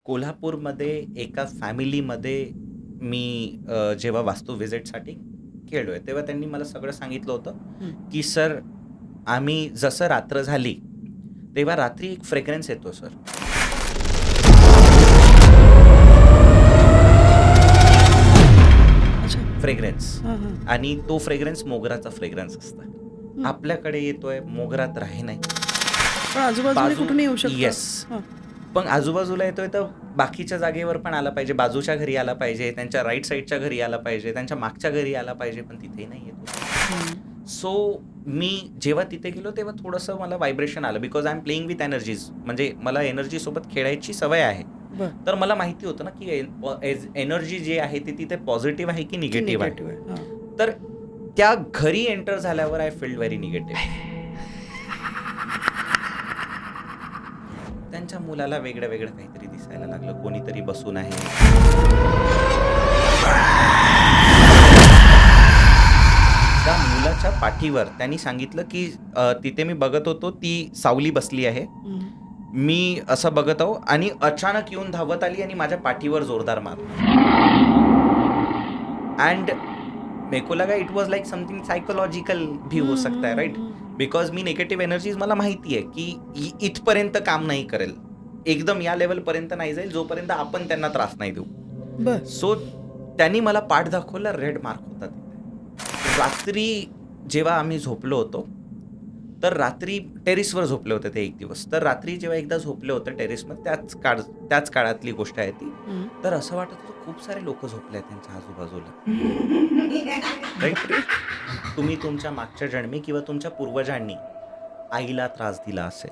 कोल्हापूरमध्ये एका फॅमिलीमध्ये मी जेव्हा वास्तू व्हिजिटसाठी गेलोय, तेव्हा त्यांनी मला सगळं सांगितलं होतं, हं. की "सर, आम्ही जसं रात्र झाली, तेव्हा रात्री एक फ्रेग्रन्स येतो सर." अच्छा. फ्रेग्रन्स हां, हां. आणि तो फ्रेग्रन्स मोगराचा फ्रेग्रन्स असतो. हं. आपल्याकडे येतोय, मोगरा तर आहे नाही. पण आजूबाजूने बाजू कुठूनही येऊ शकतं. येस. हां. पण आजूबाजूला येतोय तर बाकीच्या जागेवर पण आला पाहिजे. बाजूच्या घरी आला पाहिजे, त्यांच्या राइट साइडच्या घरी आला पाहिजे, त्यांच्या मागच्या घरी आला पाहिजे, पण तिथेही नाही येतो. हं. सो मी जेव्हा तिथे गेलो तेव्हा थोडंसं मला व्हायब्रेशन आलं because I am playing with energies. म्हणजे मला एनर्जीसोबत खेळायची सवय आहे. बरं. तर मला माहिती होतं ना, की एनर्जी जी आहे ती तिथे पॉझिटिव्ह आहे की की निगेटिव्ह आहे. निगेटिव्ह आहे. हां. तर त्या घरी एंटर झाल्यावर आय फील्ड व्हेरी निगेटिव्ह. त्यांच्या मुलाला वेगळं-वेगळं काहीतरी दिसायला लागलं. कोणीतरी बसून आहे. त्या मुलाच्या पाठीवर त्यांनी सांगितलं, की तिथे मी बघत होतो ती सावली बसली आहे. हं. मी असं बघत आहो आणि अचानक येऊन धावत आली आणि माझ्या पाठीवर जोरदार मारलं. एंड मेरे को लगा इट वाज लाइक समथिंग सायकोलॉजिकल भी हो हं, सकता है, हं, राइट? हं. बिकॉज मी निगेटिव्ह एनर्जीज मला माहिती आहे, की इथपर्यंत काम नाही करेल. एकदम या लेव्हलपर्यंत नाही जाईल, जोपर्यंत आपण त्यांना त्रास नाही देऊ. बरं. सो त्यांनी मला पाठ दाखवला, रेड मार्क होता तिथे. रात्री जेव्हा आम्ही झोपलो होतो, तर रात्री टेरेसवर झोपले होते ते एक दिवस. तर रात्री जेव्हा एकदा झोपले होते टेरेसमध्ये त्याच काळातली गोष्ट आहे ती. हं. तर असं वाटत होतं खूप सारे लोकं झोपले आहेत त्यांच्या आजूबाजूला. राइट? तुम्ही तुमच्या मागच्या जन्मी किंवा तुमच्या पूर्वजांनी आईला त्रास दिला असेल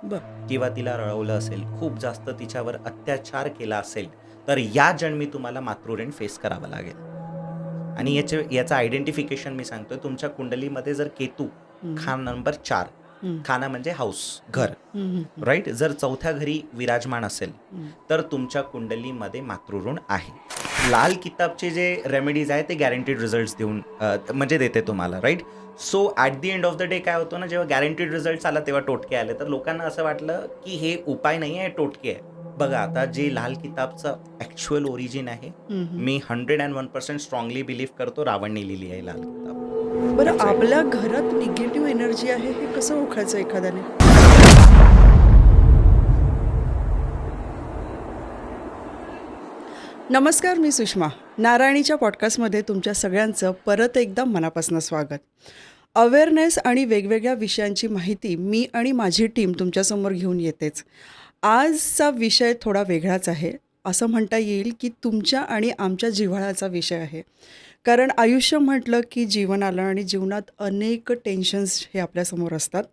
बरं. किंवा तिला रळवलं असेल, खूप जास्त तिच्यावर अत्याचार केला असेल, तर या जन्मी तुम्हाला मातृऋण फेस करावं लागेल. आणि याचं आयडेंटिफिकेशन मी सांगतोय. तुमच्या कुंडलीमध्ये जर केतू हं. खाना नंबर 4, हं. खाना म्हणजे हाऊस, हं. घर, हं, हं, हं. राइट? जर चौथ्या घरी विराजमान असेल, हं. तर तुमच्या कुंडलीमध्ये मातृऋण आहे. लाल किताबचे जे रेमेडीज आहेत ते गॅरंटीड रिझल्ट्स म्हणजे देते तुम्हाला, right? So at the end of the day काय होतं ना, जेव्हा गॅरंटीड रिझल्ट्स आला तेव्हा टोटके आले. तर लोकांना असं वाटलं, की हे उपाय नाही आहे, टोटके आहे. बघा आता जे लाल किताबचं ॲक्चुअल ओरिजिन आहे, हं, हं. मी 101% स्ट्राँगली बिलीव्ह करतो रावणने लिहिली आहे लाल किताब. बरं, दॅट्स इट. आपल्या घरात निगेटिव्ह एनर्जी आहे हे कसं ओळखायचं एखाद्याने? नमस्कार, मी सुषमा. नारायणीच्या पॉडकास्टमध्ये तुमच्या सगळ्यांचं परत एकदा मनापासून स्वागत. अवेअरनेस आणि वेगवेगळ्या विषयांची माहिती मी आणि माझी टीम तुमच्यासमोर घेऊन येतेच. आजचा विषय थोडा वेगळाच आहे. असं म्हणता येईल की तुमच्या आणि आमच्या जिव्हाळ्याचा विषय आहे. कारण आयुष्य म्हटलं की जीवन आलं आणि जीवनात अनेक टेन्शन्स हे आपल्यासमोर असतात.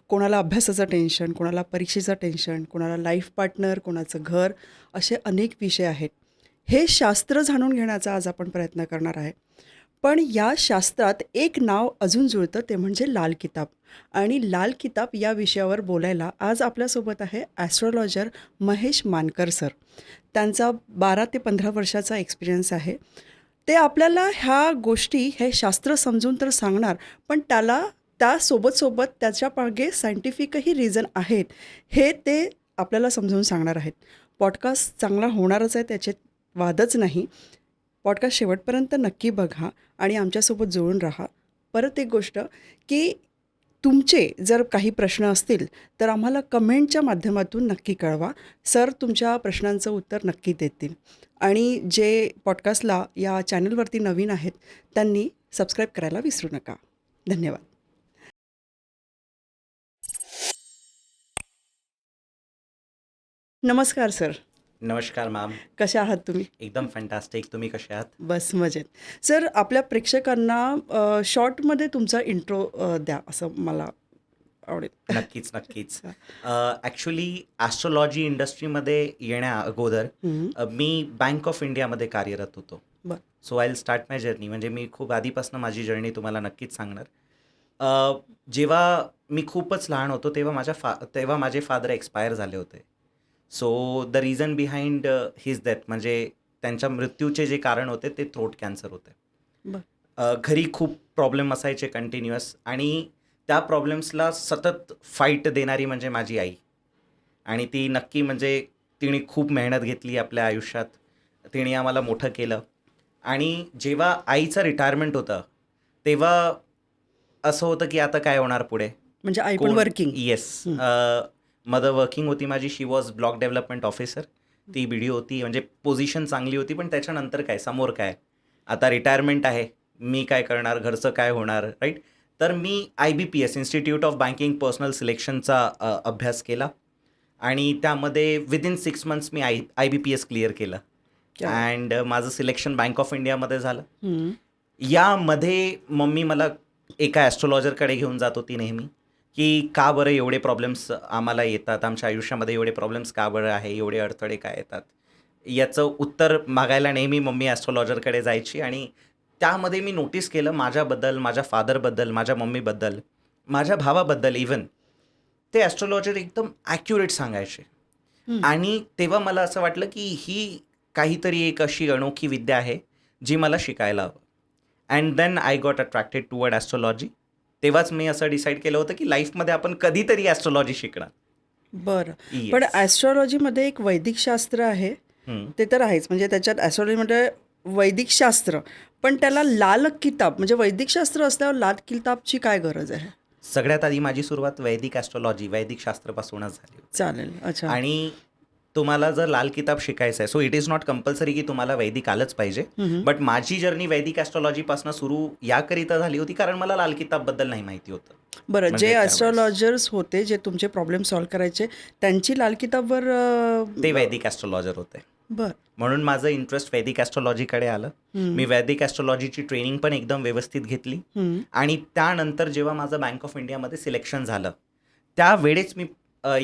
कोणाला अभ्यासाचं टेन्शन, कोणाला परीक्षेचं टेन्शन, कोणाला लाईफ पार्टनर, कोणाचं घर, असे अनेक विषय आहेत. हे शास्त्र जाणून घेण्याचा आज आपण प्रयत्न करणार आहे. पण या शास्त्रात एक नाव अजून जुळतं, ते म्हणजे लाल किताब. आणि लाल किताब या विषयावर बोलायला आज आपल्यासोबत आहे ॲस्ट्रॉलॉजर महेश मानकर सर. त्यांचा 12 ते 15 वर्षाचा एक्सपिरियन्स आहे. ते आपल्याला ह्या गोष्टी, हे शास्त्र समजून तर सांगणार, पण त्यासोबत त्याच्या मागे सायंटिफिकही रिझन आहेत, हे ते आपल्याला समजावून सांगणार आहेत. पॉडकास्ट चांगला होणारच आहे, त्याच्यात वादच नाही. पॉडकास्ट शेवटपर्यंत नक्की बघा आणि आमच्यासोबत जुळून राहा. परत एक गोष्ट, की तुमचे जर काही प्रश्न असतील तर आम्हाला कमेंटच्या माध्यमातून नक्की कळवा. सर तुमच्या प्रश्नांचं उत्तर नक्की देतील. आणि जे पॉडकास्टला या चॅनलवरती नवीन आहेत त्यांनी सबस्क्राईब करायला विसरू नका. धन्यवाद. नमस्कार सर. नमस्कार मॅम. कशा आहात तुम्ही? एकदम फॅन्टास्टिक. तुम्ही कसे आहात? बस मजेत. सर, आपल्या प्रेक्षकांना शॉर्टमध्ये तुमचा इंट्रो द्या, असं मला आवडेल. नक्कीच, नक्कीच. ॲक्चुअली ॲस्ट्रोलॉजी इंडस्ट्रीमध्ये येण्या अगोदर हं. मी बँक ऑफ इंडियामध्ये कार्यरत होतो. बरं. So I will start my journey. म्हणजे मी खूप आधीपासून माझी जर्नी तुम्हाला नक्कीच सांगणार. अ, जेव्हा मी खूपच लहान होतो तेव्हा माझे फादर एक्सपायर झाले होते. So the reason behind his death म्हणजे त्यांच्या मृत्यूचे जे कारण होते ते थ्रोट कॅन्सर होते. बरं. घरी खूप प्रॉब्लेम असायचे कंटिन्युअस आणि त्या प्रॉब्लेम्सला सतत फाईट देणारी म्हणजे माझी आई. आणि ती नक्की म्हणजे तिने खूप मेहनत घेतली आपल्या आयुष्यात. तिने आम्हाला मोठं केलं आणि जेव्हा आईचं रिटायरमेंट होतं तेव्हा असं होतं की आता काय होणार पुढे. म्हणजे आई पण वर्किंग. येस, मदर वर्किंग होती माझी. शी वॉज ब्लॉक डेव्हलपमेंट ऑफिसर. ती BD होती, म्हणजे पोझिशन चांगली होती, पण त्याच्यानंतर काय, समोर काय, आता रिटायरमेंट आहे, मी काय करणार, घरचं काय होणार, राईट. तर मी IBPS, institute of banking personnel सिलेक्शनचा अभ्यास केला आणि त्यामध्ये विदिन 6 मंथ्स मी IBPS क्लिअर केलं अँड माझं सिलेक्शन बँक ऑफ इंडियामध्ये झालं. यामध्ये मम्मी मला एका ॲस्ट्रोलॉजरकडे घेऊन जात होती नेहमी, की का बरं एवढे प्रॉब्लेम्स आम्हाला येतात, आमच्या आयुष्यामध्ये एवढे प्रॉब्लेम्स का बरं आहे, एवढे अडथळे काय येतात, याचं उत्तर मागायला नेहमी मम्मी ॲस्ट्रोलॉजरकडे जायची. आणि त्यामध्ये मी नोटीस केलं माझ्याबद्दल, माझ्या फादरबद्दल, माझ्या मम्मीबद्दल, माझ्या भावाबद्दल इवन, ते ॲस्ट्रोलॉजर एकदम ॲक्युरेट सांगायचे. आणि तेव्हा मला असं वाटलं की ही काहीतरी एक अशी अनोखी विद्या आहे जी मला शिकायला हवं. And then I got attracted toward astrology. तेव्हाच मी असं डिसाईड केलं होतं की लाईफमध्ये आपण कधीतरी ॲस्ट्रोलॉजी शिकणार. बरं. Yes. पण ॲस्ट्रॉलॉजीमध्ये एक वैदिक शास्त्र आहे, हम्म. ते तर आहेच. म्हणजे त्याच्यात ॲस्ट्रॉलॉजीमध्ये वैदिक शास्त्र, पण त्याला लाल किताब म्हणजे वैदिक शास्त्र असल्यावर लाल किताबची काय गरज आहे? सगळ्यात आधी माझी सुरुवात वैदिक ॲस्ट्रोलॉजी, वैदिक शास्त्रापासूनच झाली होती. चालेल. अच्छा. आणि तुम्हाला जर लाल किताब शिकायचं आहे, so it is not compulsory की तुम्हाला वैदिक आलंच पाहिजे. बट माझी जर्नी वैदिक ॲस्ट्रोलॉजीपासून सुरू याकरिता झाली होती कारण मला लाल किताबबद्दल नाही माहिती होतं. बरं, म्हणजे जे त्यावेळेस. ॲस्ट्रॉलॉजर्स होते, जे तुमचे प्रॉब्लेम सॉल्व्ह करायचे, त्यांची लाल किताबवर ते वैदिक ॲस्ट्रोलॉजर होते. बरं. म्हणून माझं इंटरेस्ट वैदिक ॲस्ट्रोलॉजीकडे आलं. मी वैदिक ॲस्ट्रोलॉजीची ट्रेनिंग पण एकदम व्यवस्थित घेतली. आणि त्यानंतर जेव्हा माझं बँक ऑफ इंडियामध्ये सिलेक्शन झालं त्यावेळेस मी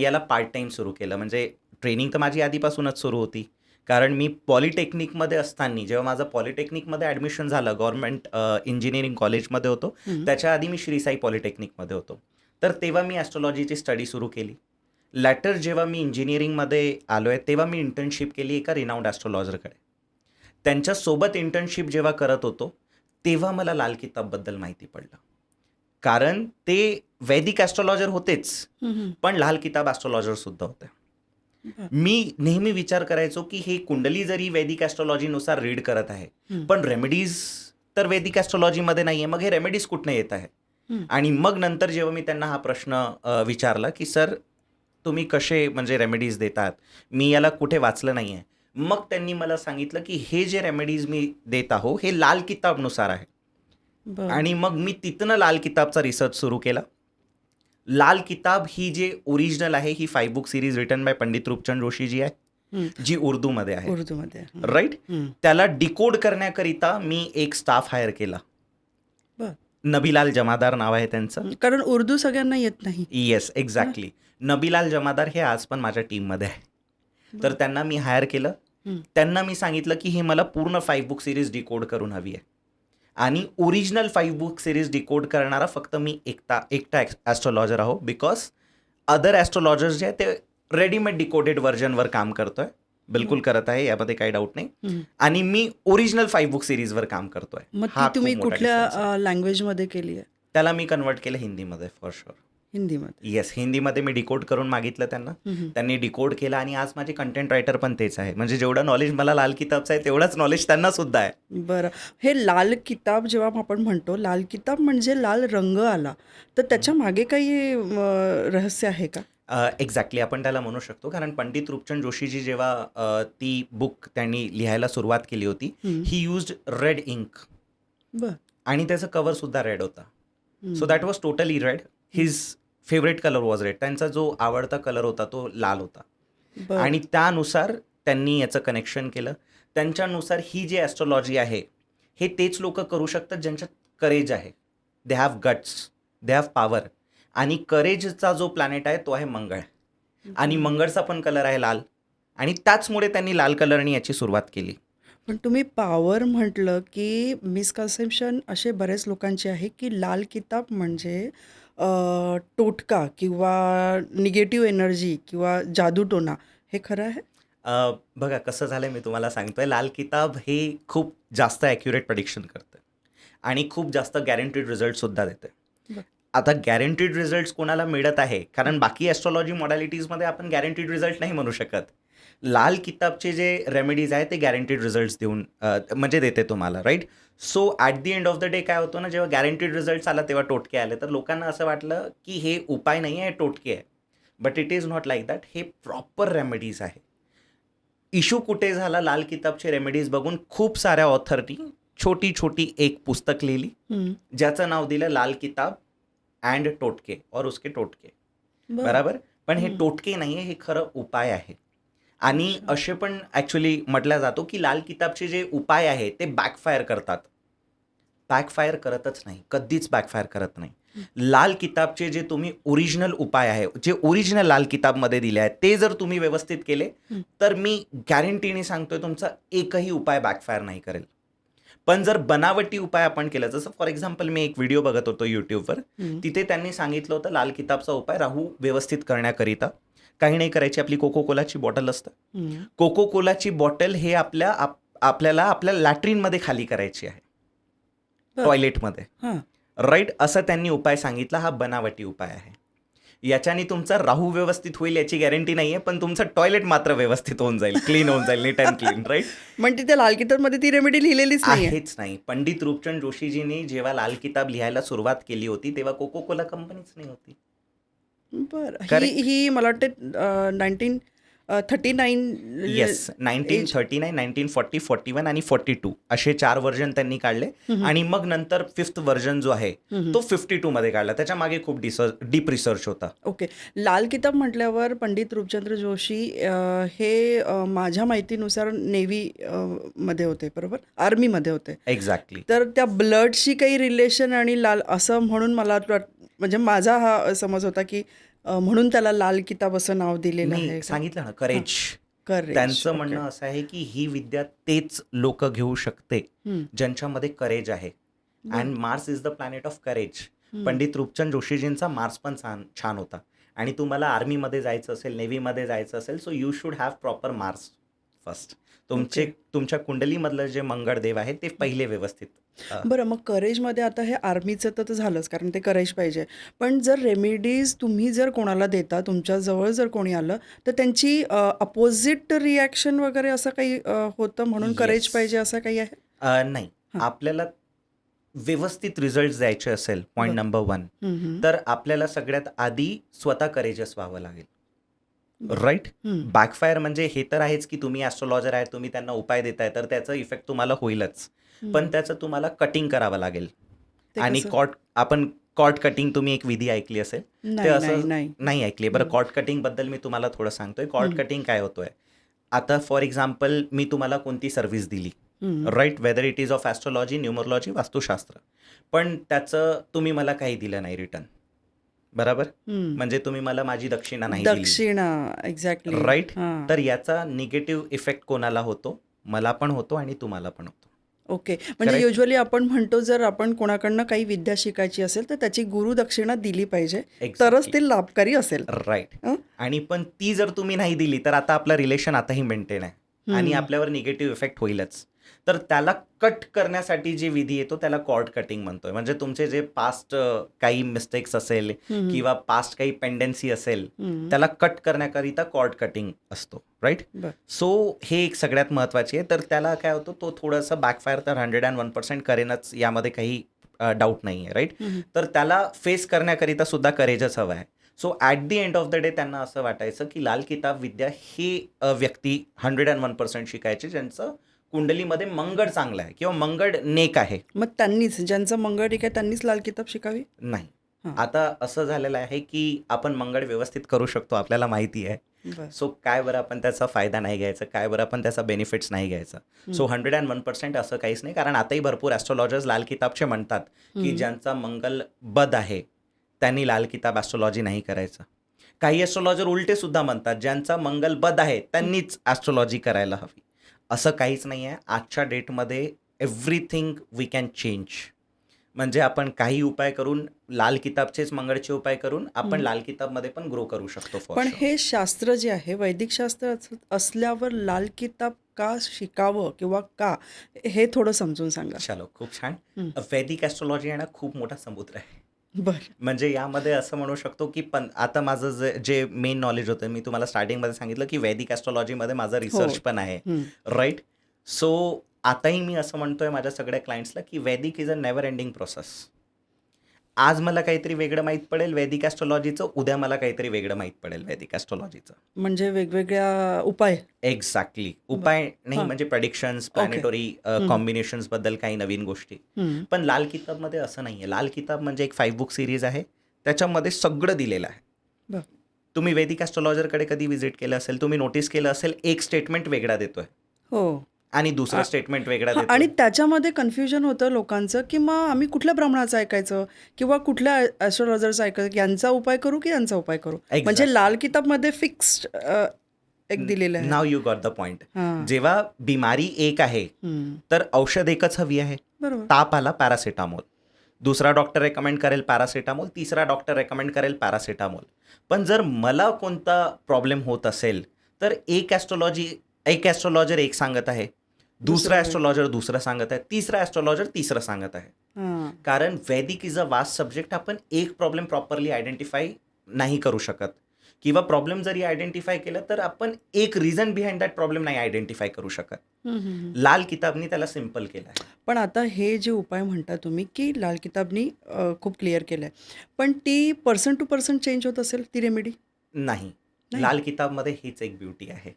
याला पार्ट टाईम सुरू केलं. म्हणजे ट्रेनिंग तर माझी आधीपासूनच सुरू होती कारण मी पॉलिटेक्निकमध्ये असताना, जेव्हा माझं पॉलिटेक्निकमध्ये ॲडमिशन झालं, गव्हर्नमेंट इंजिनिअरिंग कॉलेजमध्ये होतो, त्याच्या आधी मी श्री साई पॉलिटेक्निकमध्ये होतो. तर तेव्हा मी ॲस्ट्रोलॉजीची स्टडी सुरू केली. लॅटर जेव्हा मी इंजिनिअरिंगमध्ये आलो आहे तेव्हा मी इंटर्नशिप केली एका रिनाऊंड ॲस्ट्रोलॉजरकडे. त्यांच्यासोबत इंटर्नशिप जेव्हा करत होतो तेव्हा मला लाल किताबबद्दल माहिती पडलं. कारण ते वैदिक ॲस्ट्रोलॉजर होतेच, पण लाल किताब ॲस्ट्रोलॉजरसुद्धा होते. मी नेहमी विचार करायचो की हे कुंडली जरी वैदिक ॲस्ट्रोलॉजीनुसार रीड करत आहे, पण रेमेडीज तर वैदिक ॲस्ट्रोलॉजीमध्ये नाही आहे, मग हे रेमेडीज कुठनं येत आहे. आणि मग नंतर जेव्हा मी त्यांना हा प्रश्न विचारला की सर तुम्ही कसे म्हणजे रेमेडीज देतात, मी याला कुठे वाचलं नाही आहे, मग त्यांनी मला सांगितलं की हे जे रेमेडीज मी देत आहो हे लाल किताबनुसार आहे. आणि मग मी तिथनं लाल किताबचा रिसर्च सुरू केला. लाल किताब ही जे ओरिजिनल आहे ही 5 book series written by Pandit Roopchand Joshi ji आहे, जी उर्दूमध्ये आहे, उर्दूमध्ये. राईट. त्याला डिकोड करण्याकरिता मी एक स्टाफ हायर केला. नबीलाल जमादार नाव आहे त्यांचं. कारण उर्दू सगळ्यांना येत नाही. Yes, exactly. नबीलाल जमादार हे आज पण माझ्या टीममध्ये आहे. तर त्यांना मी हायर केलं. त्यांना मी सांगितलं की हे मला पूर्ण 5 बुक सिरीज डिकोड करून हवी आहे. आणि ओरिजिनल 5 बुक सिरीज डिकोड करणारा फक्त मी एकटा ॲस्ट्रोलॉजर आहो, बिकॉज अदर ॲस्ट्रोलॉजर्स जे आहेत ते रेडीमेड डिकोडेड व्हर्जनवर काम करतोय, बिलकुल करत आहे, यामध्ये काही डाऊट नाही. आणि मी ओरिजिनल 5 बुक सिरीजवर काम करतोय. मग ती तुम्ही कुठल्या लँग्वेजमध्ये केली आहे? त्याला मी कन्वर्ट केलं हिंदीमध्ये, फॉर शुअर. हिंदीमध्ये? येस, हिंदीमध्ये मी डिकोड करून मागितलं त्यांना. त्यांनी डिकोड केलं आणि आज माझे कंटेंट रायटर पण तेच आहे. म्हणजे जेवढं नॉलेज मला लाल किताबचं आहे तेवढंच नॉलेज त्यांना सुद्धा आहे. बरं. हे लाल किताब जेव्हा आपण म्हणतो लाल किताब म्हणजे लाल रंग आला, तर त्याच्या मागे काही रहस्य आहे का? एक्झॅक्टली, आपण त्याला म्हणू शकतो. कारण पंडित रूपचंद जोशीजी जेव्हा ती बुक त्यांनी लिहायला सुरुवात केली होती, ही युज्ड रेड इंक. बरं. आणि त्याचं कव्हरसुद्धा रेड होता. So that was totally red. His favourite colour was red. त्यांचा जो आवडता कलर होता तो लाल होता. आणि त्यानुसार त्यांनी याचं कनेक्शन केलं. त्यांच्यानुसार ही जी ॲस्ट्रोलॉजी आहे हे तेच लोक करू शकतात ज्यांच्यात करेज आहे. They have guts, they have power. आणि करेजचा जो प्लॅनेट आहे तो आहे मंगळ. आणि मंगळचा पण कलर आहे लाल. आणि त्याचमुळे त्यांनी लाल कलरनी याची सुरुवात केली. पण तुम्ही पॉवर म्हटलं की मिसकन्सेप्शन असे बरेच लोकांचे आहे की लाल किताब म्हणजे टोटका किंवा निगेटिव्ह एनर्जी किंवा जादूटोना. हे खरं आहे? बघा कसं झालं आहे, मी तुम्हाला सांगतोय. लाल किताब हे खूप जास्त ॲक्युरेट प्रेडिक्शन करतं आणि खूप जास्त गॅरंटीड रिझल्टसुद्धा देतं. आता गॅरंटीड रिझल्ट्स कोणाला मिळत आहे, कारण बाकी ॲस्ट्रॉलॉजी मॉडॅलिटीजमध्ये आपण गॅरंटीड रिझल्ट नाही म्हणू शकत. लाल किताबचे जे रेमेडीज आहे ते गॅरंटीड रिझल्ट्स देऊन म्हणजे देते तुम्हाला, right? So at the end of the day काय होतं ना, जेव्हा गॅरंटीड रिझल्ट्स आला तेव्हा टोटके आले, तर लोकांना असं वाटलं की हे उपाय नाही आहे, हे टोटके आहे. But it is not like that. हे प्रॉपर रेमेडीज आहे. इशू कुठे झाला? लाल किताबचे रेमेडीज बघून खूप साऱ्या ऑथरनी छोटी छोटी एक पुस्तक लिहिली, हं. ज्याचं नाव दिलं लाल किताब अँड टोटके और उसके टोटके. बरं. बरोबर? पण हे हं. टोटके नाही आहे, हे खरं उपाय आहे. आणि अच्छा. असे पण ॲक्च्युली म्हटलं जातो की लाल किताबचे जे उपाय आहे ते बॅकफायर करतात. बॅकफायर करतच नाही, कधीच बॅकफायर करत नाही. लाल किताबचे जे तुम्ही ओरिजिनल उपाय आहे, जे ओरिजिनल लाल किताबमध्ये दिले आहेत, ते जर तुम्ही व्यवस्थित केले, हं. तर मी गॅरंटीने सांगतोय तुमचा एकही उपाय बॅकफायर नाही करेल. पण जर बनावटी उपाय आपण केला, जसं फॉर एक्झाम्पल मी एक व्हिडिओ बघत होतो YouTubeवर, हं. तिथे त्यांनी सांगितलं होतं लाल किताबचा उपाय राहू व्यवस्थित करण्याकरिता काही नाही करायची. आपली कोको कोलाची बॉटल असतं. हं. कोको कोलाची बॉटल हे आपल्याला आपल्या लॅट्रिनमध्ये खाली करायची आहे, बरं. टॉयलेटमध्ये, हां. राईट? असं त्यांनी उपाय सांगितला. हा बनावटी उपाय आहे. याच्याने तुमचा राहू व्यवस्थित होईल याची गॅरंटी नाही आहे, पण तुमचं टॉयलेट मात्र व्यवस्थित होऊन जाईल, क्लीन होऊन जाईल, नीट अँड क्लीन, राईट? पण तिथे लाल किताबमध्ये ती रेमेडी लिहिलेलीच नाहीये. आहेच नाही. पंडित रूपचंद जोशीजींनी जेव्हा लाल किताब लिहायला सुरुवात केली होती तेव्हा कोको कोला कंपनीच नाही होती. बरं. ही करेक्ट? ही मला वाटते 1939 येस. 1939, 1940, 41 आणि 42 असे 4 व्हर्जन त्यांनी काढले. आणि मग नंतर 5th व्हर्जन जो आहे तो 52 मध्ये काढला. त्याच्या मागे खूप डीप रिसर्च होता. ओके. लाल किताब म्हटल्यावर पंडित रूपचंद्र जोशी हे माझ्या माहितीनुसार नेव्ही मध्ये होते, बरोबर? आर्मीमध्ये होते. एक्झॅक्टली. तर त्या ब्लडशी काही रिलेशन आणि लाल असं म्हणून मला म्हणजे माझा हा समज होता की म्हणून त्याला लाल किताब असं नाव दिलेलं आहे मी का? सांगितलं ना, करेज. करेज. त्यांचं ओके. म्हणणं असं आहे की ही विद्या तेच लोक घेऊ शकते हं. ज्यांच्यामध्ये करेज आहे. बरं. And Mars is the planet of courage. हं. पंडित रूपचंद जोशीजींचा मार्स पण छान होता. आणि तुम्हाला आर्मीमध्ये जायचं असेल, नेव्हीमध्ये जायचं असेल, so you should have proper Mars first. तुमच्या कुंडलीमधलं जे मंगळदेव आहे ते पहिले व्यवस्थित. बरं, मग करेजमध्ये आता हे आर्मीचं तर झालंच, कारण ते करेज पाहिजे. पण जर रेमेडीज तुम्ही जर कोणाला देता, तुमच्याजवळ जर कोणी आलं, तर त्यांची अपोजिट रिॲक्शन वगैरे असं काही होतं म्हणून करेज Yes. पाहिजे असं काही आहे? नाही. हां. आपल्याला व्यवस्थित रिझल्ट द्यायचे असेल, पॉईंट बरं. नंबर 1, हं, हं. तर आपल्याला सगळ्यात आधी स्वतः करेजस व्हावं लागेल, बरं. राईट? हं. बॅकफायर म्हणजे हे तर आहेच की तुम्ही ॲस्ट्रोलॉजर आहे, तुम्ही त्यांना उपाय देताय, तर त्याचा इफेक्ट तुम्हाला होईलच. पण त्याचं तुम्हाला कटिंग करावं लागेल. ते आणि कसं? आपण कॉर्ड कटिंग तुम्ही एक विधी ऐकली असेल. ते नाही, असं नाही. नाही ऐकली. बरं, कॉर्ड कटिंगबद्दल मी तुम्हाला थोडं सांगतोय. कॉर्ड कटिंग काय होतोय? आता फॉर एक्झाम्पल मी तुम्हाला कोणती सर्व्हिस दिली, हं. Right? Whether it is of astrology, numerology, Vastushastra. पण त्याचं तुम्ही मला काही दिलं नाही रिटर्न, बरोबर? हं. म्हणजे तुम्ही मला माझी दक्षिणा नाही दिली, दक्षिणा. एक्झॅक्टली. राईट? हां. तर याचा निगेटिव्ह इफेक्ट कोणाला होतो? मला पण होतो आणि तुम्हाला पण होतो. ओके. म्हणजे Correct? युजुअली आपण म्हणतो जर आपण कोणाकडनं काही विद्या शिकायची असेल, तर त्याची गुरु दक्षिणा दिली पाहिजे, तरच एक्झॅक्टली. ते लाभकारी असेल. राईट. हं? आणि पण ती जर तुम्ही नाही दिली तर आता आपलं रिलेशन आताही मेंटेन आहे आणि हं. आपल्यावर निगेटिव्ह इफेक्ट होईलच. तर त्याला कट करण्यासाठी जी विधी येतो त्याला कॉर्ड कटिंग म्हणतोय. म्हणजे तुमचे जे पास्ट काही मिस्टेक्स असेल हं. किंवा पास्ट काही पेंडन्सी असेल, हं. त्याला कट करण्याकरिता कॉर्ड कटिंग असतो, राईट? बरं. सो हे एक सगळ्यात महत्त्वाची आहे. तर त्याला काय होतं, तो थोडंसं बॅकफायर तर 101% करेनच, यामध्ये काही डाऊट नाही आहे, राईट? हं. तर त्याला फेस करण्याकरिता सुद्धा करेजच हवं आहे. So at the end of the day त्यांना असं वाटायचं की लाल किताब विद्या ही व्यक्ती 101% शिकायची ज्यांचं कुंडलीमध्ये मंगळ चांगलं आहे किंवा मंगळ नेक आहे. मग त्यांनीच, ज्यांचं मंगळ ठीक आहे त्यांनीच लाल किताब शिकावी? नाही. हां. आता असं झालेलं आहे की आपण मंगळ व्यवस्थित करू शकतो, आपल्याला माहिती आहे. बरं. सो काय बरं आपण त्याचा फायदा नाही घ्यायचा, काय बरं आपण त्याचा बेनिफिट्स नाही घ्यायचा. सो 101% असं काहीच नाही, कारण आताही भरपूर ॲस्ट्रोलॉजर्स लाल किताबचे म्हणतात की ज्यांचा मंगल बद आहे त्यांनी लाल किताब ॲस्ट्रोलॉजी नाही करायचं. काही ॲस्ट्रोलॉजर उलटे सुद्धा म्हणतात, ज्यांचा मंगल बद आहे त्यांनीच ॲस्ट्रोलॉजी करायला हवी. असं काहीच नाही आहे. आजच्या डेटमध्ये एव्हरीथिंग वी कॅन चेंज. म्हणजे आपण काही उपाय करून, लाल किताबचेच मंगळचे उपाय करून आपण लाल किताबमध्ये पण ग्रो करू शकतो. पण हे शास्त्र जे आहे, वैदिक शास्त्र असल्यावर लाल किताब का शिकावं किंवा का, हे थोडं समजून सांगा. चलो, खूप छान. वैदिक ॲस्ट्रोलॉजी आहे ना, खूप मोठा समुद्र आहे. बरं. म्हणजे यामध्ये असं म्हणू शकतो की आता माझं जे मेन नॉलेज होतं, मी तुम्हाला स्टार्टिंगमध्ये सांगितलं की वैदिक ॲस्ट्रॉलॉजीमध्ये माझा हो. रिसर्च पण आहे, हं. राईट? सो आताही मी असं म्हणतोय माझ्या सगळ्या क्लायंट्सला की वैदिक is a never ending process. आज मला काहीतरी वेगळं माहीत पडेल वैदिक ॲस्ट्रॉलॉजीचं, उद्या मला काहीतरी वेगळं माहीत पडेल वैदिक ॲस्ट्रॉलॉजीचं. म्हणजे वेगवेगळ्या उपाय. एक्झॅक्टली. बरं. उपाय नाही हां. म्हणजे प्रेडिक्शन्स, ओके. प्लॅनेटरी हं. कॉम्बिनेशन्सबद्दल काही नवीन गोष्टी. हं. पण लाल किताबमध्ये असं नाही आहे. लाल किताब म्हणजे एक 5 बुक सीरीज आहे. त्याच्यामध्ये सगळं दिलेलं आहे. बरं. तुम्ही वैदिक ॲस्ट्रॉलॉजरकडे कधी व्हिजिट केलं असेल, तुम्ही नोटीस केलं असेल, एक स्टेटमेंट वेगळा देतोय हो. आणि दुसरं स्टेटमेंट वेगळा हां, देतोय. आणि त्याच्यामध्ये कन्फ्युजन होतं लोकांचं, की मग आम्ही कुठल्या ब्राह्मणाचं ऐकायचं किंवा कुठल्या ॲस्ट्रोलॉजरचं ऐकायचं, यांचा उपाय करू की यांचा उपाय करू? म्हणजे एक्झॅक्टली. लाल किताबमध्ये फिक्स्ड एक दिलेलं आहे. नाव यू गॉट द पॉइंट. हां. जेव्हा बिमारी एक आहे, हं. तर औषध एकच हवी आहे. बरोबर. ताप आला पॅरासिटामॉल. दुसरा डॉक्टर रेकमेंड करेल पॅरासिटामॉल, तिसरा डॉक्टर रेकमेंड करेल पॅरासिटामॉल. पण जर मला कोणता प्रॉब्लेम होत असेल, तर एक ॲस्ट्रॉलॉजर एक सांगत आहे, दुसरा दुसरं आहे. ॲस्ट्रॉलॉजर दुसरं सांगत आहे, तिसरा ॲस्ट्रॉलॉजर तिसरं सांगत आहे. हां. कारण वैदिक इज अ वास्ट सब्जेक्ट. आपण एक प्रॉब्लेम प्रॉपरली आयडेंटिफाय नाही करू शकत किंवा प्रॉब्लेम जरी आयडेंटिफाय केलं तर आपण एक रिझन बिहाइंड दॅट प्रॉब्लेम नाही आयडेंटिफाय करू शकत. हं, हं, हं. लाल किताबनी त्याला सिम्पल केलं आहे. पण आता हे जे उपाय म्हणता तुम्ही, की लाल किताबनी खूप क्लिअर केलं आहे. पण ती पर्सन टू पर्सन चेंज होत असेल ती रेमेडी? नाही. नाही? लाल किताबमध्ये हीच एक ब्युटी आहे.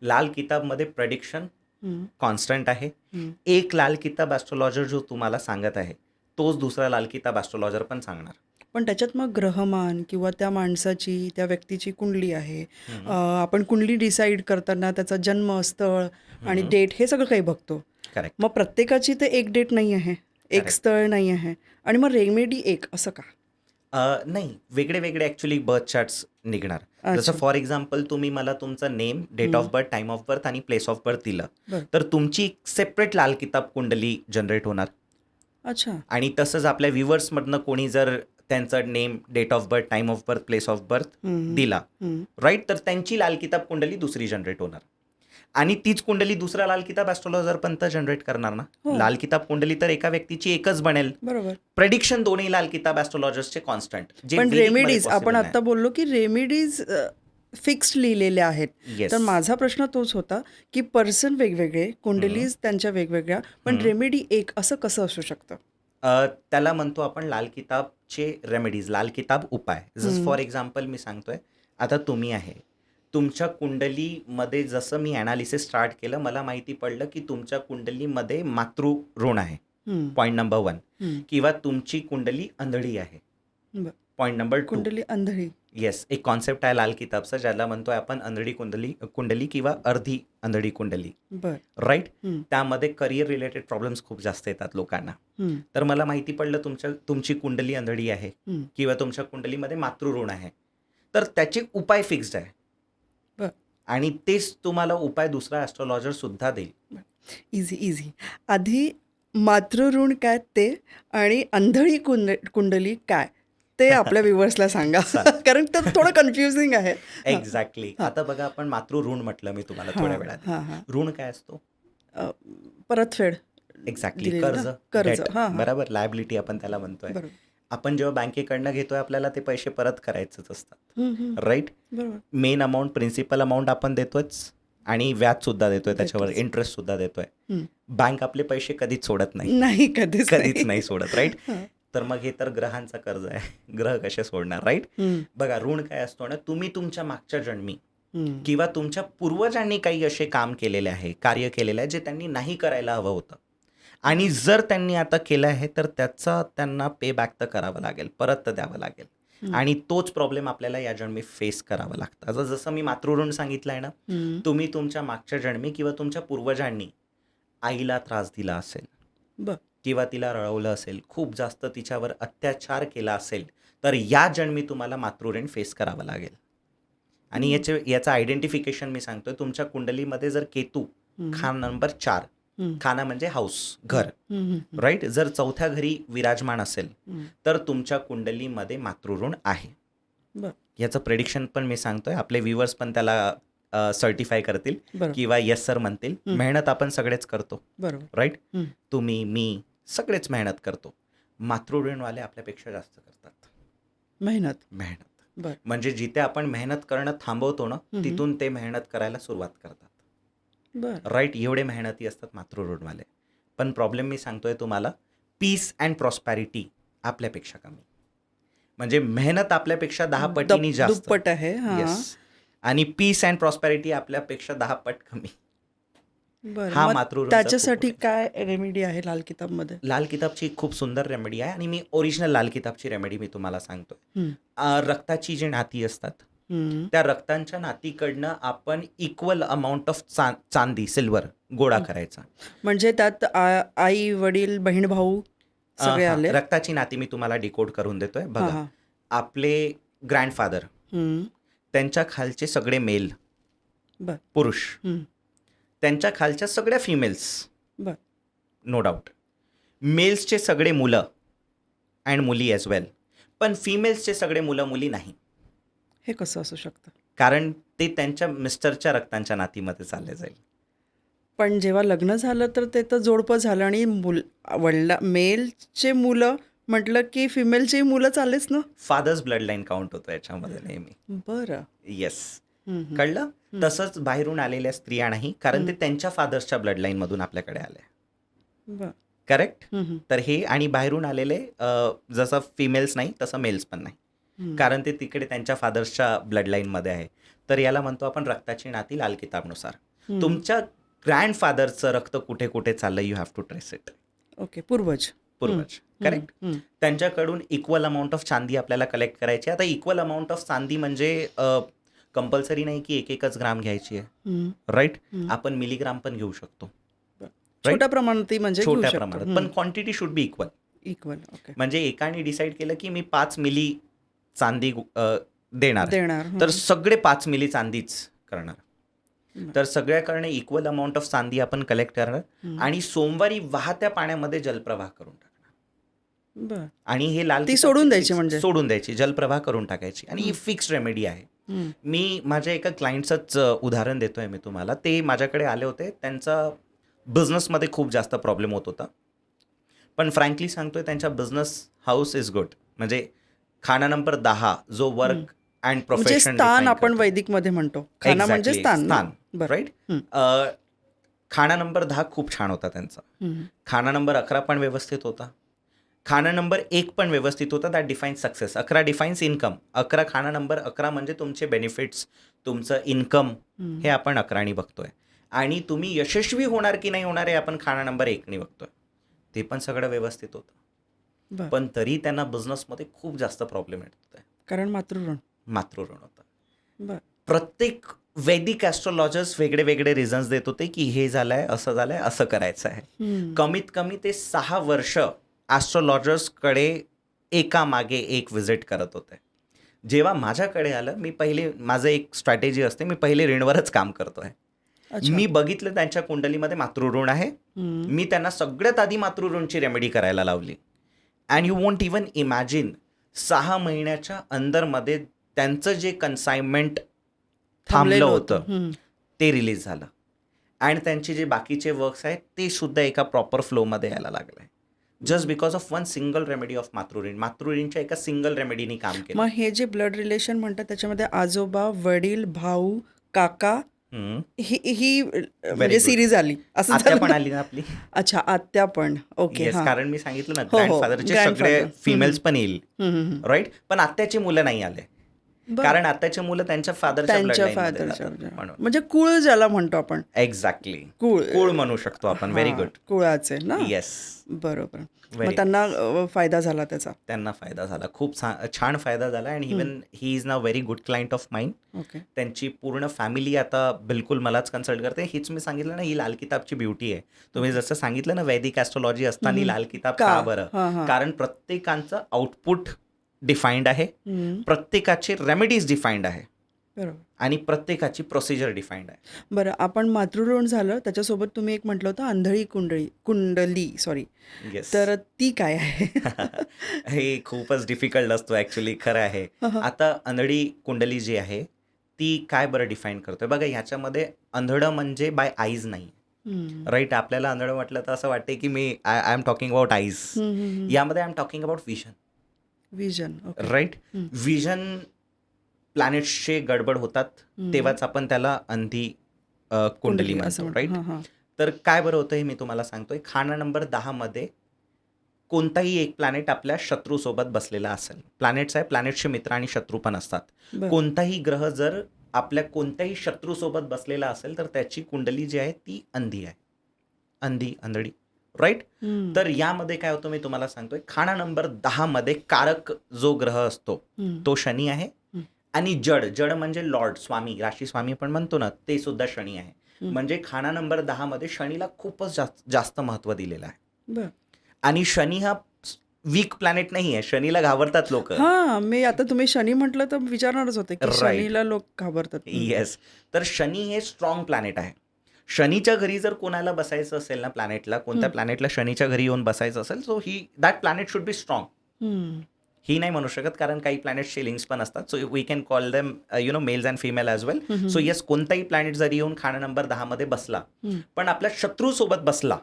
लाल किताबमध्ये प्रेडिक्शन हं. कॉन्स्टंट आहे. हं. एक लाल किताब ॲस्ट्रॉलॉजर जो तुम्हाला सांगत आहे, तोच दुसरा लाल किताब ॲस्ट्रॉलॉजर पण सांगणार. पण त्याच्यात मग ग्रहमान किंवा त्या माणसाची, त्या व्यक्तीची कुंडली आहे. आपण कुंडली डिसाईड करताना त्याचा जन्म, स्थळ आणि डेट हे सगळं काही बघतो. करेक्ट. मग प्रत्येकाची ते एक डेट नाही आहे, एक Correct. स्थळ नाही आहे आणि मग रेमेडी एक असं का? नाही, वेगळे वेगळे ॲक्च्युली बर्थ चार्ट्स निघणार. जसं अच्छा. फॉर एक्झाम्पल तुम्ही मला तुमचं name, date of birth, time of birth आणि प्लेस ऑफ बर्थ दिलं, बरं. तर तुमची सेपरेट लाल किताब कुंडली जनरेट होणार. अच्छा. आणि तसंच आपल्या व्ह्युअर्समधनं कोणी जर त्यांचं name, date of birth, time of birth, place of birth हं. दिला, हं. राईट, तर त्यांची लाल किताब कुंडली दुसरी जनरेट होणार. आणि तीच कुंडली दुसरा लाल किताब ॲस्ट्रॉलॉजर पण तर जनरेट करणार ना. हो. लाल किताब कुंडली तर एका व्यक्तीची एकच बनेल. बरोबर. प्रेडिक्शन दोन्ही लाल किताब ॲस्ट्रॉलॉजर्सचे कॉन्स्टंट. पण रेमेडीज आपण आता बोललो, की रेमेडीज फिक्स्ड लिहिलेल्या आहेत. येस. तर माझा प्रश्न तोच होता, की पर्सन वेगवेगळे, कुंडलीज त्यांच्या वेगवेगळ्या, पण रेमेडी एक असं कसं असू शकतं? त्याला म्हणतो आपण लाल किताबचे रेमेडीज, लाल किताब उपाय. जसं फॉर एक्झाम्पल मी सांगतोय, आता तुम्ही आहे, तुमच्या कुंडलीमध्ये जसं मी ॲनालिसिस स्टार्ट केलं, मला माहिती पडलं की तुमच्या कुंडलीमध्ये मातृ ऋण आहे, हं. Point number 1. हं. किंवा तुमची कुंडली अंधळी आहे, बरं. Point number 2. कुंडली अंधळी. येस, एक कॉन्सेप्ट आहे लाल किताबचा ज्याला म्हणतोय आपण अंधळी कुंडली किंवा अर्धी अंधळी कुंडली, बरं. राईट. हं. त्यामध्ये करिअर रिलेटेड प्रॉब्लेम्स खूप जास्त येतात लोकांना. हं. तर मला माहिती पडलं तुमची कुंडली अंधळी आहे हं. किंवा तुमच्या कुंडलीमध्ये मातृऋण आहे, तर त्याचे उपाय फिक्स्ड आहे. बरं. आणि तेच तुम्हाला उपाय दुसरा ॲस्ट्रॉलॉजर सुद्धा देईल. इझी. आधी मातृऋण काय ते आणि अंधळी कुंडली काय ते आपल्या व्ह्युअर्सला सांगा. कारण ते थोडं कन्फ्युजिंग आहे. एक्झॅक्टली. आता बघा, आपण मातृऋण म्हटलं मी तुम्हाला थोड्या वेळात. हां, हां. ऋण काय असतो? परतफेड. एक्झॅक्टली, दिलेलं कर्ज, ना? कर्ज. debt. हां, हां. बरोबर, लायबिलिटी आपण त्याला म्हणतोय. बरोबर. आपण जेव्हा बँकेकडनं घेतोय आपल्याला ते पैसे परत करायचेच असतात, हं, हं. राईट. बरोबर. मेन अमाऊंट, प्रिन्सिपल अमाऊंट आपण देतोच आणि व्याज सुद्धा देतोय, त्याच्यावर देतोच. इंटरेस्ट सुद्धा देतोय. हं. बँक आपले पैसे कधीच सोडत नाही, नाही, कधीच कधीच नाही सोडत, राईट. हां. तर मग हे तर ग्रहांचा कर्ज आहे, ग्रह कसे सोडणार, राईट. हं. बघा, ऋण काय असतो ना, तुम्ही तुमच्या मागच्या जन्मी हं. किंवा तुमच्या पूर्वजांनी काही असे काम केलेले आहे, कार्य केलेलं आहे जे त्यांनी नाही करायला हवं होतं, आणि जर त्यांनी आता केलं आहे तर त्याचा त्यांना पे बॅक तर करावं लागेल, परत तर द्यावं लागेल. हं. आणि तोच प्रॉब्लेम आपल्याला या जन्मी फेस करावा लागतं. आता जसं मी मातृऋण सांगितलं आहे ना, हं. तुम्ही तुमच्या मागच्या जन्मी किंवा तुमच्या पूर्वजांनी आईला त्रास दिला असेल बरं. किंवा तिला रळवलं असेल, खूप जास्त तिच्यावर अत्याचार केला असेल, तर या जन्मी तुम्हाला मातृऋण फेस करावं लागेल. आणि याचं आयडेंटिफिकेशन मी सांगतोय. तुमच्या कुंडलीमध्ये जर केतू हं. खाना नंबर 4, हं. खाना म्हणजे हाऊस, घर, हं, हं. राईट, जर चौथ्या घरी विराजमान असेल हं. तर तुमच्या कुंडलीमध्ये मातृऋण आहे. बरं. याचं प्रेडिक्शन पण मी सांगतोय. आपले व्ह्युअर्स पण त्याला सर्टिफाय करतील बरं. किंवा येस सर म्हणतील. मेहनत आपण सगळेच करतो, बरोबर. राईट. हं. तुम्ही, मी, सगळेच मेहनत करतो. मातृऋणवाले आपल्यापेक्षा जास्त करतात मेहनत. बर. म्हणजे जिथे आपण मेहनत करणं थांबवतो ना, हम्म. तिथून ते मेहनत करायला सुरुवात करतात. बर. राईट, एवढे मेहनती असतात मातृऋणवाले. पण प्रॉब्लेम मी सांगतोय तुम्हाला, पीस अँड प्रॉस्पॅरिटी आपल्यापेक्षा कमी. म्हणजे मेहनत आपल्यापेक्षा 10 पटीने जास्त. दुप्पट आहे. हा. येस. आणि पीस अँड प्रॉस्पॅरिटी आपल्यापेक्षा 10 पट कमी. बरं, हा मग मातृऋणचा त्याच्यासाठी खूप काय रेमेडी आहे लाल किताबमध्ये? लाल किताबची खूप सुंदर रेमेडी आहे आणि मी ओरिजिनल लाल किताबची रेमेडी मी तुम्हाला सांगतोय. हम्म. रक्ताची जी नाती असतात, हम्म. त्या रक्तांच्या नातीकडनं आपण इक्वल अमाऊंट ऑफ चांदी, सिल्वर गोळा करायचा. म्हणजे त्यात आई वडील बहीण भाऊ सगळे हा, आले. रक्ताची नाती मी तुम्हाला डिकोड करून देतोय. हा बघा, हा. आपले ग्रँडफादर, हम्म. त्यांच्या खालचे सगळे मेल बर. पुरुष, हम्म. त्यांच्या खालच्या सगळ्या फिमेल्स, बर. No doubt. मेल्सचे सगळे मुलं अँड मुली ॲज वेल, पण फिमेल्सचे सगळे मुलं मुली नाही. हे कसं असू शकतं? कारण ते त्यांच्या मिस्टरच्या रक्तांच्या नातीमध्ये चालले जाईल. पण जेव्हा लग्न झालं तर ते तर जोडपं झालं आणि मेलचे मुलं म्हटलं की फिमेलची मुलं चालेच ना. फादर्स ब्लड लाईन काउंट होतो याच्यामध्ये नेहमी. बरं. येस, हम्म. कळलं. तसंच बाहेरून आलेल्या स्त्रिया नाही, कारण ते त्यांच्या फादर्सच्या ब्लड लाईन मधून आपल्याकडे आले. बर. करेक्ट. हम्म. तर हे आणि बाहेरून आलेले जसं फिमेल्स नाही तसं मेल्स पण नाही, हम्म. कारण ते तिकडे त्यांच्या फादर्सच्या ब्लड लाईनमध्ये आहे. तर याला म्हणतो आपण रक्ताची नाती लाल किताबनुसार. हम्म. तुमच्या ग्रँडफादरचं रक्त कुठे कुठे चाललं, you have to trace it. Okay, पूर्वज. पूर्वज, करेक्ट. हम्म. त्यांच्याकडून इक्वल अमाऊंट ऑफ चांदी आपल्याला कलेक्ट करायची. आता इक्वल अमाऊंट ऑफ चांदी म्हणजे कंपल्सरी नाही की एकच ग्राम घ्यायची आहे, हम्म. राईट. हम्म. आपण मिलीग्राम पण घेऊ शकतो, छोट्या प्रमाणात म्हणजे छोट्या प्रमाणात, पण quantity should be equal. Equal. Okay. म्हणजे एकाने डिसाईड केलं की मी 5 मिली चांदी देणार, देणार. तर सगळे 5 मिली चांदीच करणार. बरं. तर सगळ्याकडनं इक्वल अमाऊंट ऑफ चांदी आपण कलेक्ट करणार आणि सोमवारी वाहत्या पाण्यामध्ये जलप्रवाह करून टाकणार. बर. आणि हे लाल ती किताबची सोडून द्यायची fix- म्हणजे? सोडून द्यायची, जलप्रवाह करून टाकायची. आणि ही फिक्स्ड रेमेडी आहे. मी माझ्या एका क्लायंटचंच उदाहरण देतोय मी तुम्हाला. ते माझ्याकडे आले होते, त्यांचा बिझनेसमध्ये खूप जास्त प्रॉब्लेम होत होता. पण फ्रँकली सांगतोय, त्यांच्या बिझनेस हाऊस इज गुड. म्हणजे खाना नंबर 10 जो वर्क अँड म्हणजे प्रोफेशन स्थान आपण वैदिक मध्ये म्हणतो. खाना म्हणजे स्थान ना? बरं. राईट. खाना नंबर 10 खूप छान होता त्यांचा. खाना नंबर 11 पण व्यवस्थित होता. खाना नंबर 1 पण व्यवस्थित होता. That defines success. 11 defines income. खाना नंबर 11 म्हणजे तुमचे बेनिफिट्स, तुमचं इन्कम, हे आपण 11नी बघतोय. आणि तुम्ही यशस्वी होणार की नाही होणार हे आपण खाना नंबर 1नी बघतोय. ते पण सगळं व्यवस्थित होतं. बरं. पण तरी त्यांना बिझनेसमध्ये खूप जास्त प्रॉब्लेम येत होते. कारण मातृऋण होतं. बर. प्रत्येक वैदिक ॲस्ट्रोलॉजर्स वेगळे वेगळे रिझन्स देत होते की हे झालंय, असं झालंय, असं करायचं आहे. कमीत कमी ते 6 वर्ष ॲस्ट्रोलॉजर्सकडे एकामागे एक व्हिजिट करत होते. जेव्हा माझ्याकडे आलं, मी पहिले, माझं एक स्ट्रॅटेजी असते, मी पहिले ऋणवरच काम करतोय. मी बघितलं त्यांच्या कुंडलीमध्ये मातृऋण आहे. मी त्यांना सगळ्यात आधी मातृऋणची रेमेडी करायला लावली. And you won't even imagine, 6 महिन्याच्या अंदरमध्ये त्यांचं जे कन्साइनमेंट थांबलं होतं ते रिलीज झालं. आणि त्यांचे जे बाकीचे वर्क्स आहेत ते सुद्धा एका प्रॉपर फ्लोमध्ये यायला लागले. Just because of one single remedy of मातृऋणच्या एका सिंगल रेमेडीने काम केलं. मग हे जे ब्लड रिलेशन म्हणतात त्याच्यामध्ये आजोबा, वडील, भाऊ, काका, ही म्हणजे सिरीज आली असं आत्या झालं पण ना? आली ना आपली. अच्छा, आत्या पण. ओके. येस, हा. कारण मी सांगितलं ना, हो, हो. ग्रँडफादरचे grandfather. सगळे फिमेल्स पण येईल, हम्म. राईट. पण आत्याची मुलं नाही आले, बरं. कारण आत्याची मुलं त्यांच्या फादरच्या म्हणजे कुळ ज्याला म्हणतो आपण. एक्झॅक्टली, कुळ कुळ म्हणू शकतो आपण. Very good. कुळाचे ना. येस, बरोबर. मग त्यांना फायदा झाला त्याचा. त्यांना फायदा झाला, खूप छान फायदा झाला. आणि इवन ही इज ना very good client of mine. Okay. त्यांची पूर्ण फॅमिली आता बिलकुल मलाच कन्सल्ट करते. हीच मी सांगितलं ना, ही लाल किताबची ब्युटी आहे. तुम्ही जसं सांगितलं ना, वैदिक ॲस्ट्रोलॉजी असताना लाल किताब का बरं? कारण प्रत्येकाचं आउटपुट डिफाईंड आहे, प्रत्येकाची रेमेडीज डिफाईंड आहे, बरोबर. आणि प्रत्येकाची प्रोसिजर डिफाईंड आहे. बरं, आपण मातृऋण झालं, त्याच्यासोबत तुम्ही एक म्हटलं होतं आंधळी कुंडली. सॉरी. येस. तर ती काय आहे? हे खूपच डिफिकल्ट असतो ॲक्च्युली, खरं आहे. आता आंधळी कुंडली जी आहे ती काय बरं डिफाईन करतोय बघा. ह्याच्यामध्ये अंधळं म्हणजे बाय आईज नाही, राईट. आपल्याला आंधळं म्हटलं तर असं वाटते की मी I am talking about eyes. यामध्ये I am talking about vision. Vision. Okay. Right. Vision प्लॅनेट्सचे गडबड होतात तेव्हाच आपण त्याला अंधी कुंडली असं म्हणतो. राईट. हां. तर काय बरं होतं हे मी तुम्हाला सांगतोय. खाना नंबर 10 मध्ये कोणताही एक प्लॅनेट आपल्या शत्रूसोबत बसलेला असेल. प्लॅनेट्स आहे, प्लॅनेटचे मित्र आणि शत्रू पण असतात. बरं. कोणताही ग्रह जर आपल्या कोणत्याही शत्रूसोबत बसलेला असेल तर त्याची कुंडली जी आहे ती अंधी आहे. अंधी, आंधळी. राईट. तर यामध्ये काय होतं मी तुम्हाला सांगतोय. खाना नंबर 10 मध्ये कारक जो ग्रह असतो तो शनी आहे. आणि जड म्हणजे लॉर्ड, स्वामी, राशी स्वामी पण म्हणतो ना, ते सुद्धा शनी आहे. म्हणजे खाना नंबर 10 मध्ये शनीला खूपच जास्त महत्व दिलेलं आहे. बरं. आणि शनी हा वीक प्लॅनेट नाही आहे. शनीला घाबरतात लोक. मी आता तुम्ही शनी म्हटलं तर विचारणारच होते की शनीला लोक घाबरतात. येस. तर शनी हे स्ट्रॉंग प्लॅनेट आहे. शनीच्या घरी जर कोणाला बसायचं असेल ना, प्लॅनेटला, कोणत्या प्लॅनेटला शनीच्या घरी येऊन बसायचं असेल, so that planet should be strong. ही नाही म्हणू शकत कारण काही प्लॅनेट्सचे लिंक्स पण असतात. So we can call them males and female as well. So yes, कोणताही प्लॅनेट जरी येऊन खाना नंबर 10 मध्ये बसला पण आपल्या शत्रूसोबत बसला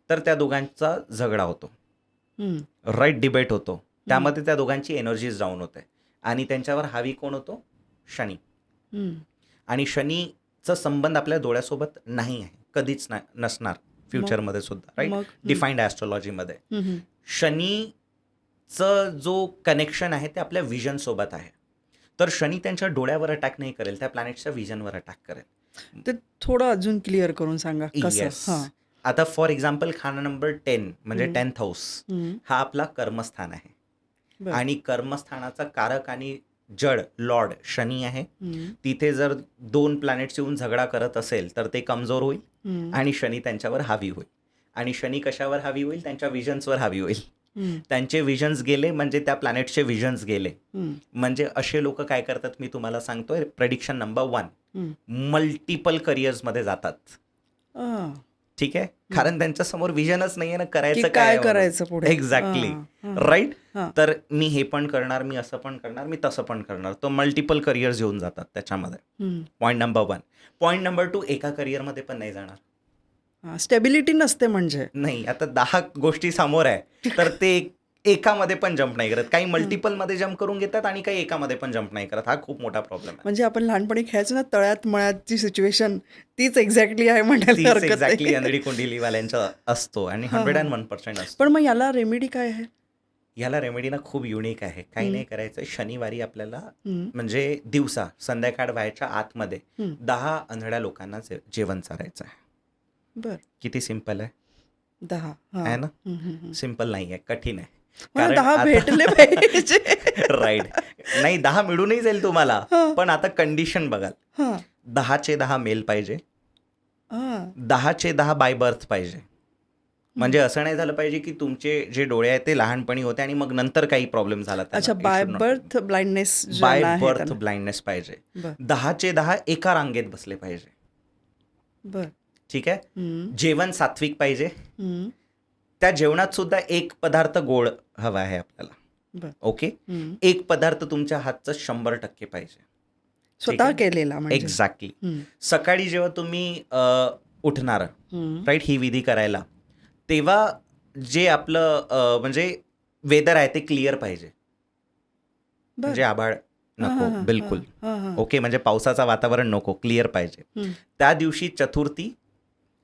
तर त्या दोघांचा झगडा होतो. राईट. डिबेट होतो. त्यामध्ये त्या दोघांची एनर्जीज डाऊन होते आणि त्यांच्यावर हावी कोण होतो? शनी. आणि शनीचा संबंध आपल्या डोळ्यासोबत नाही आहे, कधीच नसणार फ्युचरमध्ये सुद्धा. राईट. डिफाईन्ड ॲस्ट्रॉलॉजीमध्ये शनीचं जो कनेक्शन आहे ते आपल्या विजन सोबत आहे. तर शनी त्यांच्या डोळ्यावर अटॅक नाही करेल, त्या प्लॅनेटच्या विजनवर अटॅक करेल. ते थोडं अजून क्लिअर करून सांगा कसं. येस. आता फॉर एक्झाम्पल खाना नंबर 10 म्हणजे 10th हाऊस हा आपला कर्मस्थान आहे. आणि कर्मस्थानाचा कारक आणि जड लॉर्ड शनी आहे. तिथे जर 2 प्लॅनेट्स येऊन झगडा करत असेल तर ते कमजोर होईल आणि शनी त्यांच्यावर हावी होईल. आणि शनी कशावर हावी होईल? त्यांच्या विजन्सवर हावी होईल. त्यांचे विजन्स गेले म्हणजे त्या प्लॅनेटचे विजन्स गेले म्हणजे असे लोक काय करतात मी तुम्हाला सांगतोय. प्रेडिक्शन नंबर 1, मल्टिपल करिअर्समध्ये जातात. ठीक आहे. कारण त्यांच्या समोर विजनच नाहीये ना, करायचं काय करायचं पुढे. एक्झॅक्टली. राईट. तर मी हे पण करणार, मी असं पण करणार, मी तसं पण करणार. तो मल्टिपल करिअर्स येऊन जातात त्याच्यामध्ये. Point number 1. पॉईंट नंबर 2, एका करिअरमध्ये पण नाही जाणार. स्टेबिलिटी नसते म्हणजे नाही. आता 10 गोष्टी समोर आहे तर ते एकामध्ये पण जम्प नाही करत. काही मल्टिपलमध्ये जम्प करून घेतात आणि काही एकामध्ये पण जम्प नाही करत. हा खूप मोठा प्रॉब्लेम आहे. म्हणजे आपण लहानपणी खेळायचो ना तळ्यात मळ्याची सिच्युएशन, तीच एक्झॅक्टली आहे म्हणायला हरकत नाही. एक्झॅक्टली अंधळी कुंडलीवाल्यांचा असतो आणि 101% असतो. पण मग याला रेमेडी काय आहे? याला रेमेडी ना खूप युनिक आहे. काही नाही करायचं. शनिवारी आपल्याला म्हणजे दिवसा संध्याकाळ व्हायच्या आतमध्ये 10 आंधळ्या लोकांना जेवण चारायचं आहे. किती सिंपल आहे. 10 आहे ना. सिंपल नाही आहे, कठीण आहे. 10 भेटले पाहिजे. राईट. नाही 10 मिळूनही जाईल तुम्हाला. पण आता कंडिशन बघाल. 10चे 10 मेल पाहिजे. 10चे 10 बाय बर्थ पाहिजे. म्हणजे असं नाही झालं पाहिजे की तुमचे जे डोळे आहेत ते लहानपणी होते आणि मग नंतर काही प्रॉब्लेम झाला. अच्छा, by birth blindness. By birth blindness पाहिजे. 10चे 10 एका रांगेत बसले पाहिजे. ठीक आहे. जेवण सात्विक पाहिजे. त्या जेवणात सुद्धा एक पदार्थ गोड हवा आहे आपल्याला. ओके. एक पदार्थ तुमच्या हातचं 100% पाहिजे. स्वतः केलेला. एक्झॅक्टली. सकाळी जेव्हा तुम्ही उठणार राईट ही विधी करायला, तेव्हा जे आपलं म्हणजे वेदर आहे ते क्लिअर पाहिजे. म्हणजे आभाळ नको बिलकुल. ओके. म्हणजे पावसाचं वातावरण नको, क्लिअर पाहिजे. त्या दिवशी चतुर्थी,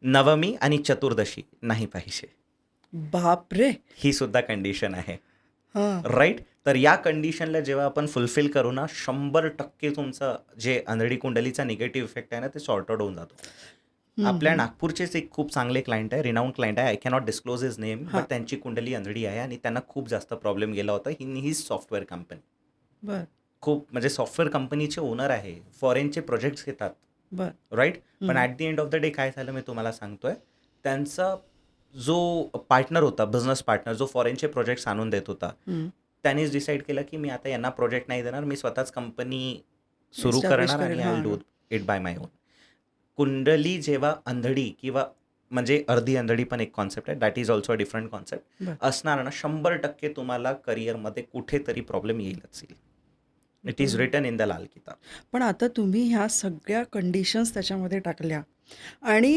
नवमी आणि चतुर्दशी नाही पाहिजे. बापरे. ही सुद्धा कंडिशन आहे. राईट. तर या कंडिशनला जेव्हा आपण फुलफिल करू ना, 100% तुमचं जे आंधळी कुंडलीचा निगेटिव्ह इफेक्ट आहे ना ते सॉर्ट आउट होऊन जातो. आपल्या नागपूरचेच एक खूप चांगले क्लायंट आहे, रिनाऊंड क्लायंट आहे. I cannot disclose his name, but त्यांची कुंडली आंधळी आहे आणि त्यांना खूप जास्त प्रॉब्लेम गेला होता. ही सॉफ्टवेअर कंपनी. खूप म्हणजे सॉफ्टवेअर कंपनीचे ओनर आहे, फॉरेनचे प्रोजेक्ट्स घेतात. राईट. पण at the end of the day काय झालं मी तुम्हाला सांगतोय. त्यांचा जो पार्टनर होता, बिझनेस पार्टनर, जो फॉरेनचे प्रोजेक्ट्स आणून देत होता, त्यांनीच डिसाईड केलं की मी आता यांना प्रोजेक्ट नाही देणार, मी स्वतःच कंपनी सुरू करणार आणि I will do it by my on. कुंडली जेव्हा अंधळी किंवा म्हणजे अर्धी अंधळी पण एक कॉन्सेप्ट आहे, that is also a different concept असणार ना, 100% तुम्हाला करिअरमध्ये कुठेतरी प्रॉब्लेम येईलच येईल. It is written in the लाल किताब. पण आता तुम्ही ह्या सगळ्या कंडिशन्स त्याच्यामध्ये टाकल्या आणि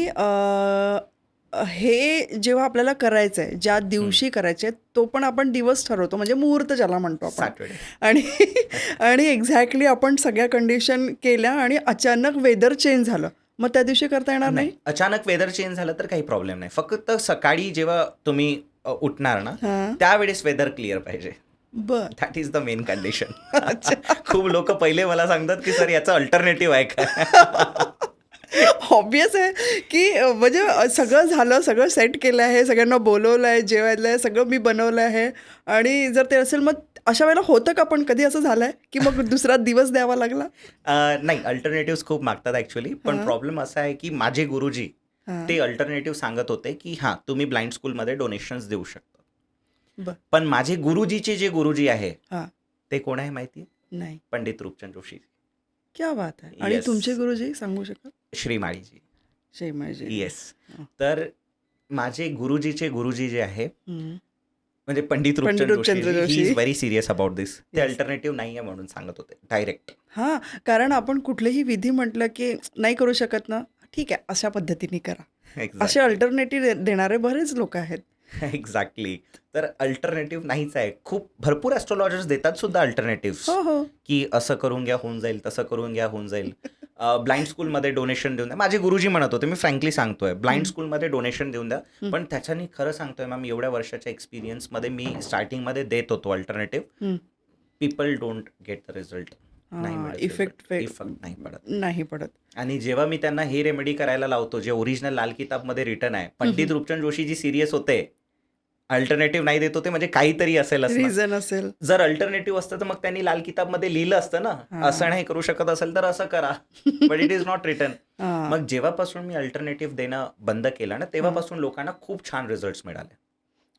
हे जेव्हा आपल्याला करायचं आहे, ज्या दिवशी करायचे तो पण आपण दिवस ठरवतो, म्हणजे मुहूर्त ज्याला म्हणतो आपण. सॅटर्डे. आणि आणि एक्झॅक्टली आपण सगळ्या कंडिशन केल्या आणि अचानक वेदर चेंज झालं, मग त्या दिवशी करता येणार नाही. नाही, अचानक वेदर चेंज झालं तर काही प्रॉब्लेम नाही. फक्त सकाळी जेव्हा तुम्ही उठणार ना हां, त्यावेळेस वेदर क्लिअर पाहिजे. बर. That is the main condition. खूप लोक पहिले मला सांगतात की सर याचं अल्टरनेटिव्ह आहे का. ऑब्वियस आहे की म्हणजे सगळं झालं, सगळं सेट केलं आहे, सगळ्यांना बोलवलं आहे, जेवायला आहे, सगळं मी बनवलं आहे आणि जर ते असेल मग अशा वेळेला होतं का, पण कधी असं झालंय की मग दुसरा दिवस द्यावा लागला? नाही, अल्टरनेटिव्ह खूप मागतात ॲक्च्युली. पण हां. प्रॉब्लेम असा आहे की माझे गुरुजी हां. ते अल्टरनेटिव्ह सांगत होते की हां तुम्ही ब्लाइंड स्कूलमध्ये डोनेशन्स देऊ शकता. बर. पण माझे गुरुजीचे जे गुरुजी आहे हां. ते कोण आहे माहिती आहे? नाही. पंडित रूपचंद जोशी, क्या बात आहे. आणि येस, तुमचे गुरुजी सांगू शकाल? श्रीमाळीजी. शेमाजी. येस. हं. तर माझे गुरुजीचे गुरुजी जे आहे हं. म्हणजे Pandit Pandit Roopchand Roopchandra Joshi, he Joshi. Is very serious about this. ते येस. अल्टरनेटिव्ह नाही आहे म्हणून सांगत होते डायरेक्ट. हां, कारण आपण कुठलेही विधी म्हटलं की नाही करू शकत ना, ठीक आहे अशा पद्धतीने करा. असे एक्झॅक्टली. अल्टरनेटिव्ह देणारे बरेच लोक आहेत. एक्झॅक्टली. तर अल्टरनेटिव्ह नाहीच आहे. खूप भरपूर ॲस्ट्रोलॉजर्स देतात सुद्धा अल्टरनेटिव्ह हो हो. की असं करून घ्या होऊन जाईल, तसं करून घ्या होऊन जाईल. ब्लाइंड स्कूलमध्ये डोनेशन देऊन द्या. माझे गुरुजी म्हणत होते, मी फ्रँकली सांगतोय, ब्लाइंड हं. स्कूलमध्ये डोनेशन देऊन द्या. हं. पण त्याच्याने खरं सांगतोय मॅम, एवढ्या वर्षाच्या एक्सपिरियन्समध्ये मी स्टार्टिंगमध्ये देत होतो अल्टरनेटिव्ह. हं. People don't get the result. नाही हां, मिळत इफेक्ट इफेक्ट नाही पडत. नाही पडत. आणि जेव्हा मी त्यांना हे रेमेडी करायला लावतो जे ओरिजिनल लाल किताबमध्ये रिटर्न आहे, पंडित रूपचंद जोशी जी सिरियस होते, अल्टरनेटिव्ह नाही देत होते, म्हणजे काहीतरी असेलच ना. रिझन असेल. जर अल्टरनेटिव्ह असतं तर मग त्यांनी लाल किताबमध्ये लिहिलं असतं ना, हां. असं नाही करू शकत असेल तर असं करा. But it is not written. हां. मग जेव्हापासून मी अल्टरनेटिव्ह देणं बंद केलं ना, हां. तेव्हापासून लोकांना खूप छान रिझल्ट्स मिळाले.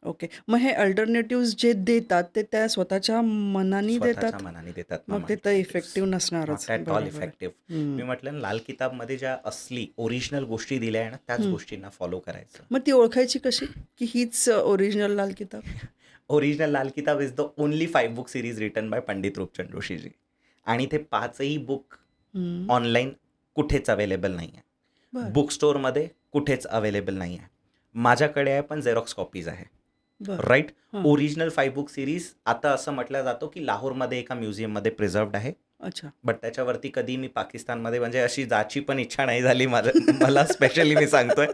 ओके. मग हे अल्टरनेटिव्ह जे देतात ते त्या स्वतःच्या मनाने स्वतःच्या देतात, मनाने देतात मग ते तर इफेक्टिव्ह नसणारच. नॉट ॲट ऑल बरोबर आहे. इफेक्टिव्ह. हं. मी म्हटलं ना, लाल किताबमध्ये ज्या असली ओरिजिनल गोष्टी दिल्या आहे ना, त्याच हं. गोष्टींना फॉलो करायचं. मग ती ओळखायची कशी की हीच ओरिजिनल लाल किताब? Original Lal Kitab is the only 5 book series written by Pandit Roopchand Joshiji. आणि ते 5ही बुक हं. ऑनलाईन कुठेच अवेलेबल नाही आहे. बर बुक स्टोअरमध्ये कुठेच अवेलेबल नाही आहे. माझ्याकडे आहे, पण झेरॉक्स कॉपीज आहे. बर. राईट. हां. ओरिजिनल 5 बुक सिरीज आता असं म्हटलं जातो की लाहोरमध्ये एका म्युझियममध्ये प्रिझर्व्ड आहे. अच्छा. बट त्याच्यावरती कधी मी पाकिस्तानमध्ये म्हणजे अशी जायची पण इच्छा नाही झाली मला स्पेशली मी सांगतोय.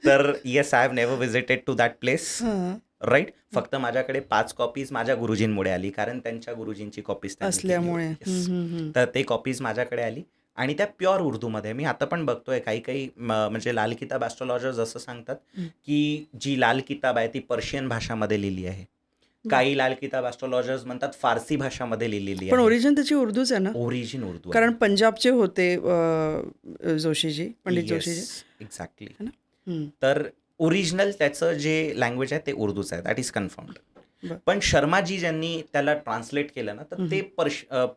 तर yes, I have never visited to that place. हां. राईट. फक्त माझ्याकडे 5 कॉपीज माझ्या गुरुजींमुळे आली, कारण त्यांच्या गुरुजींची कॉपीज त्यांनी केली असल्यामुळे. होती. हं, येस. हं, हं. तर ते कॉपीज माझ्याकडे आली आणि त्या प्युअर उर्दूमध्ये. मी आता पण बघतोय काही म्हणजे लाल किताब ॲस्ट्रोलॉजर्स असं सांगतात हं. की जी लाल किताब आहे ती पर्शियन भाषामध्ये लिहिली आहे. बर. काही लाल किताब ॲस्ट्रोलॉजर्स म्हणतात फारसी भाषामध्ये लिहिलेली पण आहे. ओरिजिन त्याची उर्दूच आहे ना? ओरिजिन उर्दू आहे. कारण पंजाबचे होते जोशीजी, पंडित जोशीजी, येस, एक्झॅक्टली. है ना? हं. तर ओरिजिनल त्याचं जे लँग्वेज आहे ते उर्दूच आहे. That is confirmed. बर. पण शर्माजी ज्यांनी त्याला ट्रान्सलेट केलं ना, तर हं, ते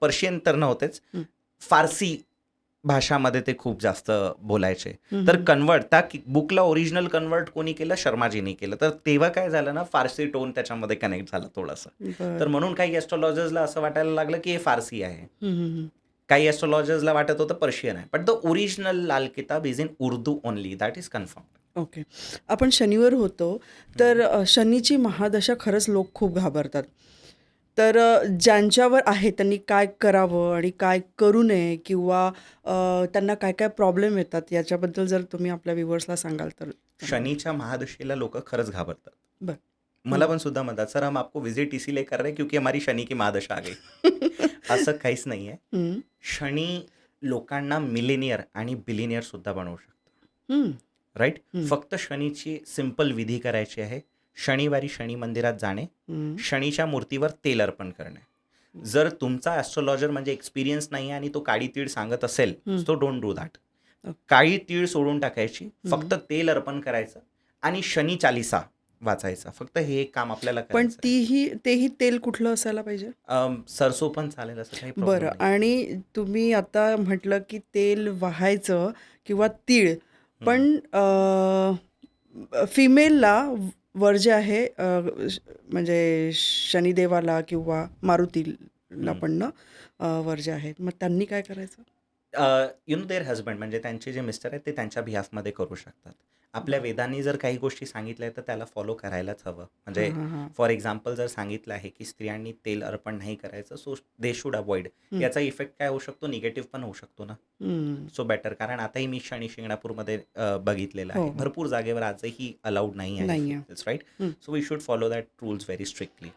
पर्शियन तर नव्हतेच, हं. फारसी भाषामध्ये ते खूप जास्त बोलायचे. हं, तर हं. कन्वर्ट त्या बुकला ओरिजिनल कन्वर्ट कोणी केलं? शर्माजीनी केलं. तर तेव्हा काय झालं ना, फारसी टोन त्याच्यामध्ये कनेक्ट झाला थोडासा. तर बर. म्हणून काही ॲस्ट्रोलॉजर्सला असं वाटायला लागलं की हे फारसी आहे. हं, हं, हं. काही ॲस्ट्रोलॉजर्सला वाटत होतं पर्शियन आहे. But the original Lal Kitab is in Urdu only. That is confirm. Okay. आपण शनीवर होतो, तर शनीची महादशा खरंच लोक खूप घाबरतात. तर ज्यांच्यावर आहे त्यांनी काय करावं आणि काय करू नये, किंवा त्यांना काय काय प्रॉब्लेम येतात याच्याबद्दल जर तुम्ही आपल्या व्ह्युअर्सला सांगाल तर चांगलं. शनीच्या महादशेला लोक खरंच घाबरतात. बर. मला हं. पण सुद्धा म्हणतात, सर हम आपको विजिट इसीलिए कर रहे हैं क्योंकि हमारी शनी की महादशा आ गई. असं काहीच नाही आहे. हं. शनी लोकांना मिलेनियर आणि बिलिनियर सुद्धा बनवू शकतो. हं. राईट. हं. फक्त शनीची सिंपल विधी करायची आहे. शनिवारी शनी मंदिरात जाणे, हं. शनीच्या मूर्तीवर तेल अर्पण करणे. जर तुमचा ॲस्ट्रोलॉजर म्हणजे एक्सपिरियन्स नाही आहे आणि तो काळी तीळ सांगत असेल, हं. तो डोंट डू दॅट. ओके. काळी तीळ सोडून टाकायची, फक्त हं. तेल अर्पण करायचं आणि शनी चालिसा वाचायचा. फक्त हे एक काम आपल्याला पण करायचं आहे. तेही तेल कुठलं असायला पाहिजे? सरसो पण चालेल, असं काही प्रॉब्लेम बरं. नाही. आणि तुम्ही आता म्हटलं की तेल वाहायचं किंवा तीळ, हं. पण फिमेलला वर जे आहे म्हणजे शनिदेवाला किंवा मारुती लापणणं वर्ज्य आहेत. मग त्यांनी काय करायचं? यु नो देअर हजबंड म्हणजे त्यांचे जे मिस्टर आहेत ते त्यांच्या बिहाफमध्ये करू शकतात. आपल्या बरं. वेदांनी जर काही गोष्टी सांगितल्या आहेत तर त्याला फॉलो करायलाच हवं. म्हणजे हां, हां, हां. फॉर एक्झाम्पल जर सांगितलं आहे की स्त्रियांनी तेल अर्पण नाही करायचं, सो दे शुड अवॉइड. हं, याचा इफेक्ट काय होऊ शकतो? निगेटिव्ह पण होऊ शकतो ना. हं. सो बेटर, कारण आताही मी शनी शिंगणापूरमध्ये बघितलेलं हो, आहे. हो. भरपूर जागेवर आजही अलाउड नाही आहे नाही आहे. Females, right? हं. So we should follow that rules very strictly.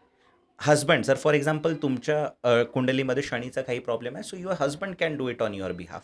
Husband जर फॉर एक्झाम्पल तुमच्या कुंडलीमध्ये शनीचा काही प्रॉब्लेम आहे, so your husband can do it on your behalf.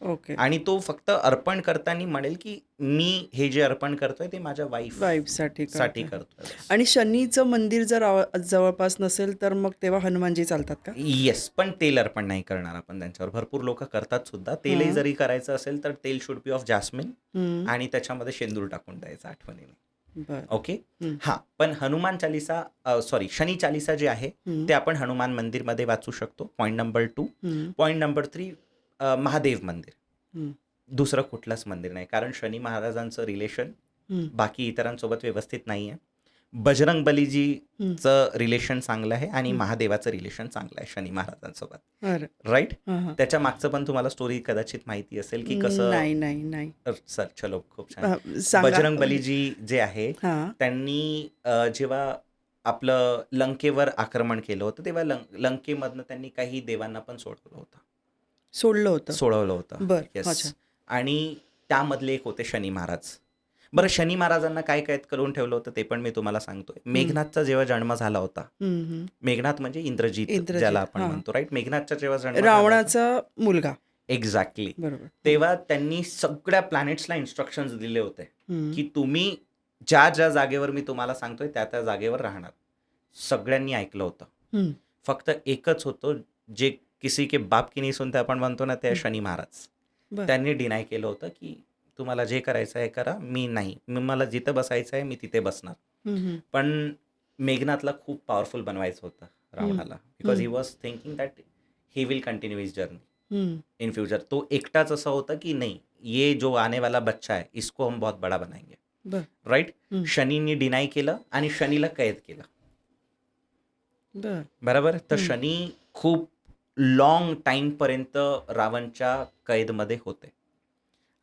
Okay. आणि तो फक्त अर्पण करताना म्हणेल की मी हे जे अर्पण करतोय ते माझ्या वाईफसाठी साठी करताय. करतोय. आणि शनीचं मंदिर जर जवळपास नसेल तर मग तेव्हा हनुमानजी चालतात का? येस, पण तेल अर्पण नाही करणार आपण त्यांच्यावर. भरपूर लोक करतात सुद्धा. तेलही हां. जरी करायचं असेल तर तेल शुड बी ऑफ जास्मिन हं. आणि त्याच्यामध्ये शेंदूर टाकून द्यायचं आठवणीने. बरं. ओके. हं, हां, पण हनुमान चालिसा सॉरी शनी चालिसा जे आहे हं, ते आपण हनुमान मंदिरमध्ये वाचू शकतो. Point number 2. हं, पॉईंट नंबर 3, महादेव मंदिर. हं, दुसरं कुठलंच मंदिर नाही, कारण शनी महाराजांचं रिलेशन हं, बाकी इतरांसोबत व्यवस्थित नाही आहे. बजरंग हं, बलीजीचं रिलेशन चांगलं आहे आणि हं. महादेवाचं रिलेशन चांगलं आहे शनी महाराजांसोबत, बरं. राईट? हां, हां. त्याच्या मागचं पण तुम्हाला स्टोरी कदाचित माहिती असेल की कसं. नाही, नाही, नाही. सर चलो, खूप छान. सांगा. बजरंग बलीजी जे आहे हां. त्यांनी जेव्हा आपलं लंकेवर आक्रमण केलं होतं तेव्हा लंकेमधनं त्यांनी काही देवांना पण सोडवलं होतं. सोडवलं होतं. बरं. येस. अच्छा. आणि त्यामधले एक होते शनी महाराज. बरं, शनी महाराजांना काय कैद करून ठेवलं होतं ते पण मी तुम्हाला सांगतोय. मेघनाथचा जेव्हा जन्म झाला होता, हं, हं. मेघनाथ म्हणजे इंद्रजीत ज्याला इंद्रजित. आपण हां. म्हणतो, राईट? मेघनाथचा जेव्हा जन्म झाला होता, रावणाचा मुलगा. एक्झॅक्टली, बरोबर. हं, तेव्हा त्यांनी सगळ्या प्लॅनेट्सला इन्स्ट्रक्शन्स दिले होते हं, की तुम्ही ज्या ज्या जागेवर मी तुम्हाला सांगतोय त्या त्या जागेवर राहणार. सगळ्यांनी ऐकलं होतं. हं, फक्त एकच होतं जे किसी के बाप की नाही सुनते आपण म्हणतो ना, ते आहे हं. शनी महाराज. बरं. त्यांनी डिनाय केलं होतं की तुम्हाला जे करायचं आहे करा, मी नाही. मला जिथं बसायचं आहे मी तिथे बसणार. हं, हं, पण मेघनाथला खूप पॉवरफुल बनवायचं होतं रावणाला, because he was thinking that he will continue his journey हं. In future. तो एकटाच असं होतं की नाही, ये जो आने वाला बच्चा है इसको हम बहुत बड़ा बनाएंगे, बरं. राईट? हं. शनींनी डिनाय केलं आणि शनीला कैद केलं. बरं. बरोबर. तर हं. शनी खूप लाँग टाईमपर्यंत रावणच्या कैदमध्ये होते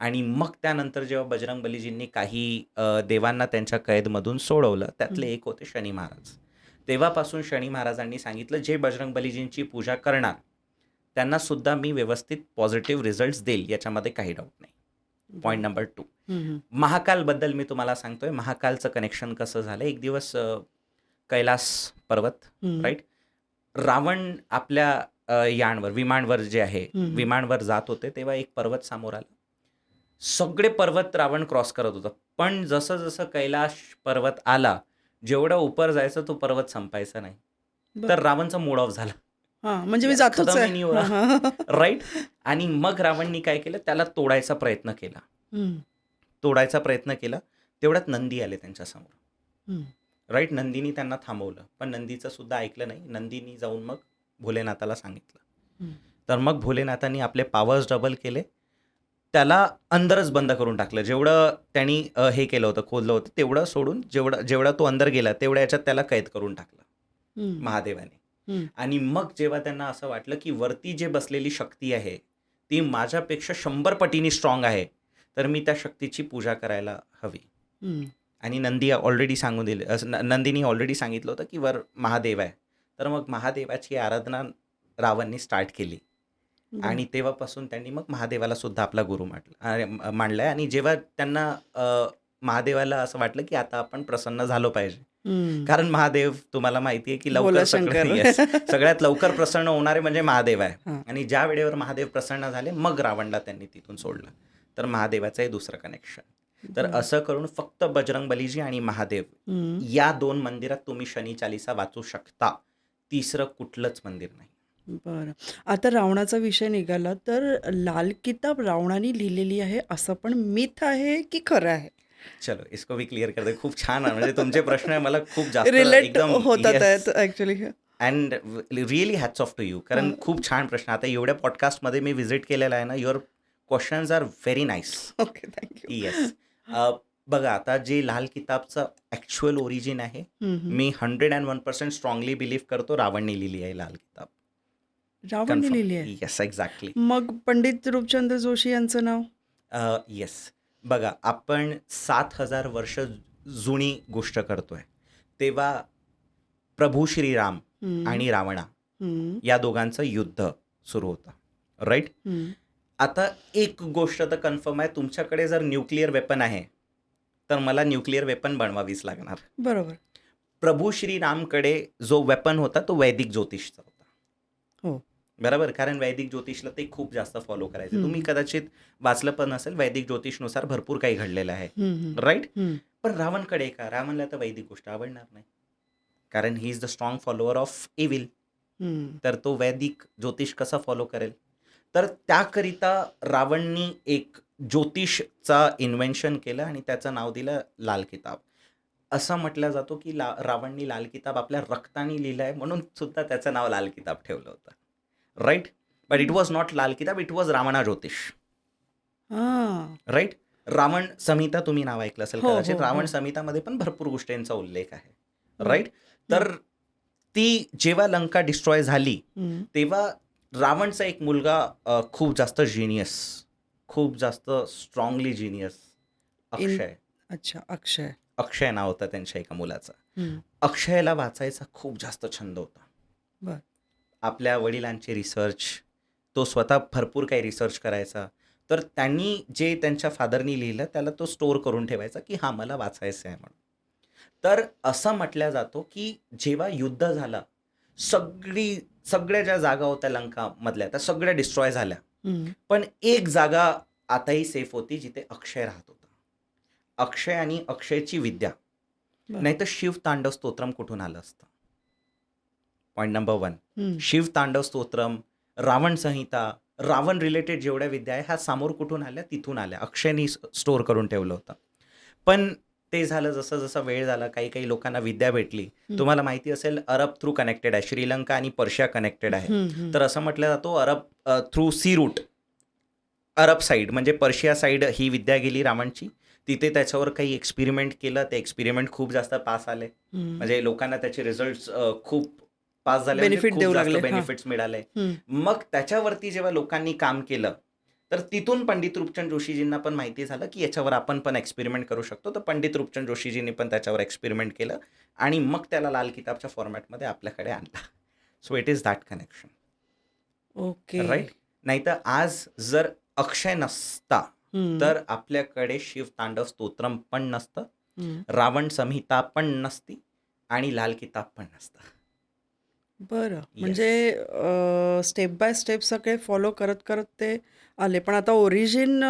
आणि मग त्यानंतर जेव्हा बजरंग बलीजींनी काही देवांना त्यांच्या कैदमधून सोडवलं, त्यातले एक होते शनी महाराज. तेव्हापासून शनी महाराजांनी सांगितलं जे बजरंग बलीजींची पूजा करणार त्यांना सुद्धा मी व्यवस्थित पॉझिटिव्ह रिझल्ट्स देईल, याच्यामध्ये काही डाऊट नाही. पॉईंट नंबर 2, हं, हं. महाकालबद्दल मी तुम्हाला सांगतोय. महाकालचं कनेक्शन कसं झालं, एक दिवस कैलास पर्वत, हं. राईट? रावण आपल्या याणवर, विमानवर जे आहे, हं. विमानवर जात होते तेव्हा एक पर्वत समोर आला. सगळे पर्वत रावण क्रॉस करत होता, पण जसं जसं कैलाश पर्वत आला, जेवढं उपर जायचं तो पर्वत संपायचा नाही. बरं. तर रावणचा मूड ऑफ झाला. हां, म्हणजे मी यार, जातोच खतम आहे. ही नाही हो रहा. हां, हां. राईट? आणि मग रावणनी काय केलं, त्याला तोडायचा प्रयत्न केला. हं, तोडायचा प्रयत्न केला, तेवढ्यात नंदी आले त्यांच्यासमोर, हं. राईट? नंदीनी त्यांना थांबवलं, पण नंदीचं सुद्धा ऐकलं नाही. नंदीनी जाऊन मग भोलेनाथाला सांगितलं. हं. तर मग भोलेनाथांनी आपले पॉवर्स डबल केले. त्याला अंदरच बंद करून टाकलं. जेवढं त्यांनी हे केलं होतं, खोदलं होतं, तेवढं सोडून जेवढा तो अंदर गेला तेवढ्या याच्यात त्याला कैद करून टाकलं हं. महादेवाने. हं. आणि मग जेव्हा त्यांना असं वाटलं की वरती जे बसलेली शक्ती आहे ती माझ्यापेक्षा 100 पटीने स्ट्रॉंग आहे, तर मी त्या शक्तीची पूजा करायला हवी. हं. आणि नंदीनी ऑलरेडी सांगितलं होतं की वर महादेव आहे. तर मग महादेवाची आराधना रावणनी स्टार्ट केली बरं. आणि तेव्हापासून त्यांनी मग महादेवाला सुद्धा आपला गुरु मानलाय. आणि जेव्हा त्यांना महादेवाला असं वाटलं की आता आपण प्रसन्न झालो पाहिजे, हं. कारण महादेव तुम्हाला माहिती आहे की भोला लवकर शंकर. येस, सगळ्यात लवकर प्रसन्न होणारे म्हणजे महादेव आहे. हां. आणि ज्या वेळेवर महादेव प्रसन्न झाले मग रावणला त्यांनी तिथून सोडलं. तर महादेवाचं हे दुसरं कनेक्शन. तर बरं. असं करून फक्त बजरंग बलीजी आणि महादेव हं. या 2 मंदिरात तुम्ही शनी चालिसा वाचू शकता. तिसरं कुठलंच मंदिर नाही. बरं. आता रावणाचा विषय निघाला तर लाल किताब रावणाने लिहिलेली आहे असं पण मिथ आहे की खरं आहे? चलो इसको भी क्लिअर करते. खूप छान आहे, म्हणजे तुमचे प्रश्न मला खूप जास्त रिलेट एकदम होतात येस, आहेत actually. And really hats off to you, कारण हां. खूप छान प्रश्न. आता एवढ्या पॉडकास्टमध्ये मी व्हिजिट केलेला आहे ना, your questions are very nice. Okay, thank you. Yes. बघा, आता जे लाल किताबचं ॲक्च्युअल ओरिजिन आहे, हं, हं. मी 101% स्ट्रॉंगली बिलीव्ह करतो रावणने लिहिली आहे लाल किताब. रावणने लिहिली आहे. Yes exactly. मग पंडित रूपचंद्र जोशी यांचं नाव? येस. बघा, आपण 7,000 वर्ष जुनी गोष्ट करतोय. तेव्हा प्रभू श्रीराम हम्म, आणि रावणा हम्म, या दोघांचं युद्ध सुरू होतं, राईट? हम्म. आता एक गोष्ट तर कन्फर्म आहे, तुमच्याकडे जर न्यूक्लिअर वेपन आहे तर मला न्यूक्लिअर वेपन बनवावीच लागणार. बरोबर. प्रभू श्रीरामकडे जो वेपन होता तो वैदिक ज्योतिषचा होता, हो. बरोबर? कारण वैदिक ज्योतिषला ते खूप जास्त फॉलो करायचे. तुम्ही कदाचित वाचलं पण असेल, वैदिक ज्योतिषनुसार भरपूर काही घडलेलं आहे, हम्म, हम्म, राईट? हम्म, पण रावणकडे का? रावणला तर वैदिक गोष्ट आवडणार नाही, कारण he is the strong follower of evil. हम्म. तर तो वैदिक ज्योतिष कसा फॉलो करेल? तर त्याकरिता रावणनी एक ज्योतिषचा इन्व्हेन्शन केलं आणि त्याचं नाव दिलं लाल किताब. असं म्हटलं जातो की रावणनी लाल किताब आपल्या रक्ताने लिहिलं आहे, म्हणून सुद्धा त्याचं नाव लाल किताब ठेवलं होतं, right? But it was not Lal Kitab, it was रावणा ज्योतिष, हा. राईट? रावण संहिता तुम्ही नाव ऐकलं असेल हो, कदाचित. हो, रावण हो. संहितामध्ये पण भरपूर गोष्टींचा उल्लेख आहे, हो. राईट? तर ती जेव्हा लंका डिस्ट्रॉय झाली हम्म. तेव्हा रावणचा एक मुलगा खूप जास्त जिनियस, खूप जास्त स्ट्रॉंगली जिनियस, अक्षय. अच्छा, अक्षय. अक्षय नाव होतं त्यांच्या एका मुलाचं. हम्म. अक्षयला वाचायचा खूप जास्त छंद होता. बर. आपल्या वडिलांचे रिसर्च, तो स्वतः भरपूर काही रिसर्च करायचा. तर त्यांनी जे त्यांच्या फादरनी लिहिलं त्याला तो स्टोअर करून ठेवायचा की हा मला वाचायचं आहे म्हणून. तर असं म्हटलं जातो की जेव्हा युद्ध झालं, सगळ्या ज्या जागा होत्या लंकामधल्या त्या सगळ्या डिस्ट्रॉय झाल्या, हम्म. पण एक जागा आताही सेफ होती जिथे अक्षय राहत होता. अक्षय आणि अक्षयची विद्या, बर. नाही तर शिव तांडव स्तोत्रम कुठून आलं असतं? Point number 1. हम्म. शिव तांडव स्तोत्रम, रावण संहिता, रावण रिलेटेड जेवढ्या विद्या आहे ह्या समोर कुठून आल्या? तिथून आल्या. अक्षयनी स्टोअर करून ठेवलं होतं. पण ते झालं, जसं जसं वेळ झाला काही काही लोकांना विद्या भेटली. तुम्हाला माहिती असेल अरब थ्रू कनेक्टेड आहे, श्रीलंका आणि पर्शिया कनेक्टेड आहे. हम्म, हम्म. तर असं म्हटलं जातो अरब थ्रू सी रूट, अरब साईड म्हणजे पर्शिया साईड ही विद्या गेली रावणची. तिथे त्याच्यावर काही एक्सपेरिमेंट केलं, ते एक्सपेरिमेंट खूप जास्त पास आले, हम्म. म्हणजे लोकांना त्याचे रिझल्ट खूप पास झाले, म्हणजे Benefit खूप देऊ जास्त लागले. हा. बेनिफिट्स मिळाले. हम्म. मग त्याच्यावरती जेव्हा लोकांनी काम केलं तर तिथून पंडित रूपचंद जोशीजींना पण माहिती झालं की याच्यावर आपण पण एक्सपेरिमेंट करू शकतो. तर पंडित रूपचंद जोशीजींनी पण त्याच्यावर एक्सपेरिमेंट केलं आणि मग त्याला लाल किताबच्या फॉर्मॅटमध्ये आपल्याकडे आणला. So it is that connection, okay. Right? नाहीतर आज जर अक्षय नसता हम्म. तर आपल्याकडे शिव तांडव स्तोत्रम पण नसतं, हम्म. रावण संहिता पण नसती आणि लाल किताब पण नसतं. बरं. Yes. म्हणजे स्टेप बाय स्टेप सगळे फॉलो करत करत ते आले. पण आता ओरिजिन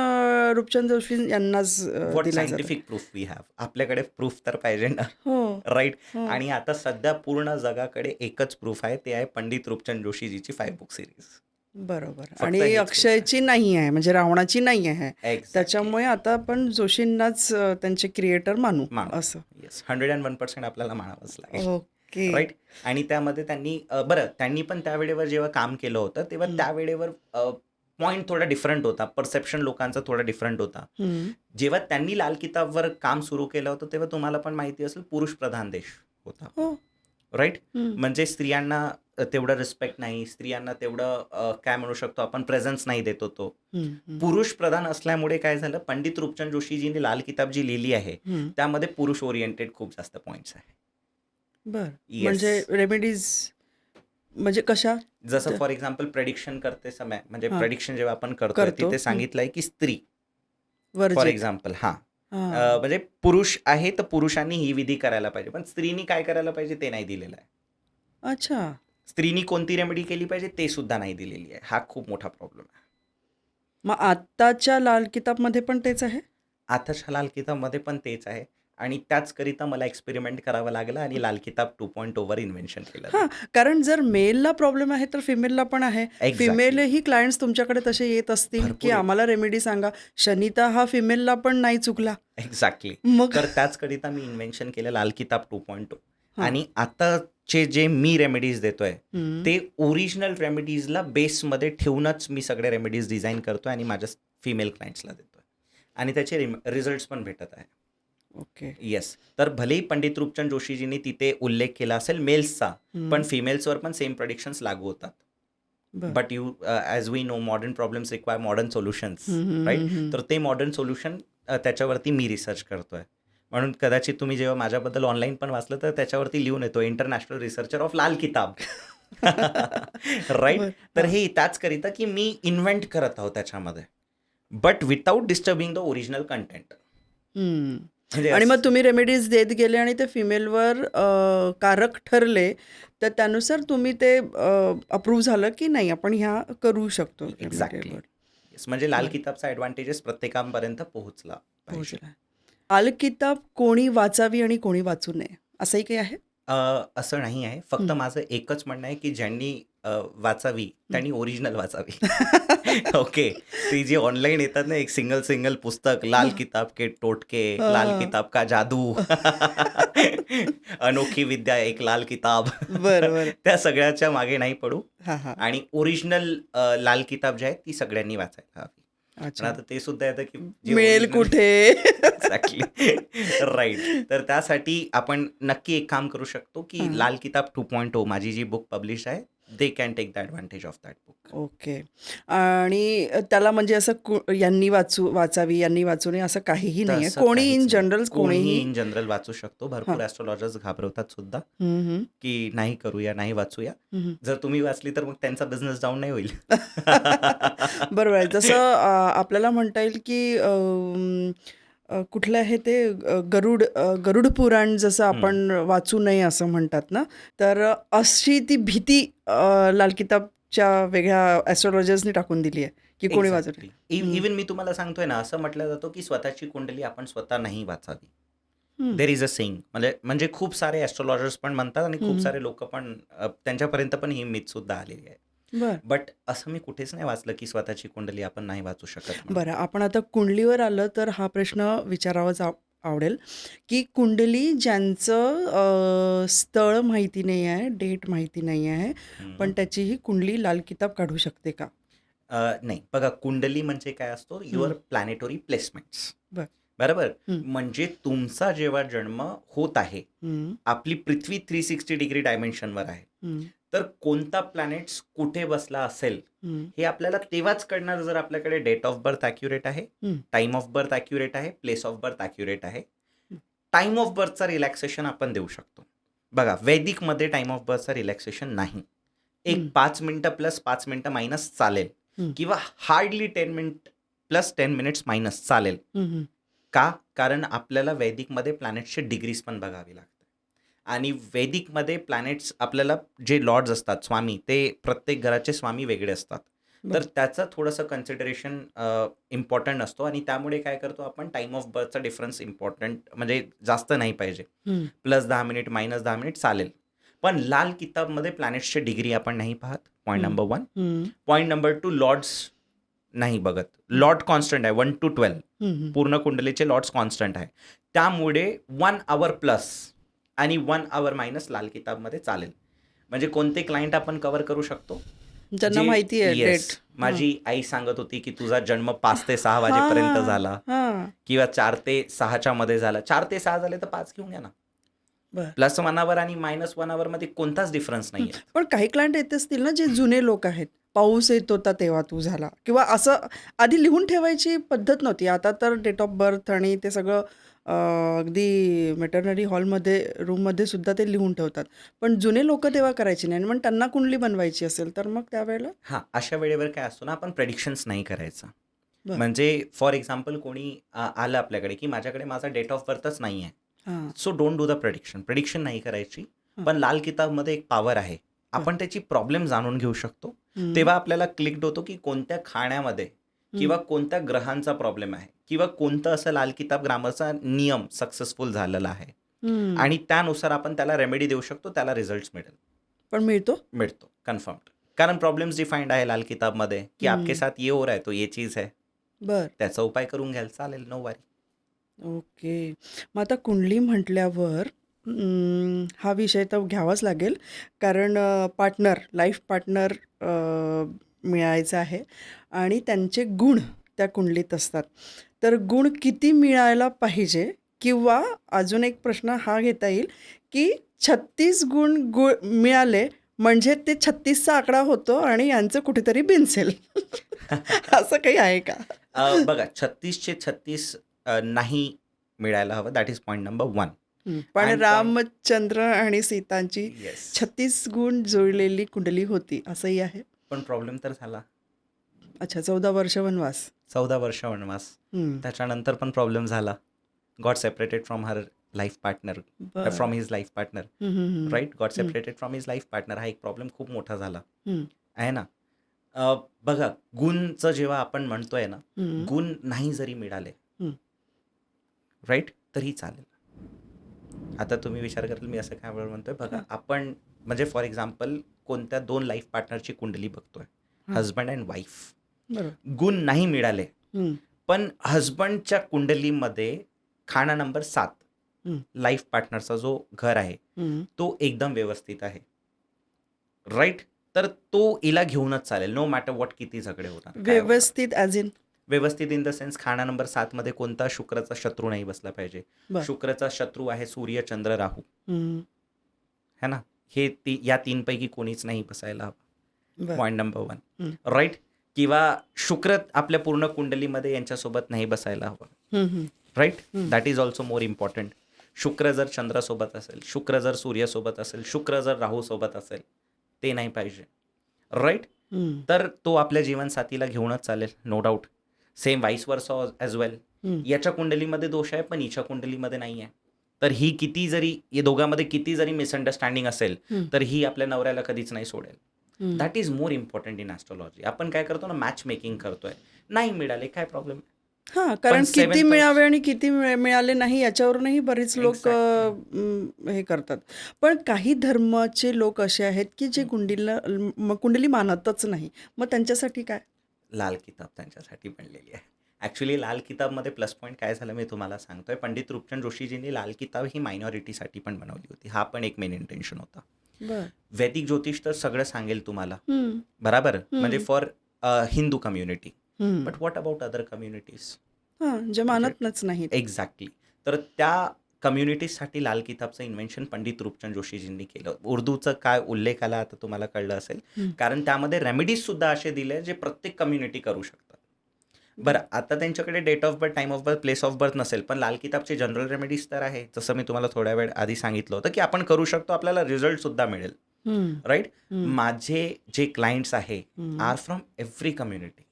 रूपचंद जोशी यांनाच व्हॉट दिला जातो. Scientific proof we have? आपल्याकडे प्रूफ तर पाहिजे ना, हो. राईट? हो. आणि आता सध्या पूर्ण जगाकडे एकच प्रूफ आहे, ते आहे पंडित रूपचंद जोशीजीची 5 बुक सिरीज. बरोबर. फक्त आणि हेच proof आहे. अक्षयची नाही आहे, म्हणजे रावणाची नाही आहे. Exactly. त्याच्यामुळे आता आपण जोशींनाच त्यांचे क्रिएटर मानू मानू. असं. येस, 101% आपल्याला मानावंच लागेल, ओके. राईट? आणि त्यामध्ये त्यांनी पण त्यावेळेवर जेव्हा काम केलं होतं तेव्हा त्यावेळेवर पॉईंट थोडा डिफरंट होता, परसेप्शन लोकांचा थोडा डिफरंट होता. हम्म. जेव्हा त्यांनी लाल किताबवर काम सुरू केलं होतं तेव्हा तुम्हाला पण माहिती असेल पुरुष प्रधान देश होता, हो. राईट? हम्म. म्हणजे स्त्रियांना तेवढं रिस्पेक्ट नाही, स्त्रियांना तेवढं काय म्हणू शकतो आपण, प्रेझेन्स नाही देत होतो. हम्म. हम्म. पुरुष प्रधान असल्यामुळे काय झालं, पंडित रूपचंद जोशीजींनी लाल किताब जी लिहिली आहे हम्म. त्यामध्ये पुरुष ओरिएंटेड खूप जास्त पॉईंट्स आहे. बरं. Yes. म्हणजे रेमेडीज म्हणजे कशा? जसं फॉर एक्झाम्पल प्रेडिक्शन करते समय, म्हणजे हां. प्रेडिक्शन जेव्हा आपण करतोय करतो. तिथे सांगितलंय की स्त्री, फॉर वर्जित. एक्झाम्पल, हां. म्हणजे पुरुष आहे तर पुरुषांनी ही विधी करायला पाहिजे, पण स्त्रीनी काय करायला पाहिजे ते नाही दिलेलं आहे. अच्छा. स्त्रीनी कोणती रेमेडी केली पाहिजे ते सुद्धा नाही दिलेली आहे. हा खूप मोठा प्रॉब्लेम आहे. मग आत्ताच्या लाल किताबमध्ये पण तेच आहे? आताच्या लाल किताबमध्ये पण तेच आहे आणि त्याचकरिता मला एक्सपेरिमेंट करावं लागलं आणि लाल किताब 2.0 वर इन्व्हेन्शन केलं. हां, कारण जर मेलला प्रॉब्लेम आहे तर फिमेलला पण आहे. Exactly. फिमेलही क्लायंट्स तुमच्याकडे तसे येत असतील भरपूर की येतात. आम्हाला रेमेडी सांगा. शनिता हा फिमेलला पण नाही चुकला. एक्झॅक्टली. मग तर त्याचकरिता मी इन्व्हेन्शन केलं लाल किताब 2.0. हां. आणि आताचे जे मी रेमेडीज देतोय हम्म. ते ओरिजिनल रेमेडीजला बेसमध्ये ठेवूनच मी सगळे रेमेडीज डिझाईन करतोय आणि माझ्या फिमेल क्लायंट्सला देतोय आणि त्याचे रिझल्ट्स पण भेटत आहे. ओके. येस. तर भलेही पंडित रूपचंद जोशीजींनी तिथे उल्लेख केला असेल मेल्सचा, हम्म. पण फिमेल्सवर पण सेम प्रेडिक्शन्स लागू होतात. बरं. But you as we know modern problems require modern solutions hmm, hmm, right. हम्म, तर ते मॉडर्न सोल्युशन त्याच्यावरती मी रिसर्च करतोय. म्हणून कदाचित तुम्ही जेव्हा माझ्याबद्दल ऑनलाईन पण वाचलं तर त्याच्यावरती लिहून येतो इंटरनॅशनल रिसर्चर ऑफ लाल किताब. राईट. बरं. तर हां. हे त्याचकरिता की मी इन्व्हेंट करत आहोत त्याच्यामध्ये, but without disturbing the original content. हम्म. म्हणजे आणि मग तुम्ही रेमेडीज देत गेले आणि ते फिमेलवर कारक ठरले, तर त्यानुसार तुम्ही ते अप्रूव्ह झालं की नाही आपण ह्या करू शकतो एक्झॅक्टली. रेमेडीवर. येस, म्हणजे लाल बरं. किताबचा ॲडव्हान्टेजेस प्रत्येकापर्यंत पोहोचला पाहिजे. पोहोचला. अल-किताब कोणी वाचावी आणि कोणी वाचू नये असंही काही आहे? असं नाही आहे. फक्त हं, माझं एकच म्हणणं आहे, की ज्यांनी वाचावी हं. त्यांनी ओरिजिनल वाचावी. ओके. ती जी ऑनलाईन येतात ना, एक सिंगल पुस्तक, लाल किताब के टोटके, लाल हां. किताब का जादू, अनोखी विद्या, एक लाल किताब. बरं, बरं. त्या सगळ्याच्या मागे नाही पडू हां, हां. आणि ओरिजिनल लाल किताब जी आहे ती सगळ्यांनी वाचायला हवी. पण अच्छा. आता ते सुद्धा येतं, की जे मिळेल ओरिजिनल कुठे? एक्झॅक्टली. राईट. तर त्यासाठी आपण नक्की एक काम करू शकतो, की हां. लाल किताब 2.0 माझी जी बुक पब्लिश आहे, they can take the advantage of that book. Okay. आणि त्याला म्हणजे असं यांनी वाचावी, यांनी वाचू नये असं काहीही नाहीये. तसं कोणी इन काहीच नाही. जनरल कोणीही कोणीही. इन जनरल वाचू शकतो. हां. भरपूर ॲस्ट्रोलॉजर्स घाबरवतात सुद्धा, हं, हं. की नाही करूया, नाही वाचूया. हं, हं. जर तुम्ही वाचली तर मग त्यांचा बिझनेस डाऊन नाही होईल. बरोबर आहे. जसं आपल्याला म्हणता येईल की कुठलं आहे ते गरुड पुराण जसं हं. आपण वाचू नये असं म्हणतात ना, तर अशी ती भीती लाल किताबच्या वेगळ्या ॲस्ट्रोलॉजर्सनी टाकून दिली आहे, की कोणी वाचू नये. एक्झॅक्टली. इव्हन मी तुम्हाला सांगतोय ना, असं म्हटलं जातं, की स्वतःची कुंडली आपण स्वतः नाही वाचावी. हं, देर इज अ सेइंग. म्हणजे खूप सारे ॲस्ट्रोलॉजर्स पण म्हणतात आणि खूप हं. सारे लोक पण त्यांच्यापर्यंत पण ही मिथ सुद्धा आलेली आहे. बरं. बट असं मी कुठेच नाही वाचलं, की स्वतःची कुंडली आपण नाही वाचू शकत म्हणून. बरं, आपण आता कुंडलीवर आलं तर हा प्रश्न विचारावाच आवडेल, की कुंडली ज्यांचं स्थळ माहिती नाही आहे, डेट माहिती नाही आहे, पण हं. त्याची ही कुंडली लाल किताब काढू शकते का? नाही. बघा, कुंडली म्हणजे काय असतो? युअर हं. Planetary placements. बरं. बरोबर? हं, म्हणजे तुमचा जेव्हा जन्म होत आहे, हं, आपली पृथ्वी 360 डिग्री डायमेन्शनवर आहे. हं, तर कोणता प्लॅनेट्स कुठे बसला असेल, हं, हे आपल्याला तेव्हाच कळणार जर आपल्याकडे डेट ऑफ बर्थ ॲक्युरेट आहे, हं, टाईम ऑफ बर्थ ॲक्युरेट आहे, प्लेस ऑफ बर्थ ॲक्युरेट आहे. हं. टाईम ऑफ बर्थचा रिलॅक्सेशन आपण देऊ शकतो. बघा, वैदिकमध्ये टाईम ऑफ बर्थचा रिलॅक्सेशन नाही. एक हं, 5 मिनिटं प्लस 5 मिनिटं मायनस चालेल हं, किंवा hardly 10 minute plus 10 minutes minus चालेल. हं, हं. का? कारण आपल्याला वैदिकमध्ये प्लॅनेट्सचे डिग्रीज पण बघावी लागते आणि वैदिकमध्ये प्लॅनेट्स आपल्याला जे लॉर्ड्स असतात, स्वामी, ते प्रत्येक घराचे स्वामी वेगळे असतात. तर बरं. त्याचं थोडंसं कन्सिडरेशन इम्पॉर्टंट असतो आणि त्यामुळे काय करतो आपण, टाईम ऑफ बर्थचा डिफरन्स इम्पॉर्टंट म्हणजे जास्त नाही पाहिजे. हं, प्लस 10 मिनिट, मायनस 10 मिनिट चालेल. पण लाल किताबमध्ये प्लॅनेट्सची डिग्री आपण नाही पाहत. पॉईंट हं, नंबर 1. हं, पॉईंट नंबर 2, लॉर्ड्स नाही बघत. लॉर्ड कॉन्स्टंट आहे 1 to 12. हं, हं. पूर्ण कुंडलीचे लॉर्ड्स कॉन्स्टंट आहे. त्यामुळे 1 आवर प्लस आणि 1 आवर मायनस लाल किताबमध्ये चालेल. म्हणजे कोणते क्लायंट आपण कव्हर करू शकतो? ज्यांना माहिती आहे येस. डेट. माझी आई सांगत होती, की तुझा जन्म 5 ते 6 वाजेपर्यंत झाला हां. किंवा 4 ते 6च्या मध्ये झाला. 4 ते 6 झाले तर 5 घेऊन या ना. बरं. प्लस 1 आवर आणि मायनस 1 आवरमध्ये कोणताच डिफरन्स नाही आहे. पण काही क्लायंट येत असतील ना, जे जुने लोक आहेत. पाऊस येत होता तेव्हा तू झाला किंवा असं आधी लिहून ठेवायची पद्धत नव्हती. आता तर डेट ऑफ बर्थ आणि ते सगळं अगदी मॅटर्नरी हॉलमध्ये, रूममध्ये सुद्धा ते लिहून ठेवतात. पण जुने लोकं तेव्हा करायची नाही आणि मग त्यांना कुंडली बनवायची असेल, तर मग त्यावेळेला? हां, अशा वेळेवर काय असतो ना, आपण प्रेडिक्शन्स नाही करायचं. बरं. म्हणजे फॉर एक्झाम्पल कोणी आलं आपल्याकडे, की माझ्याकडे माझा डेट ऑफ बर्थच नाही आहे. हां. So don't do the prediction नाही करायची. हं. पण लाल किताबमध्ये एक पॉवर आहे. आपण त्याची प्रॉब्लेम जाणून घेऊ शकतो. हं. तेव्हा आपल्याला क्लिक्ड होतो, की कोणत्या खाण्यामध्ये किंवा कोणत्या ग्रहांचा प्रॉब्लेम आहे किंवा कोणतं असं लाल किताब ग्रामरचा नियम सक्सेसफुल झालेला आहे हं. आणि त्यानुसार आपण त्याला रेमेडी देऊ शकतो. त्याला रिझल्ट्स पण मिळतो? मिळतो कन्फर्म्ड. कारण प्रॉब्लेम्स डिफाईन्ड आहे लाल किताबमध्ये, की आपके साथ ये हो रहा है तो ये चीज है. बरं. त्याचा उपाय करून घ्याल चालेल, नो वरी. ओके. मग आता कुंडली म्हटल्यावर हा विषय तर घ्यावाच लागेल. कारण लाईफ पार्टनर मिळायचा आहे आणि त्यांचे गुण त्या कुंडलीत असतात. तर गुण किती मिळायला पाहिजे? किंवा अजून एक प्रश्न हा घेता येईल, की 36 गुण मिळाले, म्हणजे ते 36चा आकडा होतो आणि यांचं कुठेतरी बिनसेल. असं काही आहे का? बघा 36चे 36 नाही मिळायला हवं. That is point number 1. पण And point रामचंद्र आणि सीतांची येस. 36 गुण जुळलेली कुंडली होती असंही आहे. पण प्रॉब्लेम तर झाला. अच्छा, 14 वर्ष वनवास. 14 वर्ष वनवास. हम्म. त्याच्यानंतर पण प्रॉब्लेम झाला. Got separated from her life partner, बरं. From his life partner, hmm, hmm, hmm. Right. Got separated from his life partner हा एक प्रॉब्लेम खूप मोठा झाला हम्म, आहे ना. बघा गुणचं जेव्हा आपण म्हणतोय ना, हम्म, गुण नाही जरी मिळाले हम्म. राईट तरी चालेल. आता तुम्ही विचार कराल मी असं काय वेळ म्हणतोय. बघा आपण म्हणजे फॉर एक्झाम्पल कोणत्या 2 लाईफ पार्टनरची कुंडली बघतोय, हा. Husband and wife. बरोबर. गुण नाही मिळाले हम्म, पण हजबंडच्या कुंडलीमध्ये खाना नंबर 7 हम्म, लाईफ पार्टनरचा जो घर आहे हम्म. तो एकदम व्यवस्थित आहे, राईट. तर तो हिला घेऊनच चालेल नो मॅटर वॉट. किती झगडे होतात काय होतात. व्यवस्थित ॲज इन. व्यवस्थित इन द सेन्स खाना नंबर 7 मध्ये कोणता शुक्रचा शत्रू नाही बसला पाहिजे. बर. शुक्रचा शत्रू आहे सूर्य चंद्र राहू, हम्म, है ना. हे या 3 पैकी कोणीच नाही बसायला हवं. बर. पॉईंट नंबर 1, हम्म, राईट. किंवा शुक्र आपल्या पूर्ण कुंडलीमध्ये यांच्यासोबत नाही बसायला हवं, हम्म, हम्म. राईट. हम्म. That is also more important. शुक्र जर चंद्रासोबत असेल, शुक्र जर सूर्यासोबत असेल, शुक्र जर राहूसोबत असेल, ते नाही पाहिजे, राईट. हम्म, तर तो आपल्या जीवनसाथीला घेऊनच चालेल, नो डाऊट. सेम वाईस वर्सा ॲज वेल. हम्म. याच्या कुंडलीमध्ये दोष आहे पण हिच्या कुंडलीमध्ये नाही आहे. तर ही किती जरी या दोघांमध्ये किती जरी मिसअंडरस्टँडिंग असेल हम्म. तर ही आपल्या नवऱ्याला कधीच नाही सोडेल. हम्म. That is more important in astrology. आपण काय करतो ना, मॅच मेकिंग करतोय. नाही मिळाले काय प्रॉब्लेम. हा, कारण किती 7th मिळावे आणि किती मिळाले नाही याच्यावरूनही बरीच लोक Exactly. हे करतात. पण काही धर्माचे लोक असे आहेत की जे कुंडली मानतच नाही. मग त्यांच्यासाठी काय? लाल किताब त्यांच्यासाठी बनलेली आहे. ॲक्च्युली लाल किताबमध्ये प्लस पॉईंट काय झालं मी तुम्हाला सांगतोय. पंडित रूपचंद जोशीजींनी लाल किताब ही मायनॉरिटीसाठी पण बनवली होती. हा पण एक मेन इंटेन्शन होता. बर. वैदिक ज्योतिष तर सगळं सांगेल तुम्हाला, हम्म, बराबर, म्हणजे फॉर हिंदू कम्युनिटी. हम्म. But what about other communities. हा, जे मानतच नाहीत. एक्झॅक्टली. तर त्या कम्युनिटीजसाठी लाल किताबचं इन्व्हेन्शन पंडित रूपचंद जोशीजींनी केलं. उर्दूचं काय उल्लेख आला आता तुम्हाला कळलं असेल, हम्म. कारण त्यामध्ये रेमेडीज सुद्धा असे दिले जे प्रत्येक कम्युनिटी करू शकतात. बरं, आता त्यांच्याकडे date of birth, time of birth, place of birth नसेल पण लाल किताबचे जनरल रेमेडीज तर आहे. जसं मी तुम्हाला थोड्या वेळ आधी सांगितलं होतं की आपण करू शकतो, आपल्याला रिझल्ट सुद्धा मिळेल, हम्म, राईट. हम्म. माझे जे क्लायंट्स आहे hmm. Are from every community.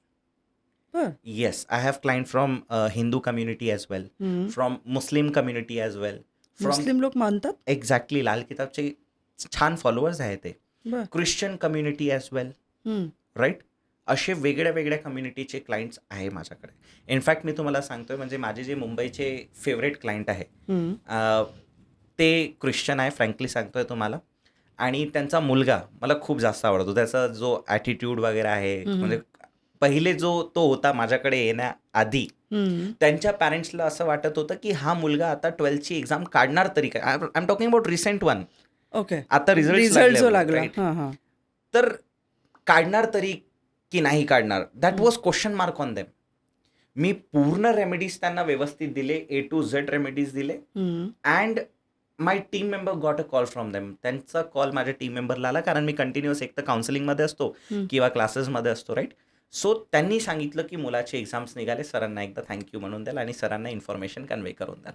बर. Yes, I have client from Hindu community as well, hmm. From Muslim community as well, from Muslim लोक मानतात. एक्झॅक्टली लाल किताबचे छान फॉलोअर्स आहे ते, बर. ख्रिश्चन कम्युनिटी ॲज वेल, हम्म, राईट. असे वेगळ्या वेगळ्या कम्युनिटीचे क्लायंट्स आहे माझ्याकडे. इनफॅक्ट मी तुम्हाला सांगतोय म्हणजे माझे जे मुंबईचे फेवरेट क्लायंट आहे हम्म, ते ख्रिश्चन आहे, फ्रँकली सांगतोय तुम्हाला. आणि त्यांचा मुलगा मला खूप जास्त आवडतो. त्याचा जो ॲटिट्यूड वगैरे आहे, म्हणजे पहिले जो तो होता माझ्याकडे येण्याआधी हम्म. त्यांच्या पॅरेंट्सला असं वाटत होतं की हा मुलगा आता 12th एक्झाम काढणार तरी काय. I am talking about recent one. Okay. आता रिझल्ट जो लागला. हा, हा. तर काढणार तरी की नाही काढणार, that was question mark on them. मी पूर्ण रेमेडीज त्यांना व्यवस्थित दिले, A to Z रेमेडीज दिले. हम्म, and my team member got a call from them. त्यांचा कॉल माझ्या टीम मेंबरला आला, कारण मी कंटिन्युअस एक तर काउन्सिलिंगमध्ये असतो हम्म. किंवा क्लासेसमध्ये असतो, राईट. सो त्यांनी सांगितलं की मुलाचे एक्झाम्स निघाले, सरांना एकदा थँक्यू म्हणून द्याल आणि सरांना इन्फॉर्मेशन कन्वे करून द्याल.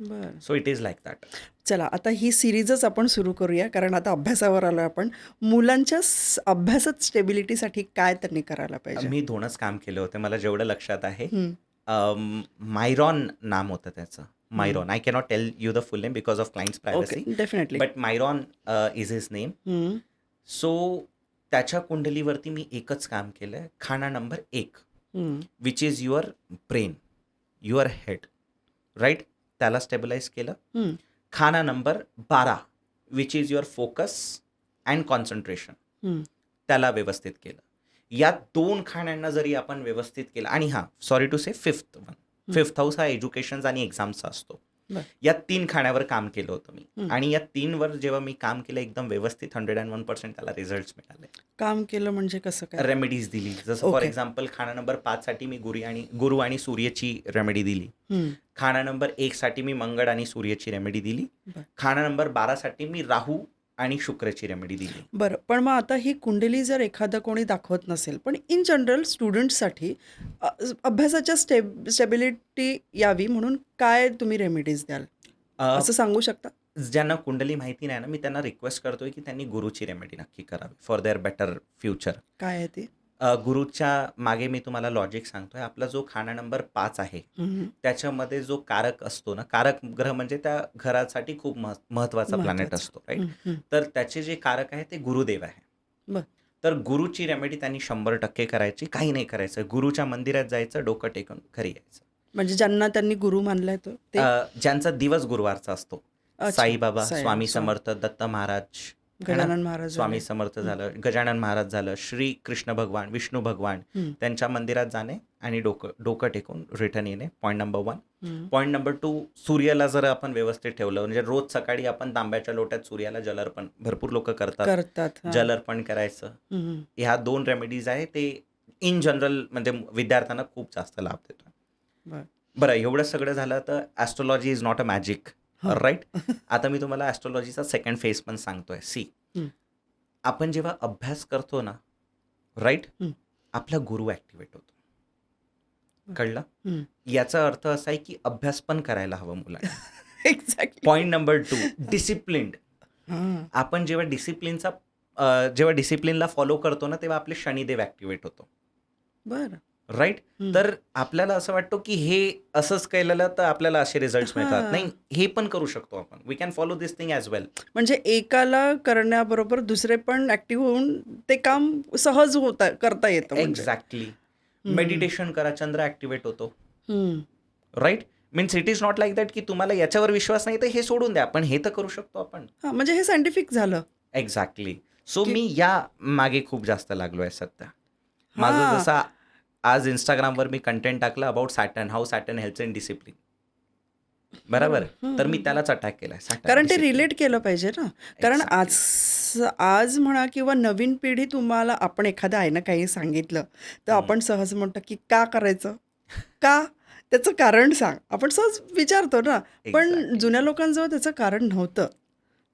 बर. So it is like that. चला, आता ही सिरीजच आपण सुरू करूया, कारण आता अभ्यासावर आलो आपण. मुलांच्या अभ्यासात स्टेबिलिटीसाठी काय त्यांनी करायला पाहिजे? मी 2च काम केले होते मला जेवढं लक्षात आहे. हम्म. मायरॉन नाम होतं त्याचं. Myron, I cannot tell you the full name because of clients privacy, okay, definitely. But Myron is his name. Hmm, so त्याच्या कुंडलीवरती मी एकच काम केलं आहे, खाना number 1, hmm, which is your brain, your head, right. त्याला स्टेबलाइज केलं. Hmm, खाना number 12, which is your focus and concentration, hmm. त्याला व्यवस्थित केलं. या 2 खाण्यांना जरी आपण व्यवस्थित केलं, आणि हां sorry to say fifth house हा एज्युकेशन आणि एक्झामचा असतो. बरं. या 3 खाण्यावर काम केलं होतं मी. हं. आणि या 3वर जेव्हा मी काम केलं एकदम व्यवस्थित 101% त्याला रिझल्ट्स मिळाले. काम केलं म्हणजे कसं काय? रेमेडीज दिली. जसं फॉर ओके. एक्झाम्पल खाना नंबर 5 साठी मी गुरु आणि सूर्यची रेमेडी दिली. हम्म, खाना नंबर 1 साठी मी मंगळ आणि सूर्यची रेमेडी दिली. बरं. खाना नंबर 12 साठी मी राहू आणि शुक्रची रेमेडी दिली. बरं. पण मग आता ही कुंडली जर एखादं कोणी दाखवत नसेल, पण इन जनरल स्टुडंट्ससाठी अभ्यासाच्या स्टेबिलिटी यावी म्हणून काय तुम्ही रेमेडीज द्याल? अ, असं सांगू शकता? ज्यांना कुंडली माहिती नाही ना, मी त्यांना रिक्वेस्ट करतोय की त्यांनी गुरुची रेमेडी नक्की करावी फॉर देअर बेटर फ्युचर. काय आहे ते? गुरुच्या मागे मी तुम्हाला लॉजिक सांगतोय. आपला जो खाना नंबर 5 आहे, हं, त्याच्यामध्ये जो कारक असतो ना, कारक ग्रह म्हणजे त्या घरासाठी खूप महत्त्वाचा प्लॅनेट महत्वाचं. असतो, राईट? हं, हं. तर त्याचे जे कारक आहे ते गुरुदेव आहे. बरं. तर गुरुची रेमेडी त्यांनी 100% करायची. काही नाही करायचं. गुरुच्या मंदिरात जायचं, डोकं टेकून घरी यायचं. म्हणजे ज्यांना त्यांनी गुरु मानलाय तो ते? ज्यांचा दिवस गुरुवारचा असतो. अच्छा. साईबाबा, साई स्वामी स्वामी. समर्थ, दत्त महाराज, है ना? गजानन महाराज स्वामी झाले. समर्थ हं, झालं, गजानन महाराज झालं, श्री कृष्ण भगवान, विष्णू भगवान, हं, त्यांच्या मंदिरात जाणे आणि डोकं डोकं टेकून रिटर्न येणे. Point number 1. हं. पॉईंट नंबर 2, सूर्याला जर आपण व्यवस्थित ठेवलं, म्हणजे रोज सकाळी आपण तांब्याच्या लोट्यात सूर्याला जलार्पण, भरपूर लोक करतात, करतात. हां. जलार्पण करायचं. हं, हं. ह्या 2 रेमेडीज आहे, ते इन जनरल म्हणजे विद्यार्थ्यांना खूप जास्त लाभ देतो. बरं. बरं, एवढं सगळं झालं तर astrology is not a magic, हां. राईट? आता मी तुम्हाला ॲस्ट्रोलॉजीचा सेकंड फेज पण सांगतोय. सी, हं. आपण जेव्हा अभ्यास करतो ना, राईट, हं. आपला गुरु ॲक्टिवेट होतो. बरं. कळलं? हं. याचा अर्थ असा आहे की अभ्यास पण करायला हवं मुलांनी. एक्झॅक्टली. Point number 2, disciplined. हां. आपण जेव्हा डिसिप्लिनला फॉलो करतो ना, तेव्हा आपले शनिदेव ॲक्टिवेट होतो, बरं. राईट? हं. तर आपल्याला असं वाटतं की हे असंच केलेलं तर आपल्याला असे रिझल्ट्स मिळतात. हां. नाही, हे पण करू शकतो आपण. We can follow this thing as well. म्हणजे एकाला करण्याबरोबर दुसरे पण ॲक्टिव्ह होऊन ते काम सहज करता येतं म्हणजे. एक्झॅक्टली. हं. मेडिटेशन करा, चंद्र ॲक्टिवेट होतो, हं. Right? Means it is not like that की तुम्हाला याच्यावर विश्वास नाही तर हे सोडून द्या, पण हे तर करू शकतो आपण. हां, म्हणजे हे सायंटिफिक झालं. एक्झॅक्टली. सो की मी या मागे खूप जास्त लागलो आहे सध्या. माझं हां. जसं आज Instagramवर मी कंटेंट टाकलं about Saturn, how Saturn helps in discipline. बरोबर? बरोबर. हं, तर हं, मी हं. त्यालाच अटॅक केलाय. सॅटर्न कारण ते डिसिप्लिन. रिलेट केलं पाहिजे ना. कारण एक्झॅक्टली. आज म्हणा किंवा नवीन पिढी तुम्हाला आपण एखाद्या आईनं काही सांगितलं, तर आपण सहज म्हणतो की का करायचं? का? त्याचं कारण सांग. आपण सहज विचारतो ना. पण एक्झॅक्टली. जुन्या लोकांजवळ त्याचं कारण नव्हतं.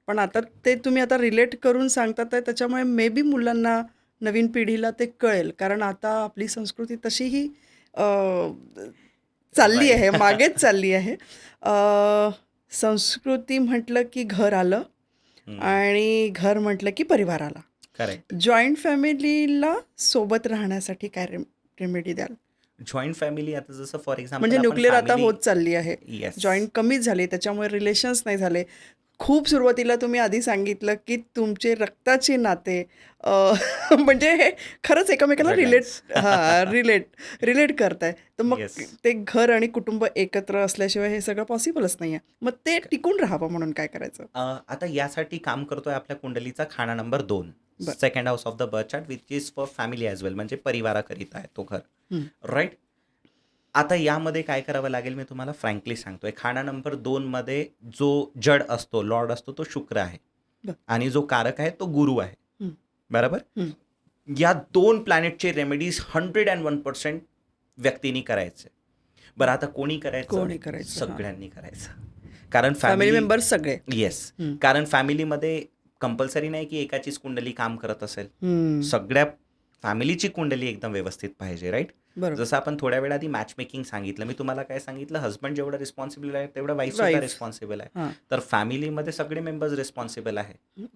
पण आता ते तुम्ही आता रिलेट करून सांगतात आहे त्याच्यामुळे मे बी मुलांना, नवीन पिढीला ते कळेल. कारण आता आपली संस्कृती तशीही अ, चालली आहे, मागेच चालली आहे. संस्कृती म्हटलं की घर आलं आणि घर म्हटलं की परिवार आला. करेक्ट. जॉईंट फॅमिलीला सोबत राहण्यासाठी काय रेमेडी द्याल? जॉईंट फॅमिली आता जसं फॉर एक्झाम्पल म्हणजे आपण न्यूक्लिअर आता फॅमिली. होत चालली आहे. येस. जॉईंट कमीच झाले, त्याच्यामुळे रिलेशन्स नाही झाले. खूप सुरुवातीला तुम्ही आधी सांगितलं की तुमचे रक्ताचे नाते अ, म्हणजे हे खरंच एकमेकाला Bloodlines. रिलेट करताय. तर मग येस. ते घर आणि कुटुंब एकत्र असल्याशिवाय हे सगळं पॉसिबलच नाही आहे. मग ते टिकून राहावं म्हणून काय करायचं? आता यासाठी काम करतोय आपल्या कुंडलीचा खाना नंबर 2, बरं. Second house of the birth chart, which is for family as well, म्हणजे परिवाराकरिता आहे तो घर, हं. राईट? आता यामध्ये काय करावं लागेल मी तुम्हाला फ्रँकली सांगतोय. खाना नंबर 2 मध्ये जो जड असतो, लॉर्ड असतो, तो शुक्र आहे बरं. आणि जो कारक आहे तो गुरु आहे. हं. बरोबर? हं. या 2 प्लॅनेटचे रेमेडीज 101% व्यक्तींनी करायचे. बरं, आता कोणी करायचं? कोणी करायचं? हां. सगळ्यांनी करायचं. कारण फॅमिली मेंबर्स सगळे. येस. हं. कारण फॅमिलीमध्ये कंपल्सरी नाही की एकाचीच कुंडली काम करत असेल. हं. सगळ्या फॅमिलीची कुंडली एकदम व्यवस्थित पाहिजे, राईट? बरोबर. जसं आपण थोड्या वेळ आधी मॅच मेकिंग सांगितलं, मी तुम्हाला काय सांगितलं, हस्बंड जेवढं रिस्पॉन्सिबल आहे तेवढं वाईफ सुद्धा वाईफ. रिस्पॉन्सिबल आहे. हां. तर फॅमिलीमध्ये सगळे मेंबर्स रिस्पॉन्सिबल आहे.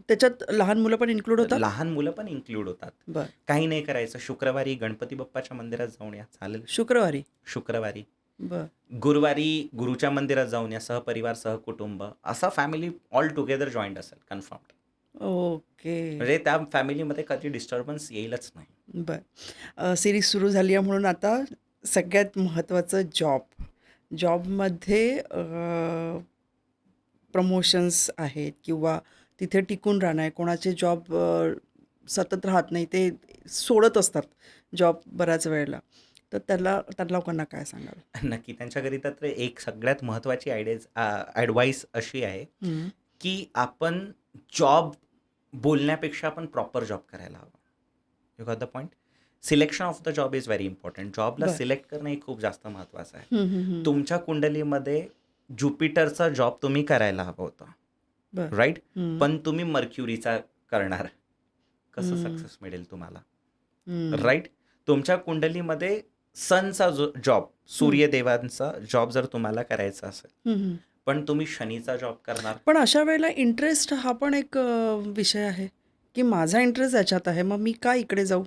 त्याच्यात लहान मुलं पण इन्क्लूड होतात? लहान मुलं पण इन्क्लूड होतात. बरं. काही नाही करायचं. शुक्रवारी गणपती बाप्पाच्या मंदिरात जाऊन या, चालेल? शुक्रवारी? शुक्रवारी. बरं. गुरुवारी गुरुच्या मंदिरात जाऊन या, सहपरिवार सहकुटुंब, असा फॅमिली ऑल टुगेदर जॉईंट असेल, कन्फर्म्ड. ओके. म्हणजे त्या फॅमिलीमध्ये कधी डिस्टर्बन्स येईलच नाही. बरं. सिरीज सुरू झाली आहे म्हणून आता सगळ्यात महत्त्वाचं जॉब. जॉबमध्ये प्रमोशन्स आहेत किंवा तिथे टिकून राहणं आहे. कोणाचे जॉब सतत राहत नाही, ते सोडत असतात जॉब बऱ्याच वेळेला. तर त्या लोकांना काय सांगाल? नक्की. त्यांच्याकरिता तर एक सगळ्यात महत्त्वाची ॲडवाईस अशी आहे हं. की आपण जॉब बोलण्यापेक्षा आपण प्रॉपर जॉब करायला हवा. You got the point? Selection of the job is very important. जॉबला बरं. सिलेक्ट करणं हे खूप जास्त महत्त्वाचं आहे. हं, हं, हं. तुमच्या कुंडलीमध्ये ज्युपिटरचा जॉब तुम्ही करायला हवं होतं. बरं. राईट. हम्म. पण तुम्ही मर्क्युरीचा करणार, कसं हम्म. सक्सेस मिळेल तुम्हाला? हम्म. राईट. तुमच्या कुंडलीमध्ये सनचा जॉब, सूर्यदेवांचा जॉब जर तुम्हाला करायचा असेल, हम्म. पण तुम्ही शनीचा जॉब करणार. पण अशा वेळेला इंटरेस्ट हा पण एक विषय आहे की माझा इंटरेस्ट याच्यात आहे, मग मी का इकडे जाऊ?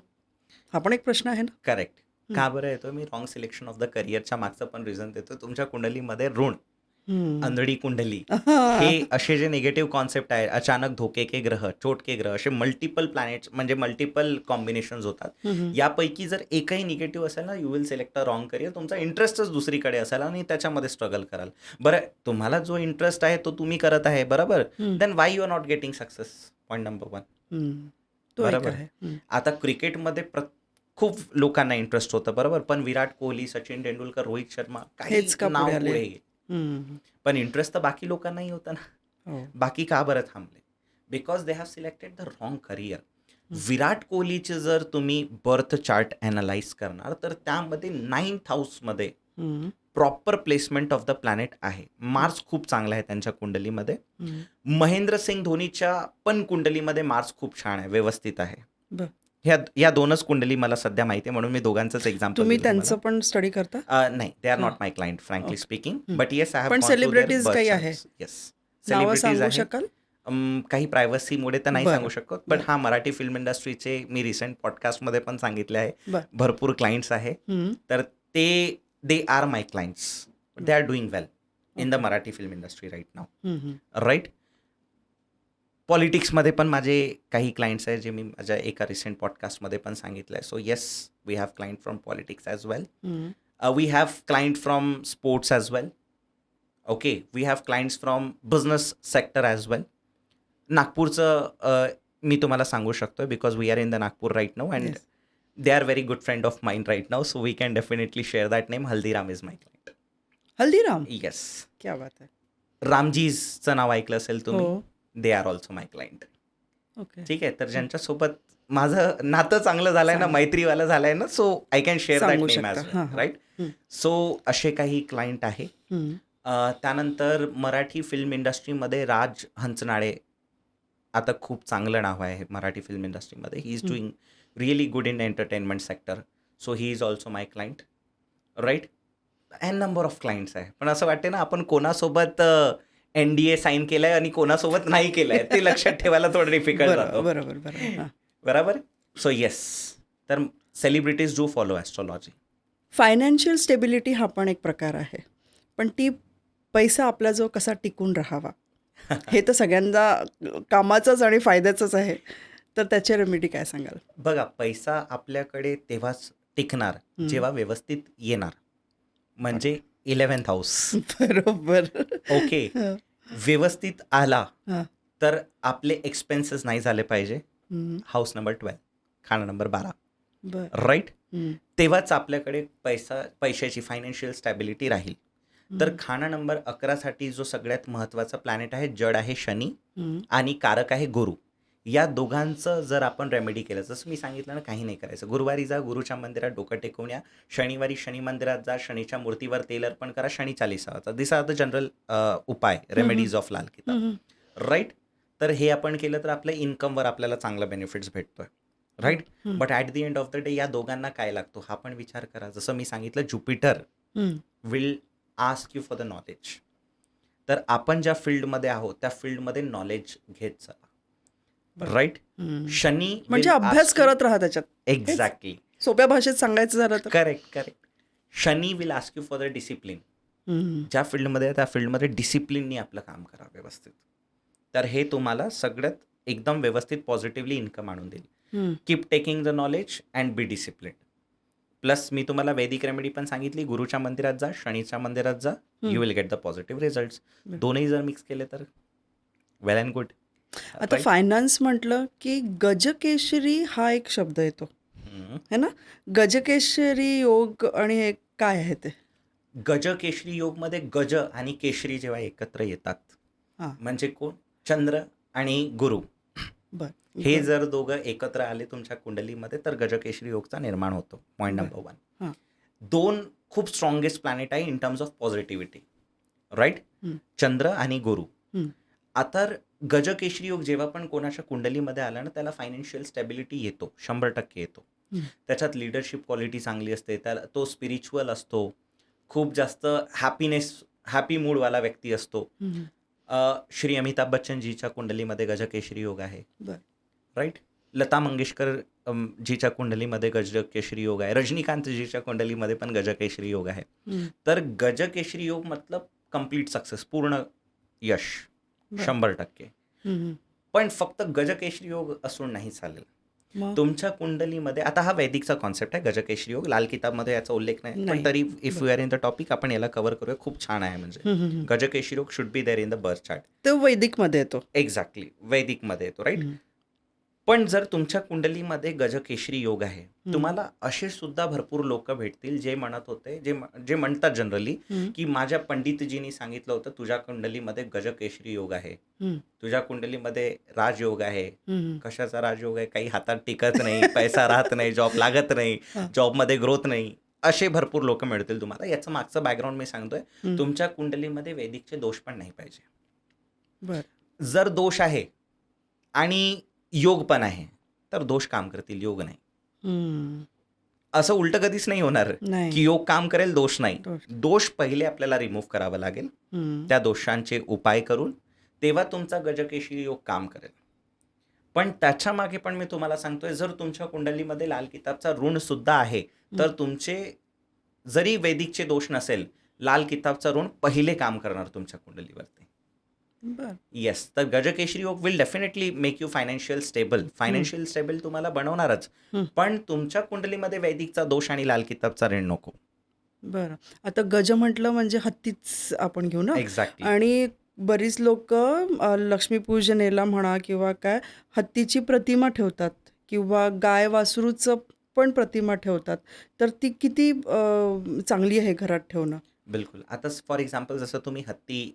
हा पण एक प्रश्न आहे ना. करेक्ट. का बरं येतो? मी रॉंग सिलेक्शन ऑफ द करिअरच्या मागचं पण रिझन देतो. तुमच्या कुंडलीमध्ये ऋण, हम्म. अंधळी कुंडली, हा. हे असे जे निगेटिव्ह कॉन्सेप्ट आहे, अचानक धोके के ग्रह, चोट के ग्रह, असे मल्टिपल प्लॅनेट्स म्हणजे मल्टिपल कॉम्बिनेशन्स होतात. हम्म. यापैकी जर एकही निगेटिव्ह असेल ना, you will select a wrong career. तुमचा इंटरेस्टच दुसरीकडे असेल आणि त्याच्यामध्ये स्ट्रगल कराल. बरं, तुम्हाला जो इंटरेस्ट आहे तो तुम्ही करत आहे, बरोबर, hmm. Then why you are not getting success? Point number 1. Hmm. तो एक बरोबर. आहे. हम्म. आता क्रिकेटमध्ये खूप लोकांना इंटरेस्ट होतं, बरोबर, पण विराट कोहली, सचिन तेंडुलकर, रोहित शर्मा काही हेच का नाव पुढे आले? पुढे गेले. हम्म. पण इंटरेस्ट तर बाकी लोकांनाही होता ना. हो. बाकी का बरं थांबले? Because they have selected the wrong career. Virat कोहलीचे जर तुम्ही बर्थ चार्ट ॲनालाइज करणार तर त्यामध्ये 9th हाऊसमध्ये हम्म. Proper placement of the planet आहे. मार्स खूप चांगला आहे त्यांच्या कुंडलीमध्ये. हम्म. महेंद्रसिंग धोनीच्या पण कुंडलीमध्ये मार्स खूप छान आहे, व्यवस्थित आहे. बरं. या 2च कुंडली मला सध्या माहिती आहे, म्हणून मी दोघांचंच एक्झाम्पल तुम्ही त्यांचं पण स्टडी करता? नाही, दे आर हां. Not my client frankly okay. Speaking, हं. बट येस आय हॅव पण gone through their celebrities birth काही आहे? चार्ट्स. येस, नावं सेलिब्रिटीज सांगू आहेत. शकाल? काही प्रायव्हसीमुळे तर नाही बरं. सांगू शकत, बरं. बट हा मराठी फिल्म इंडस्ट्रीचे मी रिसेंट पॉडकास्टमध्ये पण सांगितले आहे, बरं. भरपूर क्लायंट्स आहे. हम्म. तर they are my clients. They are doing well in the okay. Marathi film industry right नाव. हम्म. राईट. पॉलिटिक्समध्ये पण माझे काही क्लायंट्स आहेत, जे मी माझ्या एका रिसेंट पॉडकास्टमध्ये पण सांगितलं आहे. So yes, we have client from politics as well. Hmm. We have client from sports as well. Okay, we have clients from business sector as well. नागपूरचं मी तुम्हाला सांगू शकतो because we are in the Nagpur right now and Yes. They are very good friend of mind right now, so we can definitely share that name. Haldiram is my client. Haldiram? Yes. क्या बात आहे. रामजीजचं नाव ऐकलं असेल तुम्ही. हो. They are also my client. Okay. ठीक आहे. तर ज्यांच्यासोबत माझं नातं चांगलं झालंय ना, चांगलं. मैत्रीवालं झालंय ना, so I can share that सांगू नेम शकता. ॲज हां, वेल, हां. राईट. हं. सो असे काही क्लायंट आहे. हम्म. त्यानंतर मराठी फिल्म इंडस्ट्रीमध्ये राज हंचनाळे, आता खूप चांगलं नाव आहे मराठी फिल्म इंडस्ट्रीमध्ये. ही इज हं. Doing really good in entertainment sector. So he is also my client. Right. An number of clients आहे. पण असं वाटते ना, आपण कोणासोबत NDA साईन केलंय आणि कोणासोबत नाही केलंय ते लक्षात ठेवायला थोडं डिफिकल्ट बरोबर जातं. बरोबर बरोबर. हां. बरोबर. सो येस, तर celebrities do follow astrology. Financial stability हा पण एक प्रकार आहे, पण ती पैसा आपला जो कसा टिकून राहावा हे तर सगळ्यांना कामाचंच आणि फायद्याचंच आहे. तर त्याची रेमेडी काय सांगाल? बघा, पैसा आपल्याकडे तेव्हाच टिकणार हं. जेव्हा व्यवस्थित येणार, म्हणजे 11th हाऊस. बरोबर. ओके. हं. व्यवस्थित आला हां. तर आपले एक्सपेन्सेस नाही झाले पाहिजे. हं. हाऊस नंबर 12, खाना नंबर 12, बरं. राईट. हं. तेव्हाच आपल्याकडे पैशाची फायनान्शियल स्टॅबिलिटी राहील. तर हं. खाना नंबर 11साठी जो सगळ्यात महत्त्वाचा प्लॅनेट आहे, जड आहे शनी हं. आणि कारक आहे गुरु. या दोघांचं जर आपण रेमेडी केलं, जसं मी सांगितलं ना, काही नाही करायचं. गुरुवारी जा, गुरुच्या मंदिरात डोकं टेकवून या. शनिवारी शनी मंदिरात जा, शनीच्या मूर्तीवर तेल अर्पण करा, शनी चालीसा वाचा. दिस आर द जनरल उपाय, रेमेडीज ऑफ लाल किताब, हं. राईट. तर हे आपण केलं तर आपल्या इन्कमवर आपल्याला चांगला बेनिफिट्स भेटतोय, राईट. हं. But at the end of the day या दोघांना काय लागतो हा पण विचार करा. जसं मी सांगितलं, ज्युपिटर हं. Will ask you for the knowledge. तर आपण ज्या फील्डमध्ये आहोत त्या फील्डमध्ये नॉलेज घेत चला, राईट. हं. शनी म्हणजे अभ्यास करत राहा त्याच्यात. एक्झॅक्टली. सोप्या भाषेत सांगायचं झालं तर. Correct. Shani will ask you for the discipline. हं. ज्या फील्डमध्ये आहे त्या फील्डमध्ये डिसिप्लिननी आपलं काम करा व्यवस्थित. तर हे तुम्हाला सगळ्यात एकदम व्यवस्थित पॉझिटिव्हली इन्कम आणून देईल. हं. Keep taking the knowledge and be discipline. Plus मी तुम्हाला वैदिक रेमेडी पण सांगितली. गुरुच्या मंदिरात जा, शनीच्या मंदिरात जा, you will get the positive results. दोनही जर मिक्स केले तर वेल अँड गुड. आता फायनान्स म्हटलं की गजकेशरी हा एक शब्द येतो है ना. गजकेशरी योग आणि हे काय आहे ते? गजकेशरी योगमध्ये गज आणि केशरी जेव्हा एकत्र येतात, हां. म्हणजे कोण? चंद्र आणि गुरु. बरं. हे जर दोघं एकत्र आले तुमच्या कुंडलीमध्ये तर गजकेशरी योगचा निर्माण होतो. Point number 1. हां. 2 खूप स्ट्रॉंगेस्ट प्लॅनेट आहे in terms of positivity, right. हं. चंद्र आणि गुरु. हं. आता गजकेशरी योग जेव्हा पण कोणाच्या कुंडलीमध्ये आला ना, त्याला फायनान्शियल स्टॅबिलिटी येतो, 100% येतो. हं. त्याच्यात लीडरशिप क्वालिटी चांगली असते, त्याला तो स्पिरिच्युअल असतो, खूप जास्त हॅपी मूडवाला व्यक्ती असतो. हं. श्री अमिताभ बच्चनजीच्या कुंडलीमध्ये गजकेशरी योग आहे, बरं. राईट. लता मंगेशकर जीच्या कुंडलीमध्ये गजकेशरी योग आहे, रजनीकांतजीच्या कुंडलीमध्ये पण गजकेशरी योग आहे. हं. तर गजकेशरी योग मतलब कम्प्लीट सक्सेस, पूर्ण यश, बरं. 100%. हं. पण फक्त गजकेशरी योग असून नाही चालेल. मग तुमच्या कुंडलीमध्ये आता हा वैदिकचा कॉन्सेप्ट आहे गजकेशरी योग, लाल किताबमध्ये याचा उल्लेख नाही, पण नाही. तरी if you R in the topic आपण याला कव्हर करूया. खूप छान आहे. म्हणजे हं, हं, हं. Gajkesari yog should be there in the birth chart. तो वैदिकमध्ये येतो. एक्झॅक्टली, वैदिकमध्ये येतो, राईट. हं. पण जर तुमच्या कुंडलीमध्ये गजकेशरी योग आहे, हं. तुम्हाला असे सुद्धा भरपूर लोक भेटतील जे म्हणत होते, जे म्हणतात जनरली, हं. की माझ्या पंडितजींनी सांगितलं होतं तुझ्या कुंडलीमध्ये गजकेशरी योग आहे, हं. तुझ्या कुंडलीमध्ये राजयोग आहे. हं. कशाचा राजयोग आहे? काही हातात टिकत नाही, पैसा राहत नाही, जॉब लागत नाही, हां. जॉबमध्ये ग्रोथ नाही, असे भरपूर लोक मिळतील तुम्हाला. याचं मागचं बॅकग्राऊंड मी सांगतोय. हं. तुमच्या कुंडलीमध्ये वैदिकचे दोष पण नाही पाहिजे. बरं. जर दोष आहे आणि योग पण आहे तर दोष काम करतील, योग नाही. हं. असं उलट कधीच नाही होणार की नाही. योग काम करेल, दोष नाही. दोष. दोष पहिले आपल्याला रिमूव्ह करावा लागेल, हं. त्या दोषांचे उपाय करून, तेव्हा तुमचा गजकेशरी योग काम करेल. पण त्याच्या मागे पण मी तुम्हाला सांगतोय, जर तुमच्या कुंडलीमध्ये लाल किताबचा ऋण सुद्धा आहे तर तुमचे जरी वैदिकचे दोष नसेल, लाल किताबचा ऋण पहिले काम करणार तुमच्या कुंडलीवरती. बरं. येस. तर गजकेशरी योग will definitely make you financial stable. Financial stable तुम्हाला बनवणारच. हं. पण तुमच्या कुंडलीमध्ये वैदिकचा दोष आणि लाल किताबचा ऋण नको. बरं. आता गज म्हटलं म्हणजे हत्तीच आपण घेऊ ना? एक्झॅक्टली. आणि बरीच लोकं लक्ष्मीपूजनेला म्हणा किंवा काय हत्तीची प्रतिमा ठेवतात किंवा गाय वासरूचं पण प्रतिमा ठेवतात. तर ती किती चांगली आहे घरात ठेवणं? बिलकुल. आता फॉर एक्झाम्पल जसं तुम्ही हत्ती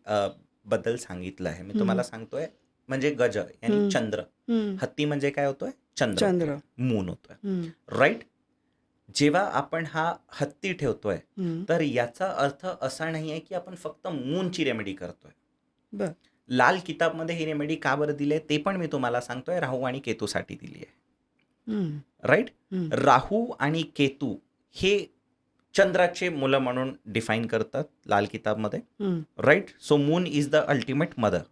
बद्दल सांगितलं आहे, मी हं. तुम्हाला सांगतोय, म्हणजे गज हं. यानी चंद्र. हं. हत्ती म्हणजे काय होतोय? चंद्र चंद्र. होतोय, मून होतोय, हं. राईट. जेव्हा आपण हा हत्ती ठेवतोय हं. तर याचा अर्थ असा नाही आहे की आपण फक्त मूनची रेमेडी करतोय. बरं. लाल किताबमध्ये ही रेमेडी का बरं दिली आहे ते पण मी तुम्हाला सांगतोय, राहू आणि केतूसाठी दिली आहे, हं. राईट. हं. राहू आणि केतू हे चंद्राचे मुलं म्हणून डिफाईन करतात लाल किताबमध्ये, हं. Right. So moon is the ultimate mother,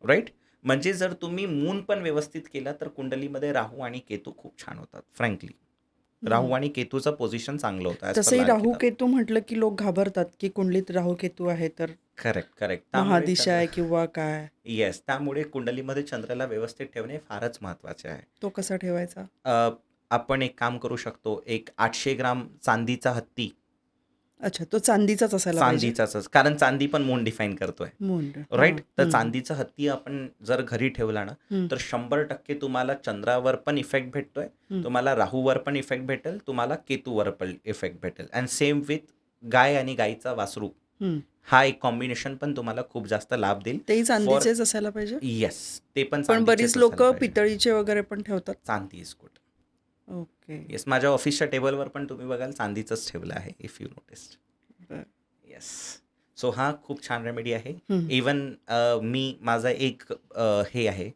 right. म्हणजे जर तुम्ही मून पण व्यवस्थित केला तर कुंडलीमध्ये राहू आणि केतू खूप छान होतात. फ्रँकली राहू आणि केतूचं पोझिशन चांगलं होतं as per तसंही लाल राहू किताब. केतू म्हटलं की लोक घाबरतात की कुंडलीत राहू केतू आहे तर करेक्ट. महादिशा आहे किंवा काय. येस. त्यामुळे कुंडलीमध्ये चंद्राला व्यवस्थित ठेवणे फारच महत्वाचे आहे. तो कसा ठेवायचा? आपण एक काम करू शकतो, एक 800 ग्राम चांदीचा हत्ती, अच्छा, तो चांदीचाच असायला पाहिजे. चांदीचाच, कारण चांदी पण मून डिफाईन करतोय, मुंड. राईट. हां. तर हं. चांदीचा हत्ती आपण जर घरी ठेवला ना हं. तर 100% तुम्हाला चंद्रावर पण इफेक्ट भेटतोय, हं. तुम्हाला राहूवर पण इफेक्ट भेटेल, तुम्हाला केतूवर पण इफेक्ट भेटेल. अँड सेम विथ गाय आणि गाईचा वासरू, हं. हा एक कॉम्बिनेशन पण तुम्हाला खूप जास्त लाभ देईल. तेही चांदीचेच असायला पाहिजे. येस, ते पण पण चांदीचेच बरीच लोक असायला पाहिजे. पितळीचे वगैरे पण ठेवतात. चांदी इज गुड. ओके. येस, माझ्या ऑफिसच्या टेबलवर पण तुम्ही बघाल चांदीचंच ठेवलं आहे, इफ यू नोटिस्ड. बरं. येस. सो हा खूप छान रेमेडी आहे. हं. इवन मी माझा एक हे आहे,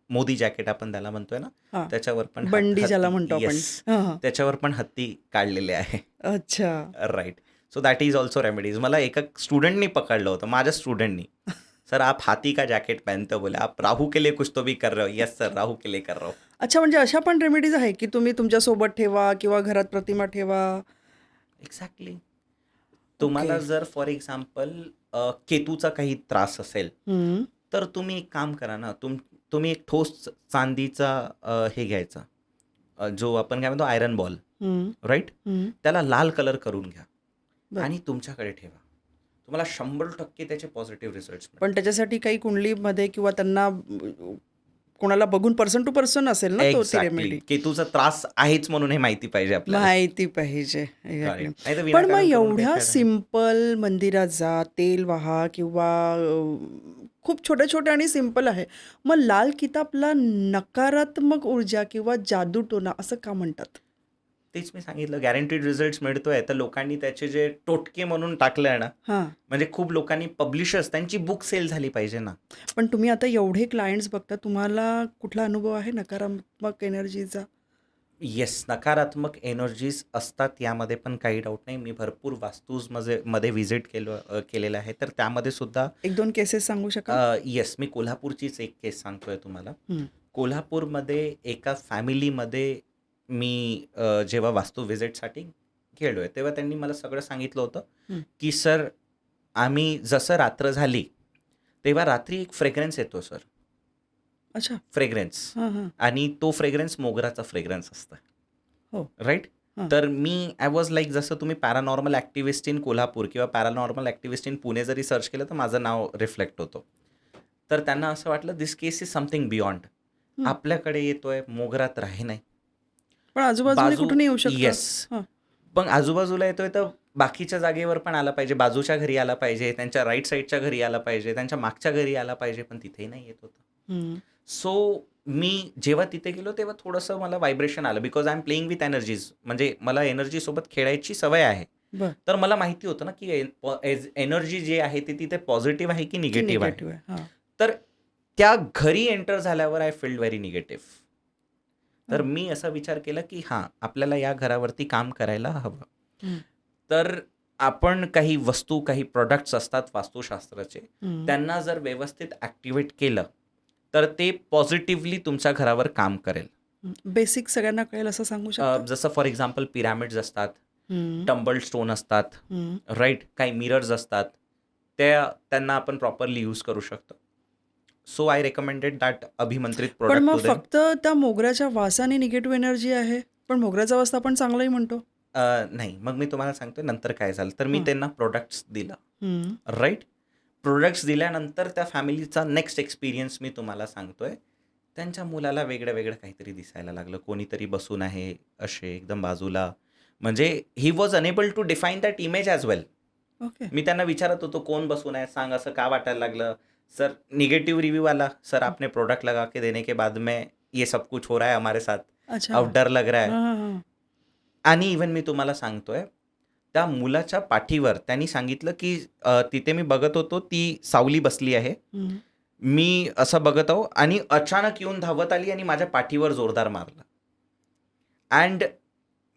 मोदी जॅकेट आपण त्याला म्हणतोय ना, हां. त्याच्यावर पण बंडी ज्याला म्हणतो आपण. येस, हां, हां. त्याच्यावर पण हत्ती काढलेले आहे, अच्छा. Right. So that is also remedies. मला एका स्टुडंटनी पकडलं होतं, माझ्या स्टुडंटनी, सर आप हाथी का जॅकेट पहनते हो, बोले आप राहू के लिए कुछ तो भी कर रहे हो. येस सर, राहू के लिए कर रहा हूँ. अच्छा, म्हणजे अशा पण रेमेडीज आहे की तुम्ही तुमच्यासोबत ठेवा किंवा घरात प्रतिमा ठेवा. एक्झॅक्टली. तुम्हाला ओके. जर फॉर एक्झाम्पल केतूचा काही त्रास असेल हं. तर तुम्ही एक काम करा ना, तुम्ही एक ठोस चांदीचा हे घ्यायचा, जो आपण काय म्हणतो आयरन बॉल, हं. राईट. हं. त्याला लाल कलर करून घ्या बरं. आणि तुमच्याकडे ठेवा. तुम्हाला 100% त्याचे पॉझिटिव्ह रिझल्ट्स पण त्याच्यासाठी काही कुंडलीमध्ये किंवा त्यांना कोणाला बघून पर्सन टू पर्सन असेल ना तो ती एक्झॅक्टली. रेमेडी. केतूचा त्रास आहेच म्हणून हे माहिती पाहिजे आपल्याला. माहिती पाहिजे. Exactly. Correct. नाहीतर पण मग विनाकारण करून काही एवढ्या फायदा नाही. सिंपल मंदिरात जा, तेल वाहा किंवा खूप छोटे-छोटे आणि सिंपल आहे. मग लाल किताबला नकारात्मक ऊर्जा किंवा जादूटोना असं का म्हणतात? तेच मी सांगितलं, गॅरंटीड रिझल्ट्स मिळतोय, तर लोकांनी त्याचे जे टोटके म्हणून टाकलंय ना, हां. म्हणजे खूप लोकांनी पब्लिशर्स त्यांची बुक सेल झाली पाहिजे ना. पण तुम्ही आता एवढे क्लायंट्स बघता, तुम्हाला कुठला अनुभव आहे नकारात्मक एनर्जीचा? येस, नकारात्मक एनर्जीज असतात, यामध्ये पण काही डाऊट नाही. मी भरपूर मध्ये व्हिजिट केलेलं आहे, तर त्यामध्ये सुद्धा 1-2 केसेस सांगू शकाल? येस, मी कोल्हापूरचीच एक केस सांगतोय तुम्हाला. हं. कोल्हापूरमध्ये एका फॅमिलीमध्ये मी जेव्हा वास्तू व्हिजिटसाठी गेलोय, तेव्हा त्यांनी मला सगळं सांगितलं होतं, हं. की सर, आम्ही जसं रात्र झाली, तेव्हा रात्री एक फ्रेग्रन्स येतो सर, अच्छा. फ्रेग्रन्स. हां, हां. आणि तो फ्रेग्रन्स मोगराचा फ्रेग्रन्स असतं. हो. राईट? हां. तर आय वॉज लाईक, जसं तुम्ही पॅरानॉर्मल ॲक्टिव्हिस्ट इन कोल्हापूर किंवा पॅरानॉर्मल ॲक्टिव्हिस्ट इन पुणे जरी सर्च केलं, तर माझं नाव रिफ्लेक्ट होतं. तर त्यांना असं वाटलं, दिस केस इज समथिंग बियॉन्ड. हं. आपल्याकडे येतोय, मोगरात राहे नाही. पण आजूबाजूने बाजू कुठूनही येऊ शकतात. येस. हां. पण आजूबाजूला येतोय, तर बाकीच्या जागेवर पण आला पाहिजे. बाजूच्या घरी आला पाहिजे, त्यांच्या राईट साईडच्या घरी आला पाहिजे, त्यांच्या मागच्या घरी आला पाहिजे, पण तिथेही नाही येत होतं. हं. सो मी जेव्हा तिथे गेलो, तेव्हा थोडंसं मला व्हायब्रेशन आलं, because I am playing with energies. म्हणजे मला एनर्जीसोबत खेळायची सवय आहे. बरं. तर मला माहिती होतं ना, की एनर्जी जी आहे ती तिथे पॉझिटिव्ह आहे की की निगेटिव्ह आहे. निगेटिव्ह आहे. हां. तर त्या घरी एंटर झाल्यावर आय फील्ड व्हेरी निगेटिव्ह. तर हां. मी असा विचार केला, की हां, आपल्याला या घरावरती काम करायला हवं. हं. तर आपण काही वस्तू, काही प्रॉडक्ट्स असतात वास्तुशास्त्राचे, हं. त्यांना जर व्यवस्थित ॲक्टिव्हेट केलं, तर ते पॉझिटिव्हली तुमच्या घरावर काम करेल. बेसिक सगळ्यांना कळेल असं सांगू शकता? जसं फॉर एक्झाम्पल पिरॅमिड्स असतात, हं. टंबल स्टोन असतात, हं. राईट? काही मिरर्स असतात, त्यांना आपण प्रॉपरली यूज करू शकतो. सो आय रेकमेंडेड दॅट अभिमंत्रित पण प्रोडक्ट मग टू देम. फक्त त्या मोगऱ्याच्या वासाने निगेटिव्ह एनर्जी आहे? पण मोगऱ्याचा वास तर आपण चांगलाही म्हणतो. नाही, मग मी तुम्हाला सांगतोय नंतर काय झालं. तर मी हां. त्यांना प्रोडक्ट्स दिलं, हं. राईट? प्रोडक्ट्स दिल्यानंतर त्या फॅमिलीचा नेक्स्ट एक्सपिरियन्स मी तुम्हाला सांगतोय. त्यांच्या मुलाला वेगळं-वेगळं काहीतरी दिसायला लागलं. कोणीतरी बसून आहे असे एकदम बाजूला. म्हणजे he was unable to define that image as well. Okay. मी त्यांना विचारत होतो, "कौन बसून है? सांग, असं का वाटायला लागलं?" "सर, नेगेटिव्ह रिव्ह्यू आला. सर, हं. आपने प्रोडक्ट लगा के देने के बाद में ये सब कुछ हो रहा है हमारे साथ. अच्छा. अब डर लग रहा है." हां, हां, हां. आणि इव्हन मी तुम्हाला सांगतोय, त्या मुलाच्या पाठीवर त्यांनी सांगितलं, की तिथे मी बघत होतो, ती सावली बसली आहे. हं. मी असं बघत आहो आणि अचानक येऊन धावत आली आणि माझ्या पाठीवर जोरदार मारलं. एंड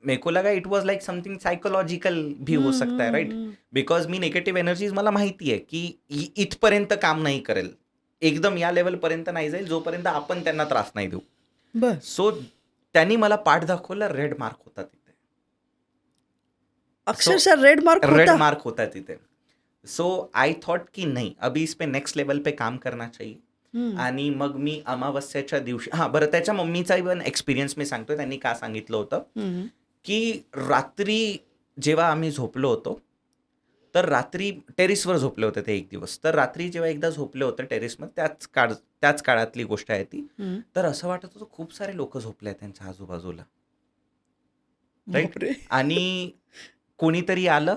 मेरे को लगा इट वाज लाइक समथिंग सायकोलॉजिकल भी हं, हो सकता है, हं, राइट? हं. बिकॉज मी निगेटिव्ह एनर्जीज, मला माहिती आहे की इथपर्यंत काम नाही करेल, एकदम या लेवलपर्यंत नाही जाईल जोपर्यंत आपण त्यांना त्रास नाही देऊ. बरं. सो त्यांनी मला पाठ दाखवला, रेड मार्क होता तिथे. अक्षरशः रेड मार्क रेड होता? मार्क होता तिथे. सो आई थॉट की नहीं, अभी इस पे नेक्स्ट लेवल पे काम करना चाहिए. हं. आणि मग मी अमावस्याच्या दिवशी, हां, बरं, त्याच्या मम्मीचा इव्हन एक्सपिरियन्स मी सांगतोय, त्यांनी का सांगितलं होतं, हं. की रात्री जेव्हा आम्ही झोपलो होतो, तर रात्री टेरेसवर झोपले होते ते एक दिवस. तर रात्री जेव्हा एकदा झोपले होते टेरेसमध्ये, त्याच काळातली गोष्ट आहे ती. हं. तर असं वाटत होतं खूप सारे लोकं झोपले आहेत त्यांच्या आजूबाजूला, राईट? बापरे! आणि कोणीतरी आलं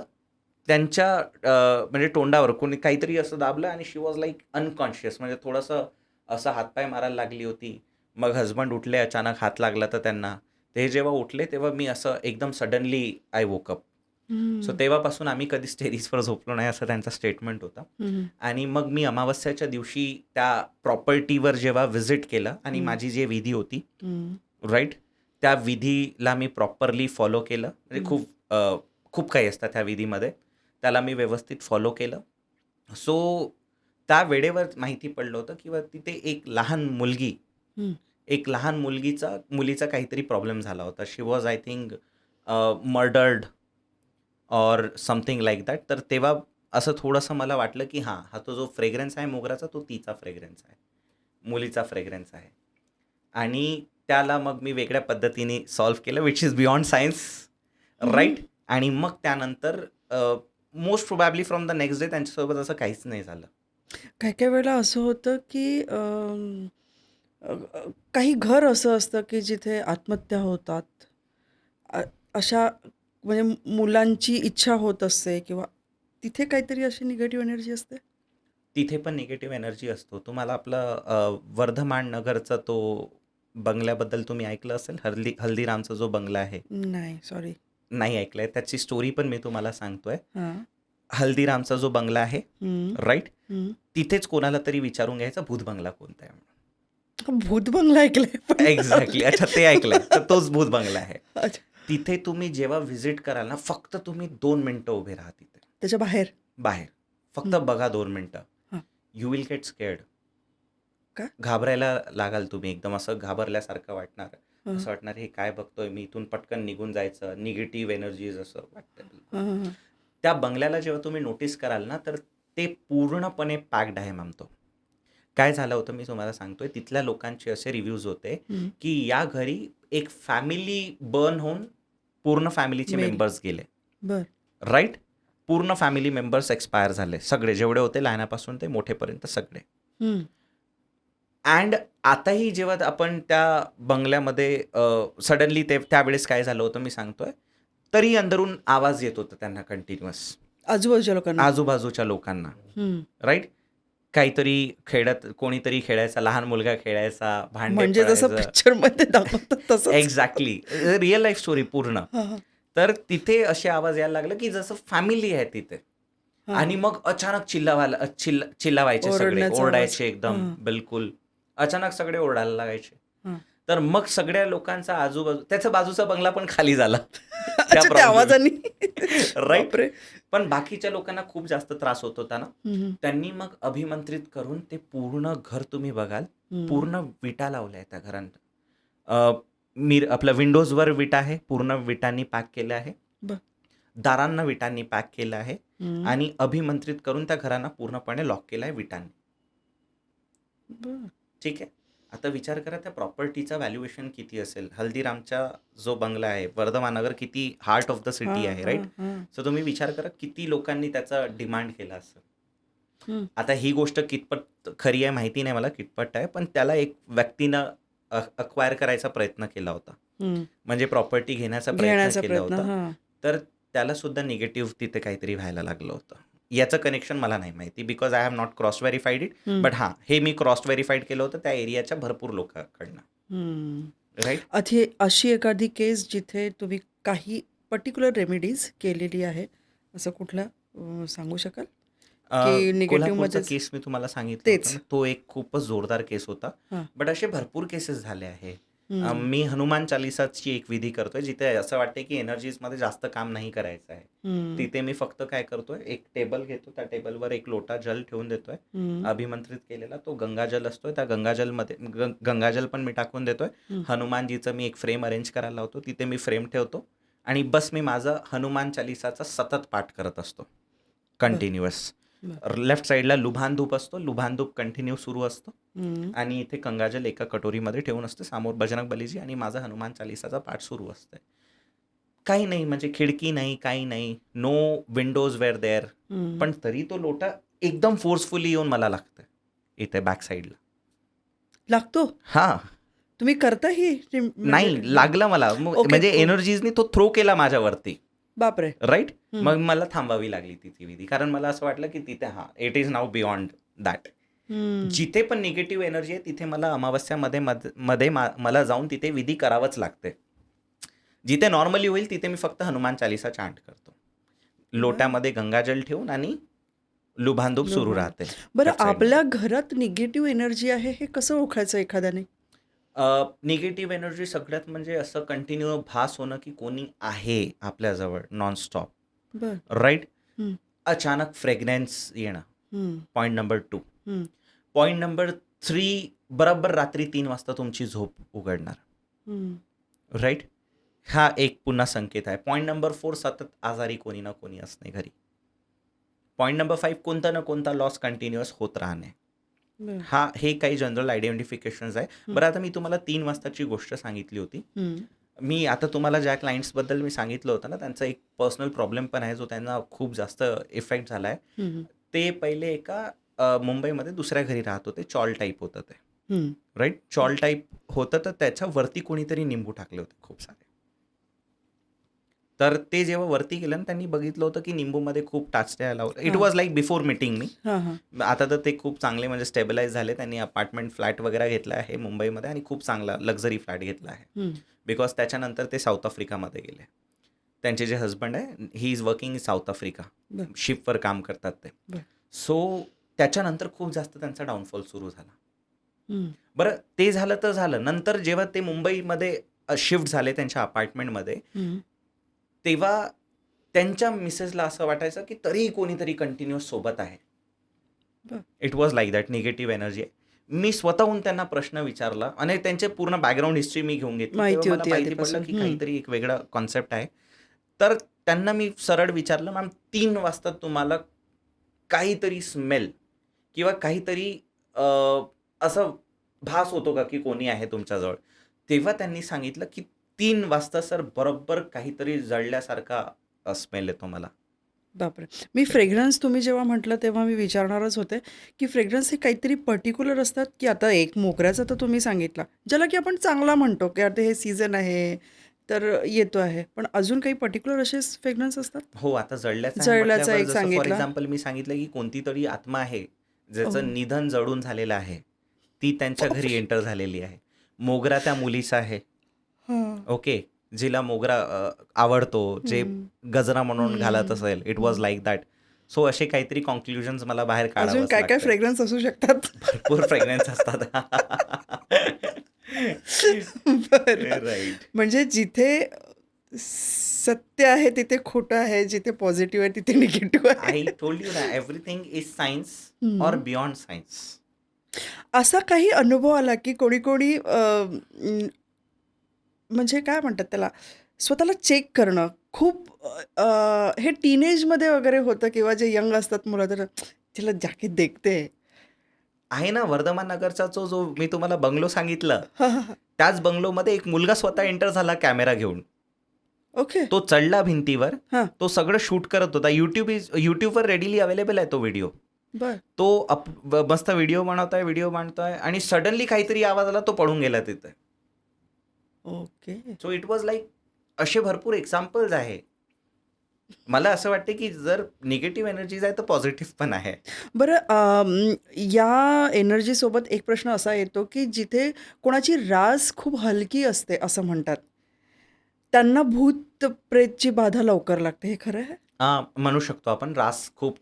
त्यांच्या म्हणजे तोंडावर कोणी काहीतरी असं दाबलं आणि शी वॉज लाईक अनकॉन्शियस, म्हणजे थोडंसं असं हातपाय मारायला लागली होती. मग हजबंड उठले, अचानक हात लागला तर त्यांना. ते जेव्हा उठले तेव्हा मी असं एकदम suddenly I woke up. So हं. तेव्हापासून आम्ही कधीच टेरेसवर झोपलो नाही, असं त्यांचा स्टेटमेंट होता. हं. आणि मग मी अमावस्याच्या दिवशी त्या प्रॉपर्टीवर जेव्हा व्हिजिट केलं आणि हं. माझी जी विधी होती, हं. राईट, त्या विधीला मी प्रॉपरली फॉलो केलं. म्हणजे हं. खूप काही असतं त्या विधीमध्ये, त्याला मी व्यवस्थित फॉलो केलं. सो त्या वेळेवर माहिती पडलं होतं की तिथे एक लहान हं. मुलीचा काहीतरी प्रॉब्लेम झाला होता. She was I think murdered or something like that. तर तेव्हा असं थोडंसं मला वाटलं की हां, हा तो जो फ्रेग्रन्स आहे मोगराचा, तो तिचा फ्रेग्रन्स आहे, मुलीचा फ्रेग्रन्स आहे. आणि त्याला मग मी वेगळ्या पद्धतीने सॉल्व्ह केलं, विच इज बियॉन्ड सायन्स, हं. राईट? आणि मग त्यानंतर most probably from the next day त्यांच्यासोबत असं काहीच नाही झालं. काही-काही वेळेला असं होतं, की अ, अ, काही घर असं असतं, की जिथे आत्महत्या होतात. अ, अशा म्हणजे मुलांची इच्छा होत असते किंवा तिथे काहीतरी अशी निगेटिव्ह एनर्जी असते? तिथे पण निगेटिव्ह एनर्जी असतो. तुम्हाला आपलं वर्धमान नगरचा तो बंगल्याबद्दल तुम्ही ऐकलं असेल, हल्दीरामचा जो बंगला आहे. नाही, सॉरी. नाही ऐकलंय, त्याची स्टोरी पण मी तुम्हाला सांगतोय. हां. हल्दीरामचा जो बंगला आहे, हं, राईट, हं. तिथेच कोणाला तरी विचारून घ्यायचा भूत बंगला कोणता आहे म्हणून. भूत बंगला ऐकलाय पण. एक्झॅक्टली. अच्छा, ते ऐकलंय, तर तोच भूत बंगला आहे. अच्छा. तिथे तुम्ही जेव्हा व्हिजिट कराल ना, फक्त तुम्ही 2 मिनिटं उभे राहा तिथे त्याच्या बाहेर. बाहेर. फक्त हं. बघा 2 मिनिटं. हां. You will get scared. का? घाबरायला लागाल तुम्ही, एकदम असं घाबरल्यासारखं वाटणार. हं. असं वाटणार, हे काय बघतोय मी, इथून पटकन निघून जायचं, निगेटिव्ह एनर्जीज असं वाटतं. हं, हं, हं. त्या बंगल्याला जेव्हा तुम्ही नोटीस कराल ना, तर ते पूर्णपणे पॅक्ड आहे मॅम तो. काय झालं होतं मी तुम्हाला सांगतोय, तिथल्या लोकांचे असे रिव्ह्यूज होते हं. की या घरी एक फॅमिली बर्न होऊन पूर्ण फॅमिलीचे मेली. मेंबर्स गेले, बरं. राईट. पूर्ण फॅमिली मेंबर्स एक्सपायर झाले, सगळे जेवढे होते, लहानापासून ते मोठेपर्यंत सगळे. हं. अँड आताही जेव्हा आपण त्या बंगल्यामध्ये सडनली त्यावेळेस काय झालं होतं मी सांगतोय, तरी अंदरून आवाज येत होता त्यांना कंटिन्युअस, आजूबाजूच्या लोकांना. आजूबाजूच्या लोकांना, हं. राईट. काहीतरी खेळत, कोणीतरी खेळायचा, लहान मुलगा खेळायचा, भांडे म्हणजे जसं पडायचं. पिक्चरमध्ये दाखवतात तसंच. एक्झॅक्टली, रिअल लाईफ स्टोरी पूर्ण. हां, हां. तर तिथे असे आवाज यायला लागले की जसं फॅमिली आहे तिथे. हां. आणि मग अचानक चिल्लावायचे सगळे, ओरडण्याचा आवाज. ओरडायचे एकदम, हां. बिलकुल अचानक सगळे ओरडायला लागायचे. हां. तर मग सगळ्या लोकांचा त्याचा बाजूचा बंगला पण खाली झाला अच्छा, त्या आवाजाने. राईट. बापरे. पण बाकीच्या लोकांना खूप जास्त त्रास होत होता ना, हं, हं. त्यांनी मग अभिमंत्रित करून ते पूर्ण घर तुम्ही बघाल, हं. पूर्ण विटा लावल्या त्या घरांना. आपल्या विंडोजवर विटा आहे, पूर्ण विटांनी पॅक केलं आहे. बरं. दारांना विटांनी पॅक केलं आहे हं. आणि अभिमंत्रित करून त्या घरांना पूर्णपणे लॉक केलं आहे विटांनी. बरं. ठीक आहे. आता विचार करा त्या प्रॉपर्टीचा व्हॅल्युएशन किती असेल. हल्दीरामचा जो बंगला आहे, वर्धमानगर किती हार्ट ऑफ द सिटी आहे, राईट. हां, हां. सो तुम्ही विचार करा किती लोकांनी त्याचा डिमांड केला असेल. हं. आता ही गोष्ट कितपत खरी आहे माहिती नाही मला, कितपत आहे, पण त्याला एक व्यक्तीनं अक्वायर करायचा प्रयत्न केला होता, हं. म्हणजे प्रॉपर्टी घेण्याचा प्रयत्न घेण्याचा केला प्रयत्न. होता. हां. तर त्याला सुद्धा निगेटिव्ह तिथे काहीतरी व्हायला लागलं होतं. याचं कनेक्शन मला नाही माहिती, because I have not cross verified it. हं. बट हां, हे मी क्रॉस व्हेरीफाईड केलं होतं त्या एरियाच्या भरपूर लोकांकडनं, हं. राईट. अशी एखादी केस जिथे तुम्ही काही पर्टिक्युलर रेमेडीज केलेली आहे, असं कुठलं सांगू शकाल? की कोल्हापूरचा निगेटिव्हमध्येच केस मी तुम्हाला सांगितलं तेच. होतं ना, तो एक खूपच जोरदार केस होता. हां. बट असे भरपूर केसेस झाले आहे. हं. मी हनुमान चालिसाची एक विधी करतोय, जिथे असं वाटते की एनर्जीजमध्ये जास्त काम नाही करायचं आहे. हं. तिथे मी फक्त काय करतोय, एक टेबल घेतो, त्या टेबलवर एक लोटा जल ठेवून देतोय, हं. अभिमंत्रित केलेला. तो गंगाजल असतोय, त्या गंगाजलमध्ये गंगाजल पण मी टाकून देतोय. हं. हनुमानजीचं मी एक फ्रेम अरेंज करायला लावतो, तिथे मी फ्रेम ठेवतो आणि बस मी माझं हनुमान चालिसाचा सतत पाठ करत असतो, कंटिन्युअस. लेफ्ट साईडला लुभान धूप असतो, लुभान धूप कंटिन्यू सुरू असतो हं. आणि इथे गंगाजल एका कटोरीमध्ये ठेवून असते, समोर बजरंग बलीजी आणि माझा हनुमान चालिसाचा पाठ सुरू असते. काही नाही, म्हणजे खिडकी नाही, काही नाही, नो विंडोज वेअर देअर. हं. पण तरी तो लोटा एकदम फोर्सफुली येऊन मला लागतोय इथे बॅक साईडला. लागतो? हां, तुम्ही करता ही नाही लागला मला. ओके, म्हणजे cool. एनर्जीजनी तो थ्रो केला माझ्यावरती, बापरे. राईट. हं. मग मला थांबावी लागली तिची विधी, कारण मला असं वाटलं की तिथे it is now beyond that. हं. जिथे पण निगेटिव्ह एनर्जी आहे तिथे मला अमावस्यामध्ये मध्ये मला जाऊन तिथे विधी करावंच लागते. जिथे नॉर्मली होईल तिथे मी फक्त हनुमान चालिसा चांट करतो, लोट्यामध्ये गंगाजल ठेवून, आणि लुभानधूप सुरू लुभान. राहते. बरं, left side ला. आपल्या घरात निगेटिव्ह एनर्जी आहे हे कसं ओळखायचं एखाद्याने? निगेटिव्ह एनर्जी सगळ्यात म्हणजे असं कंटिन्यू भास होणं की कोणी आहे आपल्याजवळ नॉनस्टॉप, बरं. राईट. हं. अचानक फ्रेग्रन्स येणं, हं. Point number 2. हं. पॉईंट नंबर 3, बरोबर रात्री 3 वाजता तुमची झोप उघडणार, हं. राईट. हा एक पुन्हा संकेत आहे. पॉईंट नंबर 4, सतत आजारी कोणी ना कोणी असणे घरी. पॉईंट नंबर 5, कोणता ना कोणता लॉस कंटिन्युअस होत राहणे. बरं. हे काही जनरल आयडेंटिफिकेशन्स आहे. हं. बरं, आता मी तुम्हाला 3 वाजताची गोष्ट सांगितली होती. हं. मी आता तुम्हाला ज्या क्लायंट्सबद्दल मी सांगितलं होतं ना, त्यांचा एक पर्सनल प्रॉब्लेम पण आहे, जो त्यांना खूप जास्त इफेक्ट झाला आहे. हं. ते पहिले एका मुंबईमध्ये दुसऱ्या घरी राहत होते. चॉल टाईप होतं ते, हं. राईट. चॉल टाईप होतं, तर त्याच्यावरती कोणीतरी निंबू टाकले होते खूप सारे. तर ते जेव्हा वरती गेलं ना त्यांनी बघितलं होतं की निंबूमध्ये खूप टाचट्या लावलं. इट हां. वॉज लाईक बिफोर मीटिंग मी. हां, हां. आता तर ते खूप चांगले म्हणजे स्टेबलाइज झाले. त्यांनी अपार्टमेंट फ्लॅट वगैरे घेतला आहे मुंबईमध्ये आणि खूप चांगला लक्झरी फ्लॅट घेतला आहे. हं. बिकॉज त्याच्यानंतर ते साऊथ आफ्रिकामध्ये गेले. त्यांचे जे हजबंड आहे he is working in south Africa. बरं. शिपवर काम करतात ते. बरं. सो त्याच्यानंतर खूप जास्त त्यांचा डाऊनफॉल सुरू झाला. हं. बरं ते झालं तर झालं. नंतर जेव्हा ते मुंबईमध्ये शिफ्ट झाले त्यांच्या अपार्टमेंटमध्ये, हं. तेव्हा त्यांच्या मिसेसला असं वाटायचं की तरीही कोणीतरी कंटिन्युअस सोबत आहे. बरं. It was like that negative energy आहे. मी स्वतःहून त्यांना प्रश्न विचारला आणि त्यांचे पूर्ण बॅकग्राऊंड हिस्ट्री मी घेऊन घेतली. माहिती तेव्हा मला होती माहिती पडलं आधीपासून. की हं. काहीतरी एक वेगळा कॉन्सेप्ट आहे. तर त्यांना मी सरळ विचारलं, मॅम 3 वाजता तुम्हाला काहीतरी स्मेल किंवा काहीतरी असं भास होतो का की कोणी आहे तुमच्याजवळ? तेव्हा त्यांनी सांगितलं की 3 वाजता सर बरोबर काहीतरी जळल्यासारखा स्मेल येतो मला. बापरे! मी फ्रेग्रन्स तुम्ही जेव्हा म्हटलं तेव्हा मी विचारणारच होते, की फ्रेग्रन्स हे काहीतरी पर्टिक्युलर असतात, की आता एक मोगऱ्याचा तर तुम्ही सांगितला, ज्याला की आपण चांगला म्हणतो, की आता हे सीझन आहे, तर येतो आहे. पण अजून काही पर्टिक्युलर असे फ्रेग्रन्स असतात? हो, आता जळल्याचं आहे जळल्याचा म्हटल्यावर एक जसं फॉर सांगितला. एक्झाम्पल मी सांगितलं की कोणती तरी आत्मा आहे, ओह! ज्याचं निधन जळून झालेलं आहे. ती त्यांच्या घरी बापरे! एंटर झालेली आहे. मोगरा त्या मुलीचा आहे. हां. ओके. जिला मोगरा आवडतो, जे हं. गजरा म्हणून घालत हं. असेल. इट वॉज हं. Like that. सो असे काहीतरी कन्क्लुजन्स मला बाहेर अजून काढावंच काय-काय लागतंय. फ्रेग्रन्स असू शकतात? भरपूर फ्रेग्रन्स असतात. बरं. राइट. म्हणजे जिथे सत्य आहे तिथे खोटं आहे, जिथे पॉझिटिव्ह आहे तिथे निगेटिव्ह आहे. आय टोल्ड यू ना एव्हरीथिंग इज सायन्स ऑर हं. Beyond science. असा काही अनुभव आला की कोणी-कोणी म्हणजे काय म्हणतात त्याला, स्वतःला चेक करणं खूप हे टीनेजमध्ये वगैरे होतं किंवा जे यंग असतात मुलं तर "तिला जॅकेट देखते है." आहे ना वर्धमान नगरचा जो मी तुम्हाला बंगलो सांगितलं, हां, हां, हां. त्याच बंगलोमध्ये एक मुलगा स्वतः एंटर झाला कॅमेरा घेऊन. ओके. तो चढला भिंतीवर. हां. तो सगळं शूट करत होता. YouTubeवर रेडीली अवेलेबल आहे तो व्हिडिओ. बरं. तो मस्त व्हिडिओ बनवतोय आणि सडनली काहीतरी आवाज आला, तो पळून गेला तिथे. Okay. So it was like असे भरपूर एक्झाम्पल्स आहे. मला असं वाटते की जर निगेटिव्ह एनर्जीज आहे तर पॉझिटिव्ह पण आहे. बरं या एनर्जीसोबत एक प्रश्न असा येतो, की जिथे कोणाची रास खूप हलकी असते असं म्हणतात. त्यांना भूत-प्रेतची बाधा लवकर लागते. हे खरं आहे? म्हणू शकतो आपण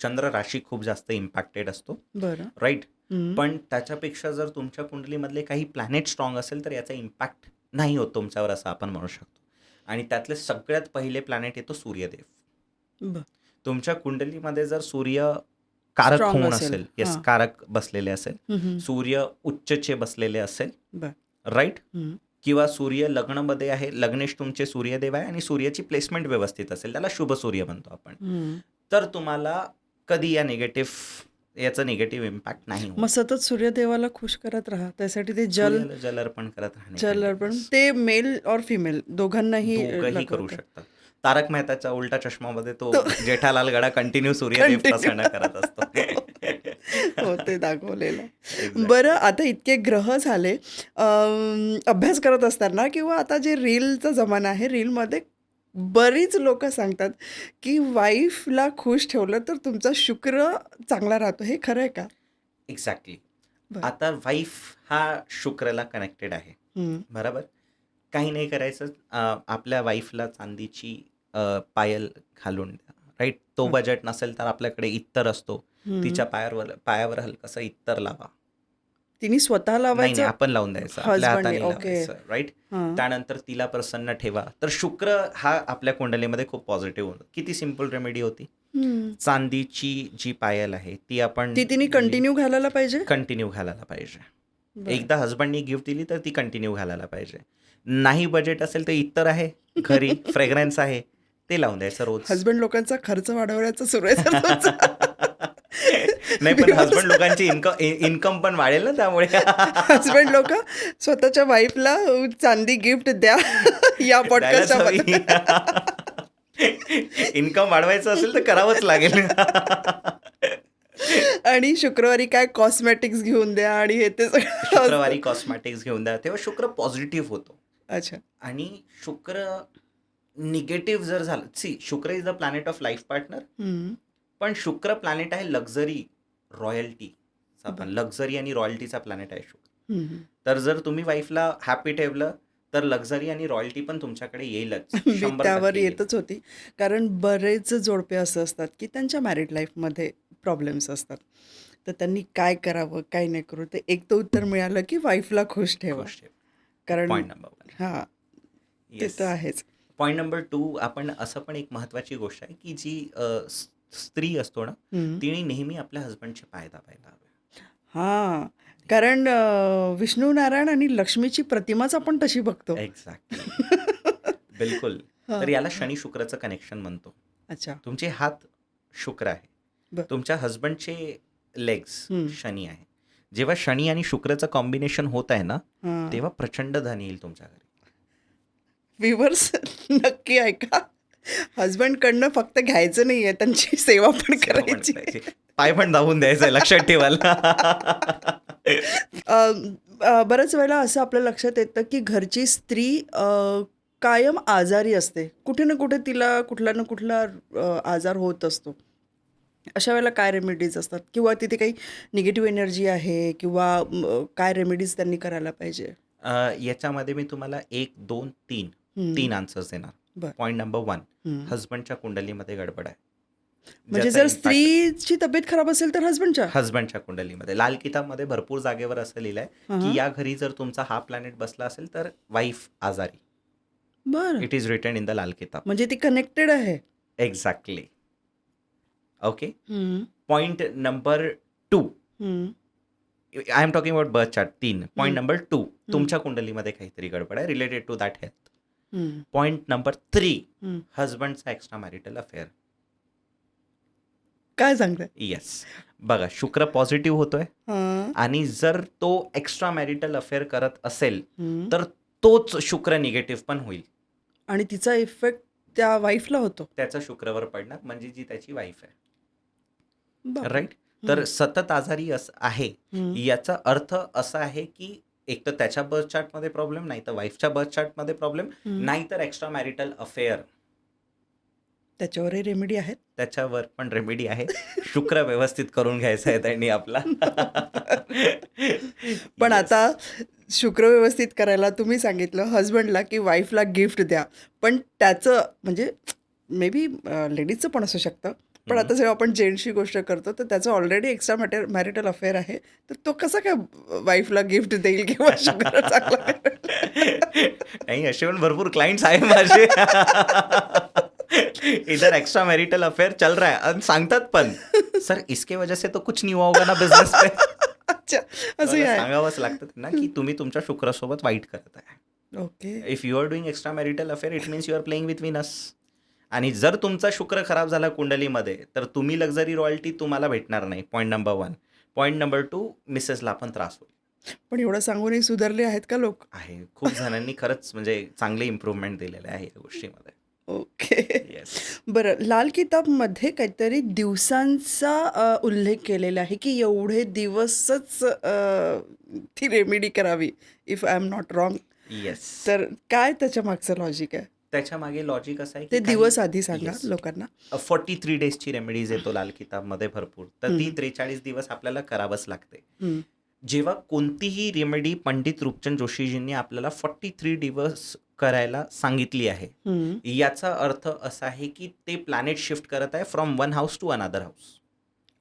चंद्र राशी खूप जास्त इम्पॅक्टेड असतो. बरं. राईट. हं. पण त्याच्यापेक्षा जर तुमच्या कुंडलीमधले काही प्लॅनेट स्ट्रॉंग असेल तर याचा इम्पॅक्ट नाही होत तुमच्यावर असं आपण म्हणू शकतो. आणि त्यातले सगळ्यात पहिले प्लॅनेट येतो सूर्यदेव. बरं. तुमच्या कुंडलीमध्ये जर सूर्य कारक स्ट्राँग होऊन असेल. असेल, येस हां. कारक बसलेले असेल, हं, हं. सूर्य उच्चचे बसलेले असेल, बरं. राईट, हं. किंवा सूर्य लग्नमध्ये आहे, लग्नेश तुमचे सूर्यदेव आहे आणि सूर्याची प्लेसमेंट व्यवस्थित असेल, त्याला शुभ सूर्य म्हणतो आपण, हं. तर तुम्हाला कधी याचा निगेटिव्ह इम्पॅक्ट नाही मग होत. सतत सूर्यदेवाला खुश करत राहा. त्यासाठी ते सूर्याला जल अर्पण करत राहणे जल अर्पण continuous. ते मेल और फिमेल दोघांनाही दोघंही करू लागू होतं. शकतात. तारक मेहताच्या उलटा चष्मामध्ये तो तो जेठालाल गडा कंटिन्यू सूर्यदेव कंटिन्यू प्रसन्न करत असतो. हो, ते दाखवलेलं. Exactly. बरं आता इतके ग्रह झाले. अभ्यास करत असताना किंवा आता जे रीलचा जमाना आहे, रीलमध्ये बरीच लोकं सांगतात, की वाईफला खुश ठेवलं तर तुमचा शुक्र चांगला राहतो. हे खरं आहे का? एक्झॅक्टली. बरं. आता वाईफ हा शुक्रला कनेक्टेड आहे. हं. बरोबर. काही नाही करायचं. आपल्या वाईफला चांदीची पायल घालून द्या. राईट. तो हं. बजेट नसेल तर आपल्याकडे इत्तर असतो. हं. तिच्या पायावर हलकंसं इत्तर लावा. तिने स्वतः नाही लावायचं आपण लावून द्यायचं. आपल्या हसबंडने. हाताने ओके. लावायचं. राईट. हां. त्यानंतर तिला प्रसन्न ठेवा. तर शुक्र हा आपल्या कुंडलीमध्ये खूप पॉझिटिव्ह होतो. किती सिंपल रेमेडी होती. हं. चांदीची जी पायल आहे ती आपण ती तिने कंटिन्यू घालायला पाहिजे? कंटिन्यू घालायला पाहिजे. बरं. एकदा हसबंडनी गिफ्ट दिली तर ती कंटिन्यू घालायला पाहिजे. नाही बजेट असेल तर इत्तर आहे घरी, फ्रेग्रन्स आहे, ते लावून द्यायचं रोज. हसबंड लोकांचा खर्च वाढवण्याचा सुरू आहे सर तुमचा. नाही पण Because हसबंड लोकांची इन्कम पण वाढेल ना त्यामुळे. हसबंड लोक स्वतःच्या वाईफला चांदी गिफ्ट द्या या द्यायलाच पॉडकास्टच्या हवी. इन्कम वाढवायचं असेल तर करावंच लागेल. आणि शुक्रवारी काय कॉस्मेटिक्स घेऊन द्या आणि हे ते सगळं शुक्रवारी कॉस्मॅटिक्स घेऊन द्या, तेव्हा शुक्र पॉझिटिव्ह होतो. अच्छा. आणि शुक्र निगेटिव्ह जर झालं, शुक्र is the planet of life partner, हम्म. पण शुक्र प्लॅनेट आहे लक्झरी, रॉयल्टीचा पण, बरं. लक्झरी आणि रॉयल्टीचा प्लॅनेट आहे शुक्र. हम्म. तर जर तुम्ही वाईफला हॅपी ठेवलं तर लक्झरी आणि रॉयल्टी पण तुमच्याकडे येईलच, मी 100% त्यावर येईल. येतच होती, कारण बरेच जोडपे असं असतात की त्यांच्या मॅरिड लाईफमध्ये प्रॉब्लेम्स असतात, तर त्यांनी काय करावं काय नाही करू, ते एक तर उत्तर मिळालं की वाईफला खुश ठेवा, खुश ठेव. कारण पॉईंट नंबर 1. हां, ते येस. तर आहेच. पॉईंट नंबर 2, आपण असं पण एक महत्त्वाची गोष्ट आहे की जी स्त्री असतो ना, हम्म. तिने नेहमी आपल्या हस्बंडचे पाय दाबायला हवे. हां, कारण विष्णू नारायण आणि लक्ष्मीची प्रतिमाच आपण तशी बघतो. एक्झॅक्टली. बिलकुल. हां. तर याला शनी शुक्रचं कनेक्शन म्हणतो. अच्छा. तुमचे हात शुक्र आहे, बर. तुमच्या हस्बंडचे लेग्स हम्म. शनी आहे. जेव्हा शनी आणि शुक्रचं कॉम्बिनेशन होत आहे ना, हां. तेव्हा प्रचंड धन येईल तुमच्या घरी. व्ह्युअर्स नक्की ऐका, हस्बंडकडनं फक्त घ्यायचं नाहीये, त्यांची सेवा पण सेवा पण करायची. करायची. पाय पण दाबून द्यायचं, लक्षात ठेवायला. बऱ्याच वेळेला असं आपल्या लक्षात येतं की घरची स्त्री कायम आजारी असते, कुठे ना कुठे तिला कुठला ना कुठला आजार होत असतो. अशा वेळेला काय रेमेडीज असतात, किंवा तिथे काही निगेटिव्ह एनर्जी आहे, किंवा काय रेमेडीज त्यांनी करायला पाहिजे? याच्यामध्ये मी तुम्हाला 1, 2, 3 हम्म. 3 आन्सर्स देणार. बर. पॉईंट नंबर 1, हम्म. हजबंडच्या कुंडलीमध्ये गडबड आहे. म्हणजे ज्याचा जर impact स्त्रीची तब्येत खराब असेल तर हस्बंडच्या? हजबंडच्या कुंडलीमध्ये, लाल किताबमध्ये भरपूर जागेवर असं लिहिलंय की या घरी जर तुमचा हा प्लॅनेट बसला असेल तर वाईफ आजारी. बर. It is written in the लाल किताब. म्हणजे ती कनेक्टेड आहे. एक्झॅक्टली. ओके. हम्म. पॉईंट नंबर 2, हम्म. I am talking about birth chart. 3. Point हम्म. नंबर 2, तुमच्या कुंडलीमध्ये काहीतरी गडबड आहे रिलेटेड टू दॅट हेल्थ. हम्म. पॉईंट नंबर 3, हम्म. हजबंडचा एक्स्ट्रा मॅरिटल अफेअर. काय सांगताय? येस. बघा, शुक्र पॉझिटिव्ह होतोय, हां. आणि जर तो एक्स्ट्रा मॅरिटल अफेअर करत असेल हम्म. तर तोच शुक्र निगेटिव्ह पण होईल. आणि तिचा इफेक्ट त्या वाईफला होतो. त्याचा शुक्रवर पडणार, म्हणजे जी त्याची वाईफ आहे. बापरे. राईट. तर सतत आजारी आहे, हम्म. याचा अर्थ असा आहे की एक तर त्याच्या बर्थ चार्टमध्ये प्रॉब्लेम, नाही तर वाईफच्या बर्थ चार्टमध्ये प्रॉब्लेम, हम्म. नाही तर एक्स्ट्रा मॅरिटल अफेअर. त्याच्यावरही रेमेडी आहेत. त्याच्यावर पण रेमेडी आहे. शुक्र व्यवस्थित करून घ्यायचा आहे त्यांनी आपला. पण Yes. आता शुक्र व्यवस्थित करायला तुम्ही सांगितलं हस्बंडला की वाईफला गिफ्ट द्या, पण त्याचं म्हणजे मे बी लेडीजचं पण असू शकतं, पण आता जेव्हा आपण जेंट्सची गोष्ट करतो तर त्याचं ऑलरेडी एक्स्ट्रा मॅरिटल अफेअर आहे, तर तो कसा काय वाईफला गिफ्ट देईल किंवा शुक्र चांगला करेल? नाही, असे पण भरपूर क्लाइंट्स आहे माझे. इधर एक्स्ट्रा मैरिटल अफेयर चल रहा है, आणि सांगतात पण, सर इसके वजह से तो कुछ नहीं हुआ होगा ना बिझनेस पे. अच्छा, असंही आहे. सांगावंच लागतं त्यांना की तुम्ही तुमच्या शुक्रासोबत वाईट करत आहे. Okay. If you are doing extra marital affair, it means you are playing with Venus. आणि जर तुमचा शुक्र खराब झाला कुंडलीमध्ये, तर तुम्ही लक्झरी रॉयल्टी तुम्हाला भेटणार नाही. Point number 1. पॉईंट नंबर 2, मिसेसला पण त्रास होईल. पण एवढं सांगूनही सुधारले आहेत का लोक? आहे, खूप जणांनी खरंच म्हणजे चांगले इम्प्रूव्हमेंट दिलेले आहे या गोष्टीमध्ये. ओके. येस. बरं, लाल किताबमध्ये काहीतरी दिवसांचा उल्लेख केलेला आहे की एवढे दिवसच ती रेमेडी करावी, if I am not wrong. Yes. तर काय त्याच्या मागचं लॉजिक आहे? त्याच्या मागे लॉजिक असं आहे ते की काही- दिवस आधी सांगा Yes. लोकांना. 43 डेजची रेमेडीज येतो लाल किताबमध्ये भरपूर, तर ती हम्म. 43 दिवस आपल्याला करावंच लागते. हम्म. जेव्हा कोणतीही रेमेडी पंडित रूपचंद जोशीजींनी आपल्याला 43 दिवस करायला सांगितली आहे, हम्म. याचा अर्थ असा आहे की ते प्लॅनेट शिफ्ट करत आहे from one house to another house.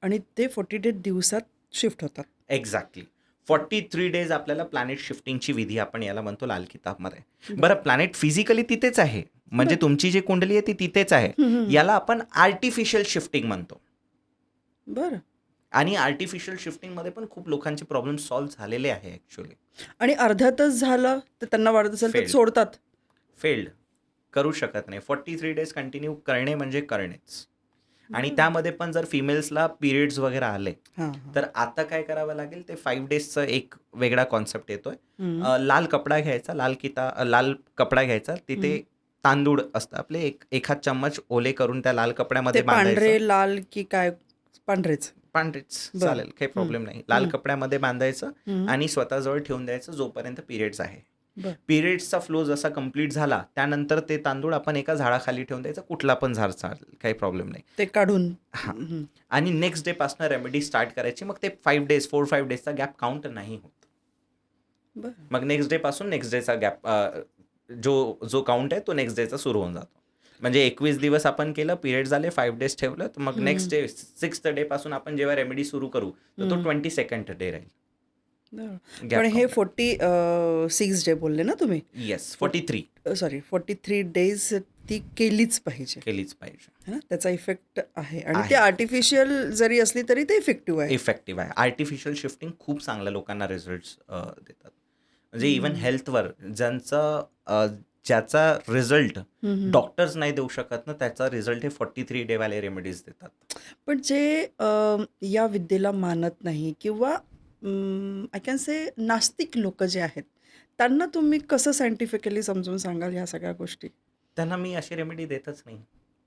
आणि ते 48 दिवसात शिफ्ट होतात. एक्झॅक्टली. 43 डेज आपल्याला प्लॅनेट शिफ्टिंगची विधी आपण याला म्हणतो लाल किताबमध्ये. बरं, प्लॅनेट फिजिकली तिथेच आहे, म्हणजे तुमची जी कुंडली आहे ती तिथेच आहे. याला आपण आर्टिफिशियल शिफ्टिंग म्हणतो. बरं. आणि आर्टिफिशियल शिफ्टिंगमध्ये पण खूप लोकांचे प्रॉब्लेम सॉल्व्ह झालेले आहे ॲक्च्युली. आणि अर्ध्यातच झालं तर त्यांना वाटत असेल तर Failed. सोडतात. फेल्ड करू शकत नाही. 43 डेज कंटिन्यू करणे म्हणजे करणेच. आणि त्यामध्ये पण जर फिमेल्सला पिरियड्स वगैरे आले, हां. तर आता काय करावं लागेल, ते 5 डेजचं एक वेगळा कॉन्सेप्ट येतोय. हम्म. लाल कपडा घ्यायचा, लाल कपडा घ्यायचा, तिथे तांदूळ असतं आपले, एखाद चम्मच ओले करून त्या लाल ते कपड्यामध्ये पांढरे बांधायचं. लाल की काय? पांढरेच. पांढरेच बरं. चालेल, काही प्रॉब्लेम नाही. लाल कपड्यामध्ये बांधायचं हम्म. आणि स्वतःजवळ ठेवून द्यायचं जोपर्यंत पिरियड्स आहे. बरं. पिरियड्सचा फ्लो जसा कंप्लीट झाला त्यानंतर ते तांदूळ आपण एका झाडाखाली ठेवून द्यायचं, कुठला पण झाड चालेल, काही प्रॉब्लेम नाही. ते काढून. हां. हं. आणि नेक्स्ट डे पासून रेमेडी स्टार्ट करायची. मग ते 4-5 डेजचा गॅप काउंट नाही होत. बरं. मग नेक्स्ट डे पासून नेक्स्ट डेचा गॅप जो काउंट आहे तो नेक्स्ट डेचा सुरू होऊन जातो. म्हणजे 21 दिवस आपण केलं, पिरियड झाले, 5 डेज ठेवलं, तर मग नेक्स्ट डे 6th डे पासून आपण जेव्हा रेमेडी सुरू करू तर तो 22nd डे राहील. बरं. गॅप पण हे काउंट. 46 डे बोलले ना तुम्ही? येस, 43 सॉरी 43 डेज ती केलीच पाहिजे केलीच पाहिजे. है ना, त्याचा इफेक्ट आहे आणि आहे. ते आर्टिफिशियल जरी असली तरी ते इफेक्टिव्ह आहे. इफेक्टिव्ह आहे. आर्टिफिशियल शिफ्टिंग खूप चांगल्या लोकांना रिझल्ट्स देतात. म्हणजे इवन हेल्थवर ज्याचा रिझल्ट डॉक्टर्स नाही देऊ शकत ना, त्याचा रिझल्ट हे 43 डेवाले रेमेडीज देतात. पण जे या विद्येला मानत नाही किंवा आय कॅन से नास्तिक लोक जे आहेत त्यांना तुम्ही कसं सायंटिफिकली समजून सांगाल ह्या सगळ्या गोष्टी? त्यांना मी अशी रेमेडी देतच नाही.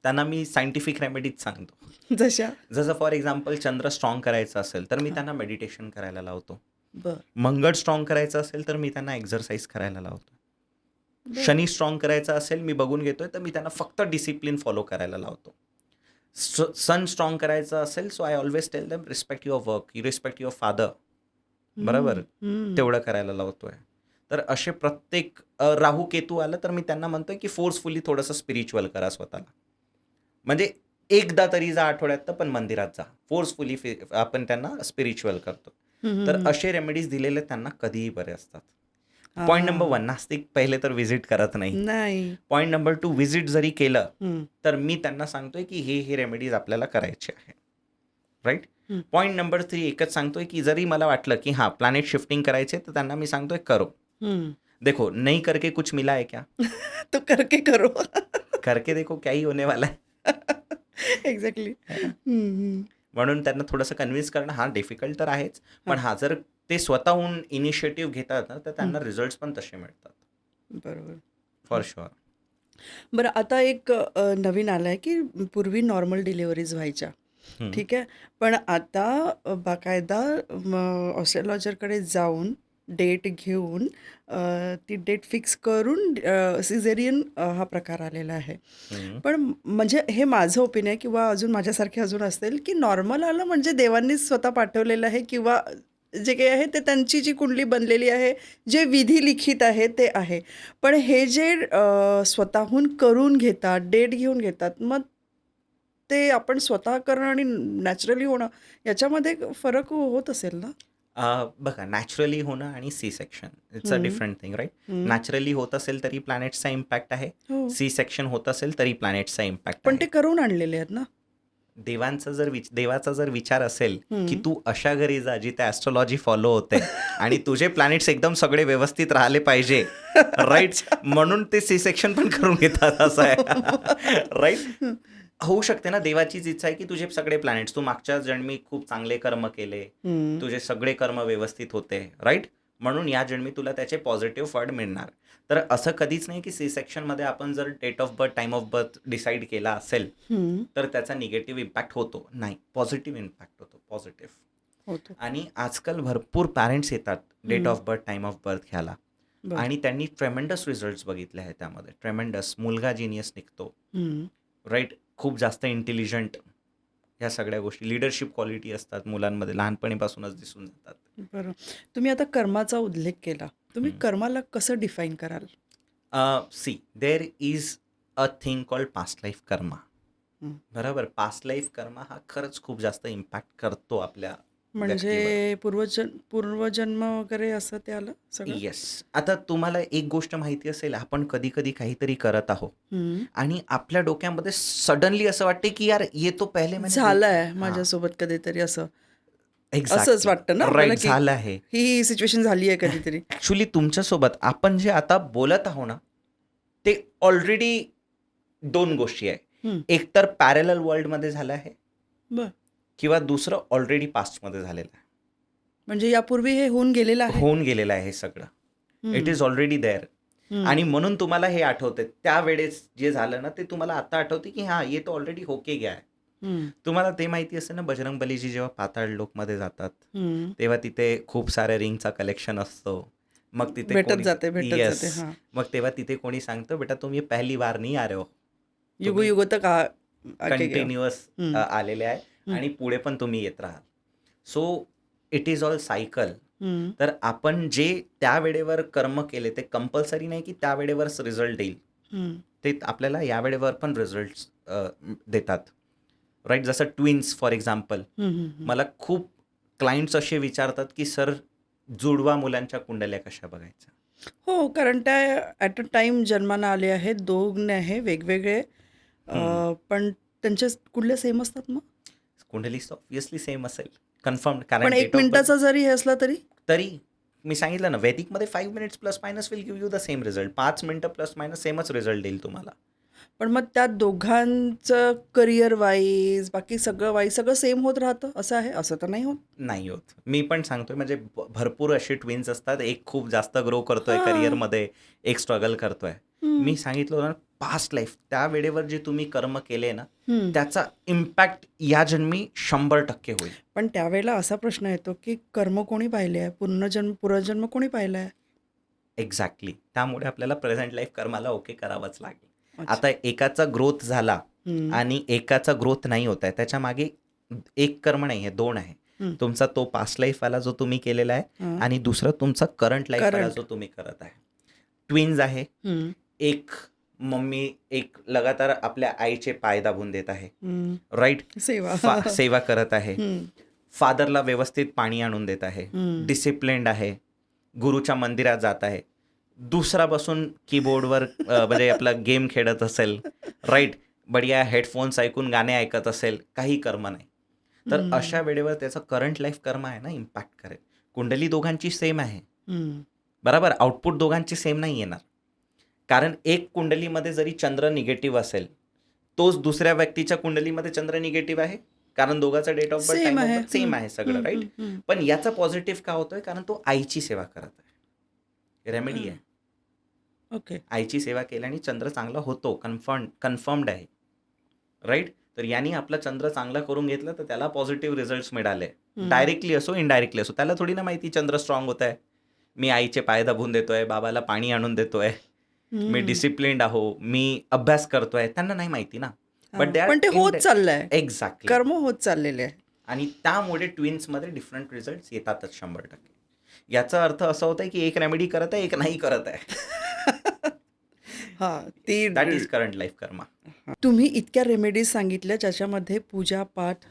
त्यांना मी सायंटिफिक रेमेडीज सांगतो. जशा? जसं फॉर एक्झाम्पल चंद्र स्ट्रॉंग करायचं असेल तर मी त्यांना मेडिटेशन करायला लावतो. बर मंगळ स्ट्रॉंग करायचं असेल तर मी त्यांना एक्झरसाईज करायला लावतो. बर शनी स्ट्रॉंग करायचं असेल, मी बघून घेतोय, तर मी त्यांना फक्त डिसिप्लिन फॉलो करायला लावतो. सन स्ट्रॉंग करायचं असेल, so I always tell them respect your work, you respect your father. बरोबर, तेवढं करायला लावतोय. तर असे प्रत्येक राहू केतू आलं तर मी त्यांना म्हणतोय की फोर्सफुली थोडंसं स्पिरिच्युअल करा स्वतःला. म्हणजे एकदा तरी जा आठवड्यात, तर पण मंदिरात जा. फोर्सफुली आपण त्यांना स्पिरिच्युअल करतो. तर असे रेमेडीज दिलेले त्यांना कधीही बरे असतात. पॉईंट नंबर 1, नास्तिक पहिले तर व्हिजिट करत नाही. नाही. पॉईंट नंबर 2, व्हिजिट जरी केलं हम्म. तर मी त्यांना सांगतोय की हे रेमेडीज आपल्याला करायचे आहे. राईट. हम्म. पॉईंट नंबर 3 एकच सांगतोय की जरी मला वाटलं की हां प्लॅनेट शिफ्टिंग करायचे, तर त्यांना मी सांगतोय करो. देखो नहीं करके कुछ मिला है क्या? तो करके करो. करके देखो क्या ही होने वाला है. एक्झॅक्टली. म्हणून त्यांना थोडंसं कन्व्हिन्स करणं हा डिफिकल्ट तर आहेच, पण हा जर ते स्वतःहून इनिशिएटिव्ह घेतात ना, तर त्यांना रिझल्ट्स पण तसे मिळतात. बरोबर. For sure. बरं, आता एक नवीन आलं आहे की पूर्वी नॉर्मल डिलिव्हरीज व्हायच्या, ठीक आहे. पण आता बाकायदा ऑस्ट्रोलॉजरकडे जाऊन डेट घेऊन ती डेट फिक्स करून सिझेरियन हा प्रकार आलेला आहे. पण म्हणजे हे माझं ओपिनियन आहे किंवा अजून माझ्यासारखे अजून असतील की नॉर्मल आलं म्हणजे देवांनीच स्वतः पाठवलेलं आहे किंवा जे काही आहे ते त्यांची जी कुंडली बनलेली आहे, जे विधी लिखित आहे ते आहे. पण हे जे स्वतःहून करून घेतात, डेट घेऊन घेतात, मग ते आपण स्वतः करणं आणि नॅचरली होणं याच्यामध्ये फरक होत असेल ना? बघा, नॅचरली होणं आणि C section it's a different thing, right. Naturally होत असेल तरी प्लॅनेट्सचा इम्पॅक्ट आहे. हो. सी सेक्शन होत असेल तरी प्लॅनेट्सचा इम्पॅक्ट पण आहे. ते करून आणलेले आहेत ना? देवाचा जर विचार असेल की तू अशा घरी जा जिथे ॲस्ट्रॉलॉजी फॉलो होते आणि तुझे प्लॅनेट्स एकदम सगळे व्यवस्थित राहिले पाहिजे, राईट, म्हणून ते सी सेक्शन पण करून घेतात, असं आहे. राईट. होऊ शकते ना, देवाचीच इच्छा आहे की तुझे सगळे प्लॅनेट्स, तू मागच्या जन्मी खूप चांगले कर्म केले, तुझे सगळे कर्म व्यवस्थित होते, राईट, म्हणून या जन्मी तुला त्याचे पॉझिटिव्ह फळ मिळणार. तर असं कधीच नाही की सी सेक्शनमध्ये आपण जर date of birth, time of birth decide केला असेल तर त्याचा निगेटिव्ह इम्पॅक्ट होतो. नाही, पॉझिटिव्ह इम्पॅक्ट होतो, पॉझिटिव्ह. होतो. आणि आजकाल भरपूर पॅरेंट्स येतात date of birth, time of birth घ्यायला, बरं. आणि त्यांनी ट्रेमेंडस रिझल्ट्स बघितले आहेत त्यामध्ये. ट्रेमेंडस. मुलगा जिनियस निघतो, राईट, खूप जास्त इंटेलिजंट, ह्या सगळ्या गोष्टी, लिडरशिप क्वालिटी असतात मुलांमध्ये, लहानपणीपासूनच दिसून जातात. बरं. तुम्ही आता कर्माचा उल्लेख केला. तुम्ही कर्माला कसं डिफाईन कराल? See, there is a thing called past life karma. बरोबर. पास्ट लाईफ कर्मा हा खरंच खूप जास्त इम्पॅक्ट करतो आपल्या म्हणजे पूर्वजन्म वगैरे असं ते आलं सगळं? येस. आता तुम्हाला एक गोष्ट माहिती असेल, आपण कधी कधी काहीतरी करत आहोत आणि आपल्या डोक्यामध्ये सडनली असं वाटते की यार ये तो पहिले मैंने झालंय माझ्यासोबत कधीतरी असं. Exactly. असंच वाटतं ना आपल्याला राईट, की झालं आहे. ही सिच्युएशन झाली आहे कधीतरी. ऍक्च्युली तुमच्यासोबत आपण जे आता बोलत आहो ना, ते ऑलरेडी 2 गोष्टी आहे. एक तर पॅरलल वर्ल्डमध्ये झालं आहे, बरं. किंवा दुसरं ऑलरेडी पास्टमध्ये झालेलं आहे. म्हणजे यापूर्वी हे होऊन गेलेलं आहे. होऊन गेलेलं आहे हे सगळं. It is already there. आणि म्हणून तुम्हाला हे आठवते, त्यावेळेस जे झालं ना ते तुम्हाला आता आठवते की हा ये तो ऑलरेडी होके गया आहे. तुम्हाला ते माहिती असेल ना, बजरंग बलीजी जेव्हा पाताळ लोकमध्ये जातात तेव्हा तिथे खूप साऱ्या रिंगचा कलेक्शन असतो, मग तिथे भेटत कोणी जाते भेटत येस जाते. हां, मग तेव्हा तिथे कोणी सांगतं बेटा तुम्ही पहिली बार नाही आ रहे हो युगो तुम्ही युगो तक आके गए हो. कंटिन्युअस हं, आलेले आहे हं, आणि पुढे पण तुम्ही येत राहाल so it is all cycle हं, तर आपण जे त्या वेळेवर कर्म केले ते कंपल्सरी नाही की त्या वेळेवरच रिझल्ट देईल हं, ते आपल्याला या वेळेवर पण रिझल्ट देतात राईट जसं ट्विन्स फॉर एक्झाम्पल हं, हं, हं. मला खूप क्लायंट्स असे विचारतात की सर जुडवा मुलांच्या कुंडल्या कशा बघायच्या हो, कारण त्या ॲट अ टाईम जन्माला आले आहेत. दोन आहे वेगवेगळे. पण त्यांच्या कुठले सेम असतात मग? कुंडली ऑब्विसली सेम असेल कन्फर्म कारण पण 1 डेट ऑफ बर्थ मिनिटाचा जरी हे असला तरी? तरी मी सांगितलं ना वैदिकमध्ये 5 minutes plus minus will give you the same result 5 मिनिटं प्लस मायनस सेमच रिझल्ट देईल तुम्हाला पण मग त्या दोघांचं करिअर वाईज, बाकी सगळं वाईज सगळं सेम होत राहतं, असं आहे? असं तर नाही होत? नाही होत मी पण सांगतोय म्हणजे भरपूर असे ट्विन्स असतात एक खूप जास्त ग्रो करतोय हां. करिअरमध्ये एक स्ट्रगल करतोय हं, मी सांगितलं होतं ना पास्ट लाईफ त्या वेळेवर जे तुम्ही कर्म केले ना हं. त्याचा इम्पॅक्ट या जन्मी 100% होईल पण त्यावेळेला असा प्रश्न येतो, की कर्म कोणी पाहिले आहे? पुनर्जन्म कोणी पाहिला आहे? एक्झॅक्टली त्यामुळे आपल्याला प्रेझेंट लाईफ कर्माला ओके करावंच लागेल अच्छा. आता एकाचा ग्रोथ झाला हं, आणि एकाचा ग्रोथ नाही होत आहे त्याच्या मागे एक कर्म नाही आहे दोन आहे हं. तुमचा तो पास्ट लाईफवाला जो तुम्ही केलेला आहे हां. आणि दुसरा तुमचा करंट लाईफवाला करंट. जो तुम्ही करत आहे ट्विन्स आहे हं, एक मम्मी एक लगातार आपल्या आईचे पाय दाबून देत आहे हं. राईट सेवा. सेवा करत आहे हं, फादरला व्यवस्थित पाणी आणून देत आहे हं. डिसिप्लिन्ड आहे गुरुच्या मंदिरात जात आहे दुसरा बसून कीबोर्डवर म्हणजे आपला गेम खेळत असेल राईट बढिया हेडफोन्स ऐकून गाणे ऐकत असेल काही कर्म नाही तर हं, अशा वेळेवर त्याचं करंट लाईफ कर्म आहे ना इम्पॅक्ट करेल कुंडली दोघांची सेम आहे हं. बरोबर आउटपुट दोघांची सेम नाही येणार कारण एक कुंडलीमध्ये जरी चंद्र निगेटिव्ह असेल तोच दुसऱ्या व्यक्तीच्या कुंडलीमध्ये चंद्र निगेटिव्ह आहे कारण दोघांचा date of birth same time of आहे. बर्थ सेम आहे सगळं हं, राईट हं, हं. पण याचा पॉझिटिव्ह का होतोय कारण तो आईची सेवा करत आहे रेमेडी आहे ओके. आईची सेवा केल्याने चंद्र चांगला होतो कन्फर्म्ड आहे राईट तर यांनी आपला चंद्र चांगला करून घेतलं तर त्याला पॉझिटिव्ह रिझल्ट्स मिळाले हं. डायरेक्टली असो इनडायरेक्टली असो त्याला थोडी ना माहिती चंद्र स्ट्रॉंग होत आहे मी आईचे पाय दाबून देतोय बाबाला पाणी आणून देतोय मी हं. डिसिप्लिन्ड आहो मी अभ्यास करतोय त्यांना नाही माहिती ना हां. दे आर पण ते होत चाललंय. एक्झॅक्टली कर्म होत चाललेले आहे. आणि त्यामुळे ट्विन्समध्ये डिफरंट रिझल्ट येतातच 100% याचा अर्थ असा होता की एक रेमेडी करत आहे एक नाही करत आहे हां, ती दॅट इज करंट लाईफ कर्मा तुम्ही इतक्या रेमेडीज सांगितल्या ज्याच्यामध्ये पूजा, पाठ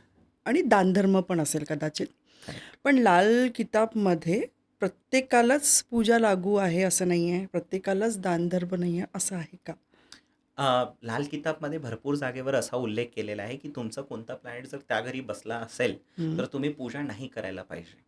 आणि दानधर्म पण असेल कदाचित. पण लाल किताबमध्ये प्रत्येकालाच पूजा लागू आहे असं नाही आहे, प्रत्येकालाच दानधर्म नाही आहे असं आहे का? लाल किताबमध्ये भरपूर जागेवर असा उल्लेख केलेला आहे की तुमचा कोणता प्लॅनेट जर त्या घरी बसला असेल हं. तर तुम्ही पूजा नाही करायला पाहिजे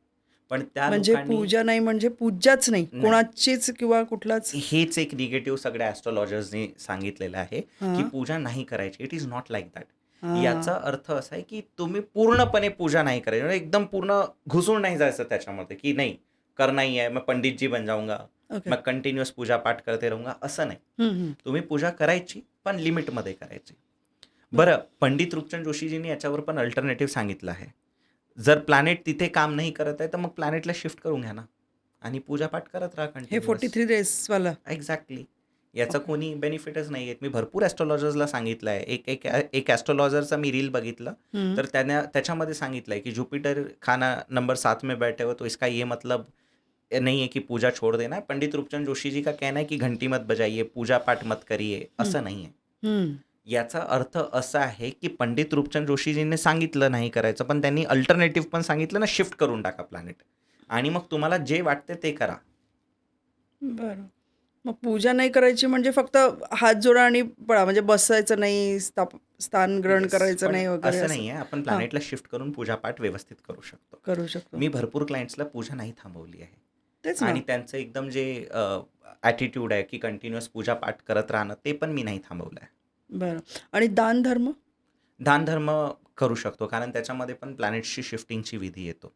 पण त्या म्हणजे लोकांनी पूजा नाही म्हणजे पूजाच नाही, नाही. कोणाचीच किंवा कुठलाच. हेच एक निगेटिव्ह सगळ्या ॲस्ट्रॉलॉजर्सनी सांगितलेलं आहे की हां, पूजा नाही करायची it is not like that हां. याचा अर्थ असा आहे की तुम्ही पूर्णपणे पूजा नाही करायची म्हणजे एकदम पूर्ण घुसून नाही जायचं त्याच्यामध्ये की नाही करना ही है मैं पंडित जी बन जाऊंगा ओके. मैं कंटिन्युअस पूजा पाठ करते रहूंगा असं नाही हं, हं. तुम्ही पूजा करायची पण लिमिटमध्ये करायची बरं पंडित रूपचंद जोशीजींनी याच्यावर पण अल्टरनेटिव्ह सांगितलं आहे जर प्लॅनेट तिथे काम नाही करत आहे तर मग प्लॅनेटला शिफ्ट करून घ्या ना आणि पूजा पाठ करत राहा हे कंटिन्युअस 43 डेजवाला. एक्झॅक्टली याचा ओके. कोणी बेनिफिटच नाही आहेत मी भरपूर ॲस्ट्रॉलॉजर्सला सांगितलं आहे एक ॲस्ट्रॉलॉजरचा मी रील बघितलं हं. तर त्याच्यामध्ये सांगितलं आहे की जुपिटर खाना नंबर 7 में बैठे हो तो इसका ये मतलब नहीं है कि पूजा छोड़ देना है पंडित रूपचंद जोशी जी का कहना है कि घंटी मत बजाइए पूजा पाठ मत करिए असं नाही आहे हं. याचा अर्थ असा आहे की पंडित रूपचंद जोशीजींनी सांगितलं नाही करायचं पण त्यांनी अल्टरनेटिव्ह पण सांगितलं ना शिफ्ट करून टाका प्लॅनेट आणि मग तुम्हाला जे वाटते ते करा बरं. मग पूजा नाही करायची म्हणजे फक्त हात जोडा आणि पळा म्हणजे बसायचं नाही, स्थान ग्रहण Yes, करायचं पण नाही वगैरे असं असं? नाही आहे आपण हां, प्लॅनेटला शिफ्ट करून पूजा पाठ व्यवस्थित करू शकतो करू शकतो. मी भरपूर क्लायंट्सला पूजा नाही थांबवली आहे तेच ना. आणि त्यांचं एकदम जे ॲटिट्यूड आहे की कंटिन्युअस पूजा पाठ करत राहणं ते पण मी नाही थांबवलं आहे बरं. आणि दानधर्म? दानधर्म करू शकतो कारण त्याच्यामध्ये पण प्लॅनेटची शिफ्टिंगची विधी येतो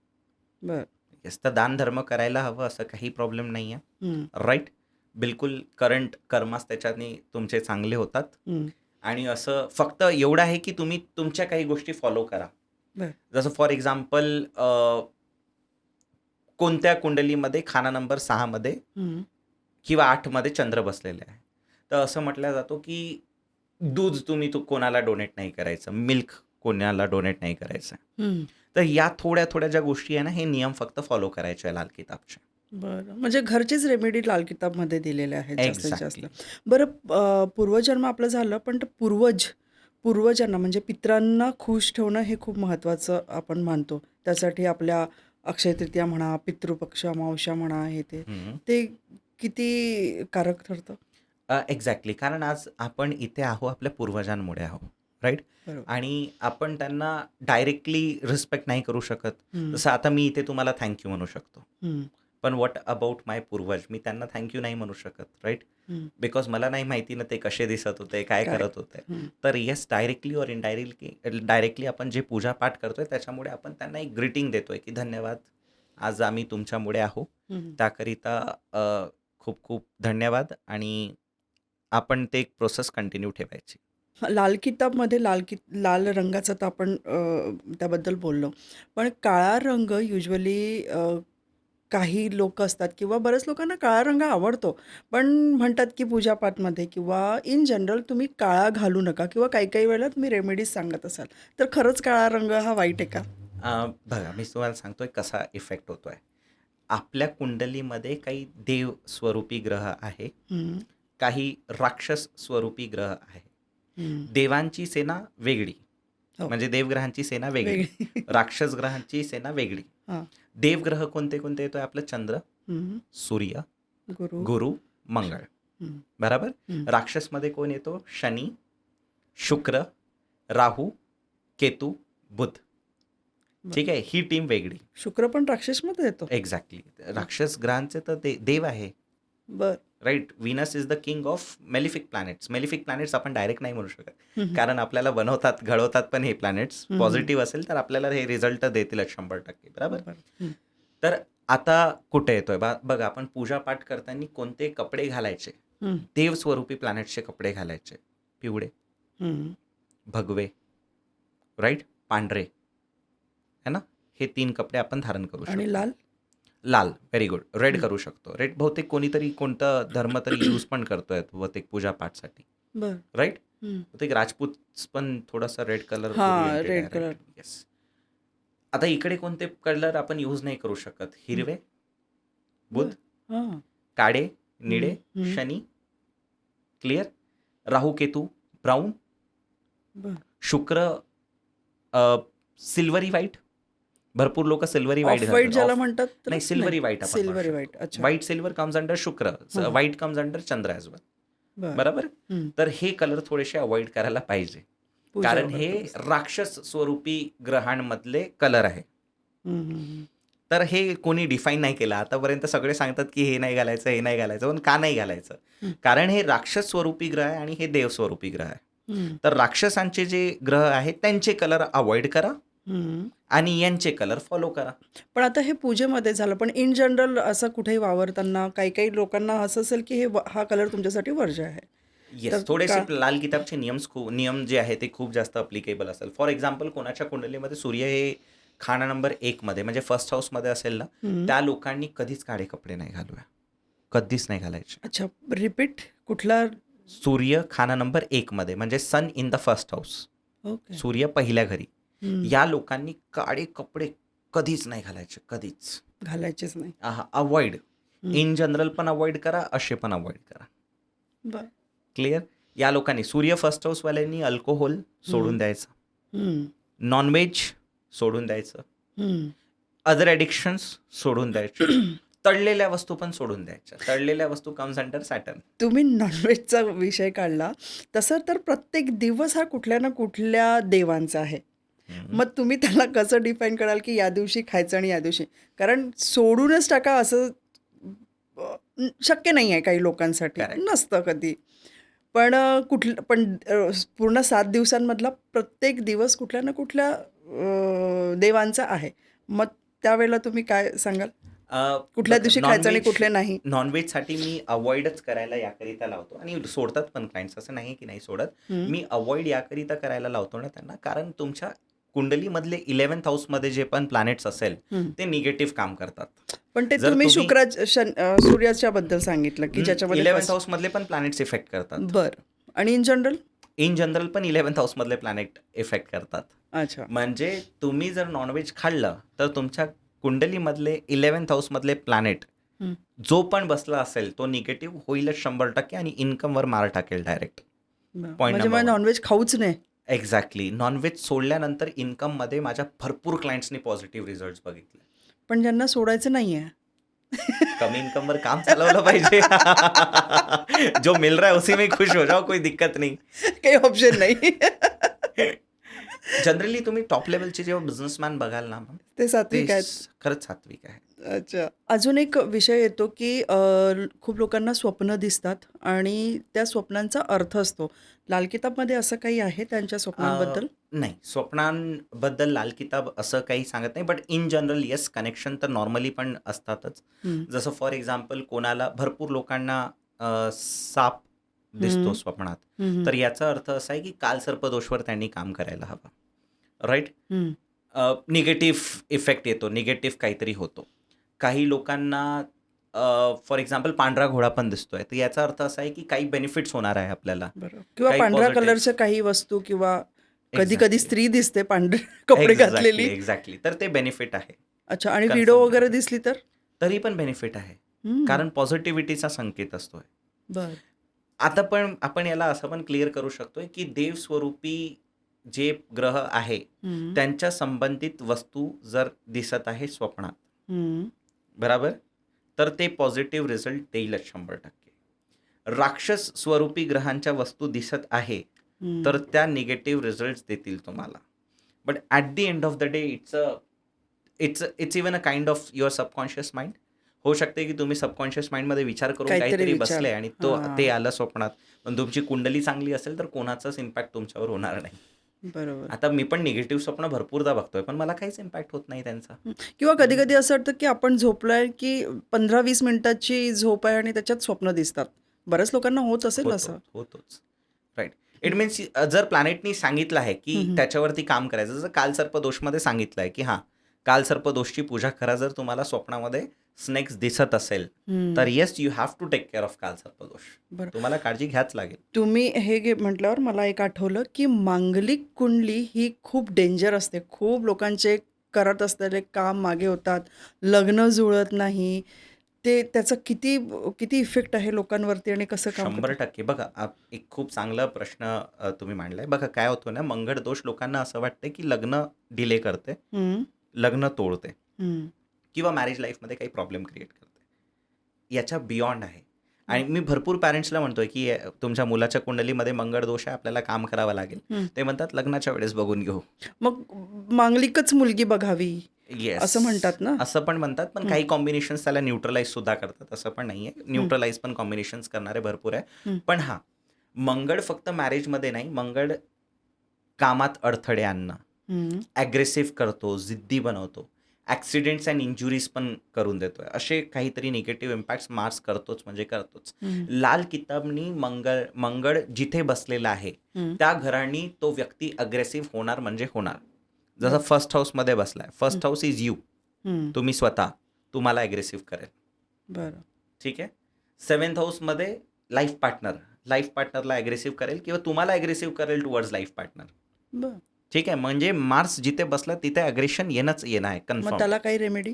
बरं. येस तर दानधर्म करायला हवं असं काही प्रॉब्लेम नाही आहे हं, राईट बिलकुल करंट कर्मास त्याच्याने तुमचे चांगले होतात हं. आणि असं फक्त एवढं आहे की तुम्ही तुमच्या काही गोष्टी फॉलो करा बरं. जसं फॉर एक्झाम्पल कोणत्या कुंडलीमध्ये खाना नंबर 6 मध्ये हम्म. किंवा 8 मध्ये चंद्र बसलेले आहे. तर असं म्हटलं जातो की दूध तुम्ही कोणाला डोनेट नाही करायचं, मिल्क कोणाला डोनेट नाही करायचं. हम्म. तर या थोड्या थोड्या ज्या गोष्टी आहे ना, हे नियम फक्त फॉलो करायचे आहे लाल किताबचे. बरं, म्हणजे घरचीच रेमेडी लाल किताबमध्ये दिलेल्या आहेत जास्तीत जास्त. एक्झॅक्टली. बरं, पूर्वजन्म आपलं झालं, पण ते पूर्वजांना म्हणजे पितरांना खुश ठेवणं हे खूप महत्त्वाचं आपण मानतो. त्यासाठी आपल्या अक्षय तृतीया म्हणा, पितृपक्ष, अमावस्या म्हणा, हे ते किती कारक ठरतं? एक्झॅक्टली. कारण आज आपण इथे आहो आपल्या पूर्वजांमुळे आहो, राईट? बरोबर. आणि आपण त्यांना डायरेक्टली रिस्पेक्ट नाही करू शकत. हम्म. जसं आता मी इथे तुम्हाला थँक्यू म्हणू शकतो. हम्म. पण व्हॉट अबाउट माय पूर्वज? मी त्यांना थँक्यू नाही म्हणू शकत, राईट? हम्म. बिकॉज मला नाही माहिती ना ते कसे दिसत होते, काय Correct. करत होते. हम्म. तर येस, डायरेक्टली और डायरेक्टली आपण जे पूजापाठ करतोय त्याच्यामुळे आपण त्यांना एक ग्रीटिंग देतोय की धन्यवाद, आज आम्ही तुमच्यामुळे आहो. हम्म. त्याकरिता खूप खूप धन्यवाद. आणि आपण ते एक प्रोसेस कंटिन्यू ठेवायची. लाल किताबमध्ये लाल रंगाचा तर आपण त्याबद्दल बोललो. पण काळा रंग युजली काही लोक असतात किंवा बऱ्याच लोकांना काळा रंग आवडतो. पण म्हणतात की पूजापाठमध्ये किंवा इन जनरल तुम्ही काळा घालू नका किंवा काही काही वेळेला तुम्ही रेमेडीज सांगत असाल. तर खरंच काळा रंग हा वाईट आहे का? बघा, मी तुम्हाला सांगतोय कसा इफेक्ट होतोय. आपल्या कुंडलीमध्ये काही देव स्वरूपी ग्रह आहे, हम्म. काही राक्षस स्वरूपी ग्रह आहे. हम्म. देवांची सेना वेगळी, हो. म्हणजे देवग्रहांची सेना वेगळी, वेगळी. राक्षस ग्रहांची सेना वेगळी. हां. देवग्रह कोणते कोणते येतोय? आपलं चंद्र, हम्म. सूर्य, गुरु. गुरु, मंगळ. हम्म. बरोबर. हम्म. राक्षसमध्ये कोण येतो? शनी, शुक्र, राहू, केतू, बुध. ठीक आहे, ही टीम वेगळी. शुक्र पण राक्षसमध्ये येतो. एक्झॅक्टली. राक्षस ग्रहांचे तर ते देव आहे, बर. Right? Venus is the king of malefic planets. Malefic planets आपण डायरेक्ट नाही म्हणू शकत, हम्म. कारण आपल्याला बनवतात, घडवतात पण हे प्लॅनेट्स. हम्म. पॉझिटिव्ह असेल तर आपल्याला हे रिझल्ट देतीलच 100%. बरोबर. बर. हम्म. तर आता कुठे येतोय बघा, आपण पूजापाठ करताना कोणते कपडे घालायचे? हम्म. देव स्वरूपी प्लॅनेट्सचे कपडे घालायचे. पिवळे, हम्म. भगवे, राईट, पांढरे, है ना? हे 3 कपडे आपण धारण करू शकतो. आणि लाल? लाल, व्हेरी गुड. रेड करू शकतो. रेड बहुतेक कोणीतरी कोणता धर्म तरी यूज पण करतोय बहुतेक पूजापाठसाठी, बर. राईट? हम्म. बहुतेक राजपूत पण थोडासा रेड कलर. हां, रेड कलर. येस. आता इकडे कोणते कलर आपण यूज नाही करू शकत? हिरवे, बुध, हां. काळे, निळे, हम्म. शनी, क्लिअर, राहू, केतू, ब्राऊन, बर. शुक्र सिल्वरी व्हाईट. भरपूर लोक सिल्वरी व्हाईट ऑफ व्हाईट ज्याला म्हणतात तर नाही, सिल्वरी व्हाईट. Silvery white. अच्छा. व्हाईट सिल्वर कम्स अंडर शुक्र, हां. व्हाईट कम्स अंडर चंद्र ॲज वेल. बर. बरोबर. हम्म. तर हे कलर थोडेसे अवॉइड करायला पाहिजे, पूजा कारण वगैरे हे करत राक्षस स्वरूपी ग्रहांमधले कलर आहे. हम्म. हम्म. तर हे कोणी डिफाईन नाही केलं आतापर्यंत. सगळे सांगतात की हे नाही घालायचं, हे नाही घालायचं. पण का नाही घालायचं? हम्म. कारण हे राक्षस स्वरूपी ग्रह आहे आणि हे देव स्वरूपी ग्रह आहे. हम्म. तर राक्षसांचे जे ग्रह आहेत त्यांचे कलर अवॉइड करा हम्म. आणि यांचे कलर फॉलो करा. पण आता हे पूजेमध्ये झालं, पण इन जनरल असं कुठेही वावरताना काही काही लोकांना असं असेल की हा कलर तुमच्यासाठी वर्ज्य आहे. तर येस, थोडेसे का? लाल किताबचे नियम जे आहे ते खूप जास्त अप्लिकेबल असेल. फॉर एक्झाम्पल, कोणाच्या कुंडलीमध्ये सूर्य हे खाना नंबर 1 मध्ये म्हणजे फर्स्ट हाऊसमध्ये असेल ना, हम्म. त्या लोकांनी कधीच काळे कपडे नाही घालूया, कधीच नाही घालायचे. अच्छा, रिपीट कुठला? सूर्य खाना नंबर 1 मध्ये म्हणजे sun in the first house, okay. सूर्य पहिल्या घरी. हम्म. या लोकांनी काळे कपडे कधीच नाही घालायचे, कधीच. घालायचेच नाही. अवॉइड. हम्म. इन जनरल पण अवॉइड करा, असे पण अवॉइड करा. बर. क्लिअर. या लोकांनी सूर्य फर्स्ट हाऊसवाल्यांनी अल्कोहोल सोडून द्यायचं, हम्म. नॉनव्हेज सोडून द्यायचं, हम्म. अदर ॲडिक्शन्स सोडून द्यायचे, तळलेल्या वस्तू पण सोडून द्यायच्या. तळलेल्या वस्तू कम्स अंडर सॅटर्न. तुम्ही नॉनव्हेजचा विषय काढला, तसं तर प्रत्येक दिवस हा कुठल्या ना कुठल्या देवांचा आहे. मग तुम्ही त्याला कसं डिफाईन कराल की या दिवशी खायचं आणि या दिवशी? कारण सोडूनच टाका असं शक्य नाही आहे काही लोकांसाठी, Correct. नसतं कधी. पण पूर्ण 7 दिवसांमधला प्रत्येक दिवस कुठल्या ना कुठल्या देवांचा आहे. मग त्यावेळेला तुम्ही काय सांगाल? कुठल्या दिवशी खायचं आणि कुठले नाही? नॉनव्हेजसाठी मी अवॉइडच करायला याकरिता लावतो आणि सोडतात पण क्लायंट्स, असं नाही की नाही सोडत. हम्म. मी अवॉइड याकरिता करायला लावतो ना त्यांना, कारण तुमच्या कुंडलीमधले 11th हाऊसमध्ये जे पण प्लॅनेट्स असेल हम्म. ते निगेटिव्ह काम करतात. पण ते जर तुम्ही तुम्ही सूर्याच्या बद्दल सांगितलं की ज्याच्यामध्ये 11th हाऊसमधले पण प्लॅनेट्स इफेक्ट करतात. बरं. आणि इन जनरल इन जनरल पण 11th हाऊसमधले प्लॅनेट इफेक्ट करतात. अच्छा. म्हणजे तुम्ही जर नॉनव्हेज खाल्लं तर तुमच्या कुंडलीमधले 11th हाऊसमधले प्लॅनेट हम्म. जो पण बसला असेल तो निगेटिव्ह होईलच 100% आणि इन्कमवर मार टाकेल डायरेक्ट. बरं. Point म्हणजे number मला one. नॉनव्हेज खाऊच नाही. एक्झॅक्टली. नॉनव्हेज सोडल्यानंतर इन्कममध्ये माझ्या भरपूर क्लायंट्सनी पॉझिटिव्ह रिझल्ट्स बघितले. पण ज्यांना सोडायचं नाहीये कमी इनकमवर काम चालवलं पाहिजे. जो मिल रहा है उसी में खुश हो जाओ, कोई दिक्कत नहीं. काही ऑप्शन नाही. जनरली तुम्ही टॉप लेवलचे जेव्हा बिझनेसमॅन बघाल ना मॅम, ते ते सात्विक आहेत. खरंच सात्विक आहे. अच्छा. अजून एक विषय येतो की खूप लोकांना स्वप्न दिसतात आणि त्या स्वप्नांचा अर्थ असतो. लाल किताबमध्ये असं काही आहे त्यांच्या स्वप्नांबद्दल? नाही, स्वप्नांबद्दल लाल किताब असं काही सांगत नाही, but in general yes, connection तर नॉर्मली पण असतातच. हम्म. जसं फॉर एक्झाम्पल कोणाला भरपूर लोकांना साप दिसतो हम्म. स्वप्नात, हम्म. तर याचा अर्थ असा आहे की कालसर्पदोषवर त्यांनी काम करायला हवं. राईट. हम्म. निगेटिव्ह इफेक्ट येतो, निगेटिव्ह काहीतरी होतो. काही लोकांना फॉर एक्झाम्पल पांढरा घोडा पण दिसतोय, तर याचा अर्थ असा आहे की काही बेनिफिट्स होणार आहे आपल्याला. बरं. किंवा काही पांढऱ्या positives. कलरच्या काही वस्तू किंवा कधी कधी Exactly. स्त्री दिसते पांढरे कपडे घातलेली. एक्झॅक्टली. तर ते बेनिफिट आहे. अच्छा. आणि Confirm व्हिडिओ केलं. वगैरे दिसली तर? तरी पण बेनिफिट आहे, हम्म. कारण पॉझिटिव्हिटीचा संकेत असतोय. बरं. आता पण आपण याला असं पण क्लिअर करू शकतोय की देवस्वरूपी जे ग्रह आहे हम्म. त्यांच्या संबंधित वस्तू जर दिसत आहे स्वप्नात, हम्म. बरोबर, तर ते पॉझिटिव्ह रिझल्ट देईलच 100%. राक्षस स्वरूपी ग्रहांच्या वस्तू दिसत आहे हम्म. तर त्या निगेटिव्ह रिझल्ट देतील तुम्हाला. But at the end of the day it's even a kind of your subconscious mind. होऊ शकते की तुम्ही सबकॉन्शियस माइंडमध्ये विचार करून काहीतरी काहीतरी विचार. बसले आणि हां. ते आलं स्वप्नात. पण तुमची कुंडली चांगली असेल तर कोणाचाच इम्पॅक्ट तुमच्यावर होणार नाही. बरोबर. आता मी पण निगेटिव्ह स्वप्न भरपूरदा बघतोय, पण मला काहीच इम्पॅक्ट होत नाही त्यांचा. किंवा कधी कधी असं वाटतं की आपण झोपलोय की 15-20 मिनिटाची झोप आहे आणि त्याच्यात स्वप्न दिसतात. बऱ्याच लोकांना होत असेल असं. होतोच. राईट. इट मीन्स जर प्लॅनेटनी सांगितलं आहे की हम्म. त्याच्यावरती काम करायचं, जसं कालसर्पदोषमध्ये सांगितलं आहे की हां, कालसर्पदोषची पूजा करा. जर तुम्हाला स्वप्नामध्ये स्नेक्स दिसत असेल हम्म. तर yes, you have to take care of Kalsarpdosh. बरं. तुम्हाला काळजी घ्याच लागेल. तुम्ही हे म्हटल्यावर मला एक आठवलं की मांगलिक कुंडली ही खूप डेंजर असते. खूप लोकांचे करत असलेले काम मागे होतात, लग्न जुळत नाही. ते त्याचा किती किती इफेक्ट आहे लोकांवरती आणि कसं काम करतं? 100% बघा, एक खूप चांगला प्रश्न तुम्ही मांडलाय. बघा काय होतं ना, मंगळ दोष लोकांना असं वाटतं की लग्न डिले करते, हम्म. लग्न तोडते हम्म. किंवा मॅरेज लाईफमध्ये काही प्रॉब्लेम क्रिएट करते. याच्या बियॉन्ड आहे. आणि मी भरपूर पॅरेंट्सला म्हणतोय की तुमच्या मुलाच्या कुंडलीमध्ये मंगळ दोष आहे, आपल्याला काम करावं लागेल. हम्म. ते म्हणतात लग्नाच्या वेळेस बघून घेऊ. मग मांगलिकच मुलगी बघावी येस, असं म्हणतात ना? असं पण म्हणतात, पण काही कॉम्बिनेशन्स त्याला न्यूट्रलाइज सुद्धा करतात. असं पण नाहीये, न्यूट्रलाइज पण कॉम्बिनेशन्स करणारे भरपूर आहे. हम्म. पण हां, मंगळ फक्त मॅरेजमध्ये नाही, मंगळ कामात अडथळे आणणं, हम्म. ॲग्रेसिव्ह करतो, जिद्दी बनवतो, ॲक्सिडेंट्स अँड इंजुरीज पण करून देतोय. असे काहीतरी निगेटिव्ह इम्पॅक्ट्स मार्स करतोच, म्हणजे करतोच. हम्म. लाल किताबनी मंगळ जिथे बसलेला आहे हम्म. त्या घराणी तो व्यक्ती अग्रेसिव्ह होणार म्हणजे होणार. जसं फर्स्ट हाऊसमध्ये बसलाय, फर्स्ट हाऊस इज यू, हम्म. तुम्ही स्वतः, तुम्हाला अग्रेसिव्ह करेल. बरं. ठीक आहे. 7th हाऊसमध्ये लाईफ पार्टनरला अग्रेसिव्ह करेल किंवा तुम्हाला अग्रेसिव्ह करेल टुवर्ड्स लाईफ पार्टनर. बरं. ठीक आहे. म्हणजे मार्स जिथे बसला तिथे अग्रेशन येणं आहे, मग कन्फर्म. त्याला काही रेमेडी?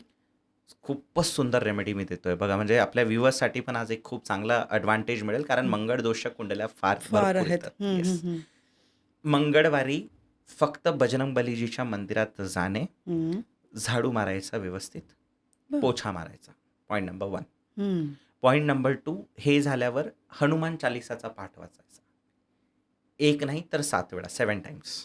खूपच सुंदर रेमेडी मी देतोय बघा. म्हणजे आपल्या व्ह्युअर्ससाठी पण आज एक खूप चांगला ॲडव्हान्टेज मिळेल, कारण मंगळ दोषच्या कुंडल्या फार फार भरपूर आहेत. येतात. हम्म. येस. हम्म. मंगळवारी फक्त बजरंगबलीजीच्या मंदिरात जाणे, हम्म. झाडू मारायचा व्यवस्थित, बरं. पोछा मारायचा. Point number 1. हम्म. पॉईंट नंबर 2, हे झाल्यावर हनुमान चालिसाचा पाठ वाचायचा. 1 नाही तर 7 वेळा, 7 टाइम्स.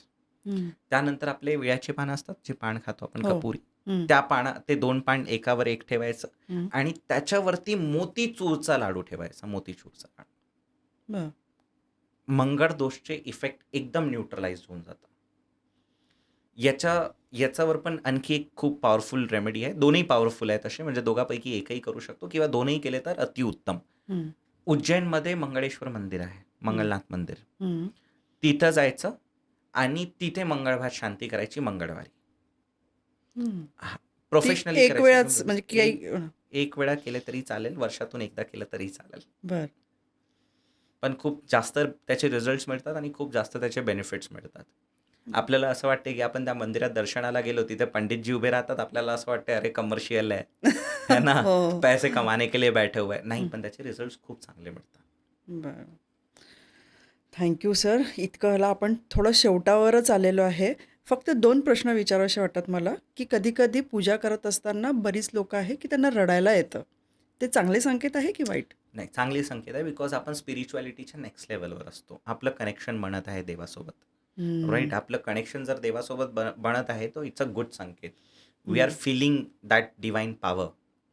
हम्म. त्यानंतर आपले विळ्याची पानं असतात, जे पान खातो आपण, हो. कपुरी, हम्म. त्या ते 2 पान एकावर एक ठेवायचं हम्म. आणि त्याच्यावरती मोतीचूरचा लाडू ठेवायचा. मोतीचूरचा लाडू. बरं. मंगळ दोषचे इफेक्ट एकदम न्यूट्रलाइज होऊन जातं. याच्यावर पण आणखी एक खूप पॉवरफुल रेमेडी आहे. दोन्ही पॉवरफुल आहेत असे, म्हणजे दोघांपैकी एकही करू शकतो किंवा दोनही केले तर अतिउत्तम. हम्म. उज्जैनमध्ये मंगळेश्वर मंदिर आहे, मंगलनाथ मंदिर. हम्म. तिथं जायचं आणि तिथे मंगळवार शांती करायची मंगळवारी. हम्म. ती प्रोफेशनली एक वेळाच करायचं म्हणजे एक काही एक वेळा केलं तरी चालेल, वर्षातून एकदा केलं तरी चालेल. बर पण खूप जास्त त्याचे रिझल्ट्स मिळतात आणि खूप जास्त त्याचे बेनिफिट्स मिळतात. आपल्याला असं वाटते की आपण त्या मंदिरात दर्शनाला गेलो, तिथे पंडितजी उभे राहतात, आपल्याला असं वाटतं अरे कमर्शियल आहे है ना, हो पैसे कमाने के लिए बैठे हुए आहे. नाही, पण त्याचे रिझल्ट्स खूप चांगले मिळतात. बर थँक्यू सर. इतकंला आपण थोडं शेवटावरच आलेलो आहे. फक्त 2 प्रश्न विचारावेसे वाटतात मला, की कधी-कधी पूजा करत असताना बरीच लोकं आहे, की त्यांना रडायला येतं. ते चांगले संकेत आहे की वाईट? नाही, चांगली संकेत आहे, बिकॉज आपण स्पिरिच्युअलिटीच्या नेक्स्ट लेवलवर असतो. आपलं कनेक्शन बनत आहे देवासोबत. हं, राईट, आपलं कनेक्शन जर देवासोबत बनत आहे, तो इट्स अ गुड संकेत. वी आर हं. Feeling that divine power.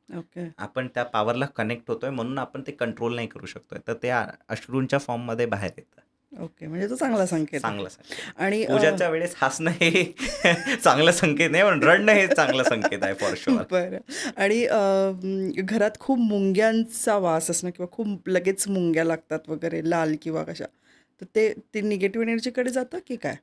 Okay. आपण त्या पॉवरला कनेक्ट होतोय, म्हणून आपण ते कंट्रोल नाही करू शकतोय. तर ते अश्रूंच्या फॉर्ममध्ये बाहेर येतं. ओके. म्हणजे तो चांगला संकेत आहे. चांगला संकेत आहे. आणि पूजाच्या वेळेस हसणं हे चांगलं संकेत नाही, पण रडणं हे चांगलं संकेत आहे फॉर शुअर. बरं. आणि घरात खूप मुंग्यांचा वास असणं किंवा खूप लगेच मुंग्या लागतात वगैरे लाल किंवा कशा, तर ते निगेटिव्ह एनर्जीकडे जातं की काय?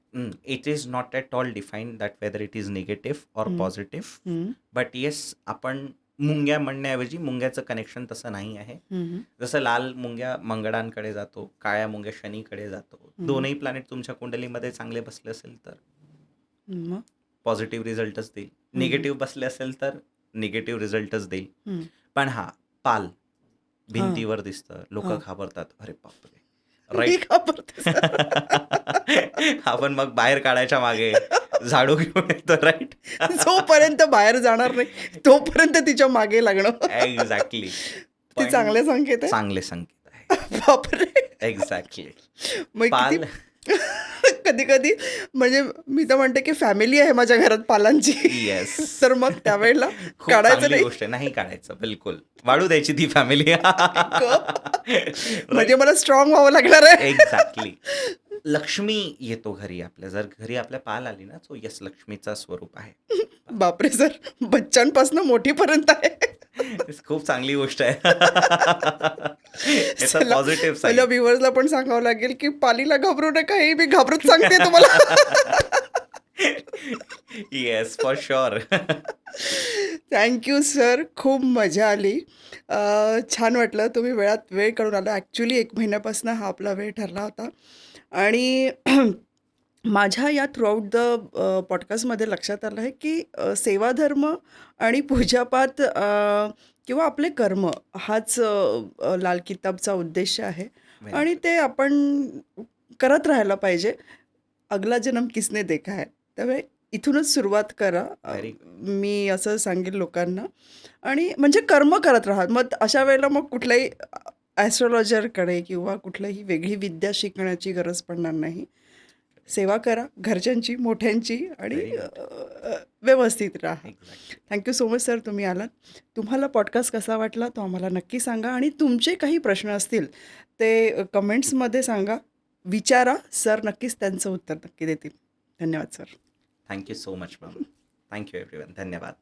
It is not at all define that weather it is negative or हं, पॉझिटिव्ह. हं, बट येस, आपण मुंग्या म्हणण्याऐवजी मुंग्याचं कनेक्शन तसं नाही आहे. हं, जसं लाल मुंग्या मंगळांकडे जातो, काळ्या मुंग्या शनीकडे जातो. हं. दोनही प्लॅनेट तुमच्या कुंडलीमध्ये चांगले बसले असेल तर मग? पॉझिटिव्ह रिझल्टच देईल. हं, निगेटिव्ह बसले असेल तर निगेटिव्ह रिझल्टच देईल. हं. पण हा पाल हां, भिंतीवर दिसतं, लोक हां. घाबरतात, अरे बापरे, मी राईट. घाबरते सर. आपण मग बाहेर काढायच्या मागे झाडू घेऊन येतो, राईट. जोपर्यंत बाहेर जाणार नाही, तोपर्यंत तिच्या मागे लागणं. एक्झॅक्टली. ते पण चांगले संकेत आहे? चांगले संकेत आहे. बापरे! एक्झॅक्टली. मग किती पाल. कधी-कधी म्हणजे मी तर म्हणते, की फॅमिली आहे माझ्या घरात पालांची. येस. तर मग त्यावेळेला खूप काढायचं चांगली नाही. गोष्ट आहे. नाही काढायचं, बिलकुल. वाढू द्यायची ती फॅमिली. म्हणजे मला स्ट्रॉंग व्हावं लागणार आहे. एक्झॅक्टली. लक्ष्मी येतो घरी आपल्या. जर घरी आपल्या पाल आली ना, सो येस, लक्ष्मीचा स्वरूप आहे. बापरे सर! बच्चांपासून मोठीपर्यंत आहे. खूप चांगली गोष्ट आहे. याचा चला, पॉझिटिव्ह पहिल्या साईड. व्ह्युअर्सला पण सांगावं लागेल, की पालीला घाबरू नका, हे मी घाबरत सांगते तुम्हाला. Yes, for sure. Thank you sir. खूप मजा आली. छान वाटलं. तुम्ही वेळात वेळ काढून आला. ॲक्च्युली 1 महिन्यापासून हा आपला वेळ ठरला होता. आणि माझ्या या थ्रूआउट द पॉडकास्टमध्ये लक्षात आलं आहे, की सेवाधर्म आणि पूजापाठ किंवा आपले कर्म हाच लाल किताबचा उद्देश आहे व्हेरी आणि गुड. ते आपण करत राहायला पाहिजे. अगला जन्म किसने देखा है. त्यामुळे इथूनच सुरुवात करा. Very good. मी असं सांगेन लोकांना. आणि म्हणजे कर्म करत राहा. मग अशा वेळेला मग कुठल्याही ॲस्ट्रोलॉजरकडे किंवा कुठलीही वेगळी विद्या शिकण्याची गरज पडणार नाही. सेवा करा घरच्यांची, मोठ्यांची आणि व्हेरी गुड. व्यवस्थित राहा. Exactly. Thank you so much sir, तुम्ही आलात. तुम्हाला पॉडकास्ट कसा वाटला तो आम्हाला नक्की सांगा आणि तुमचे काही प्रश्न असतील ते कमेंट्समध्ये सांगा, विचारा. सर नक्कीच त्यांचं उत्तर नक्की देतील. धन्यवाद sir. Thank you so much ma'am. Thank you everyone. धन्यवाद.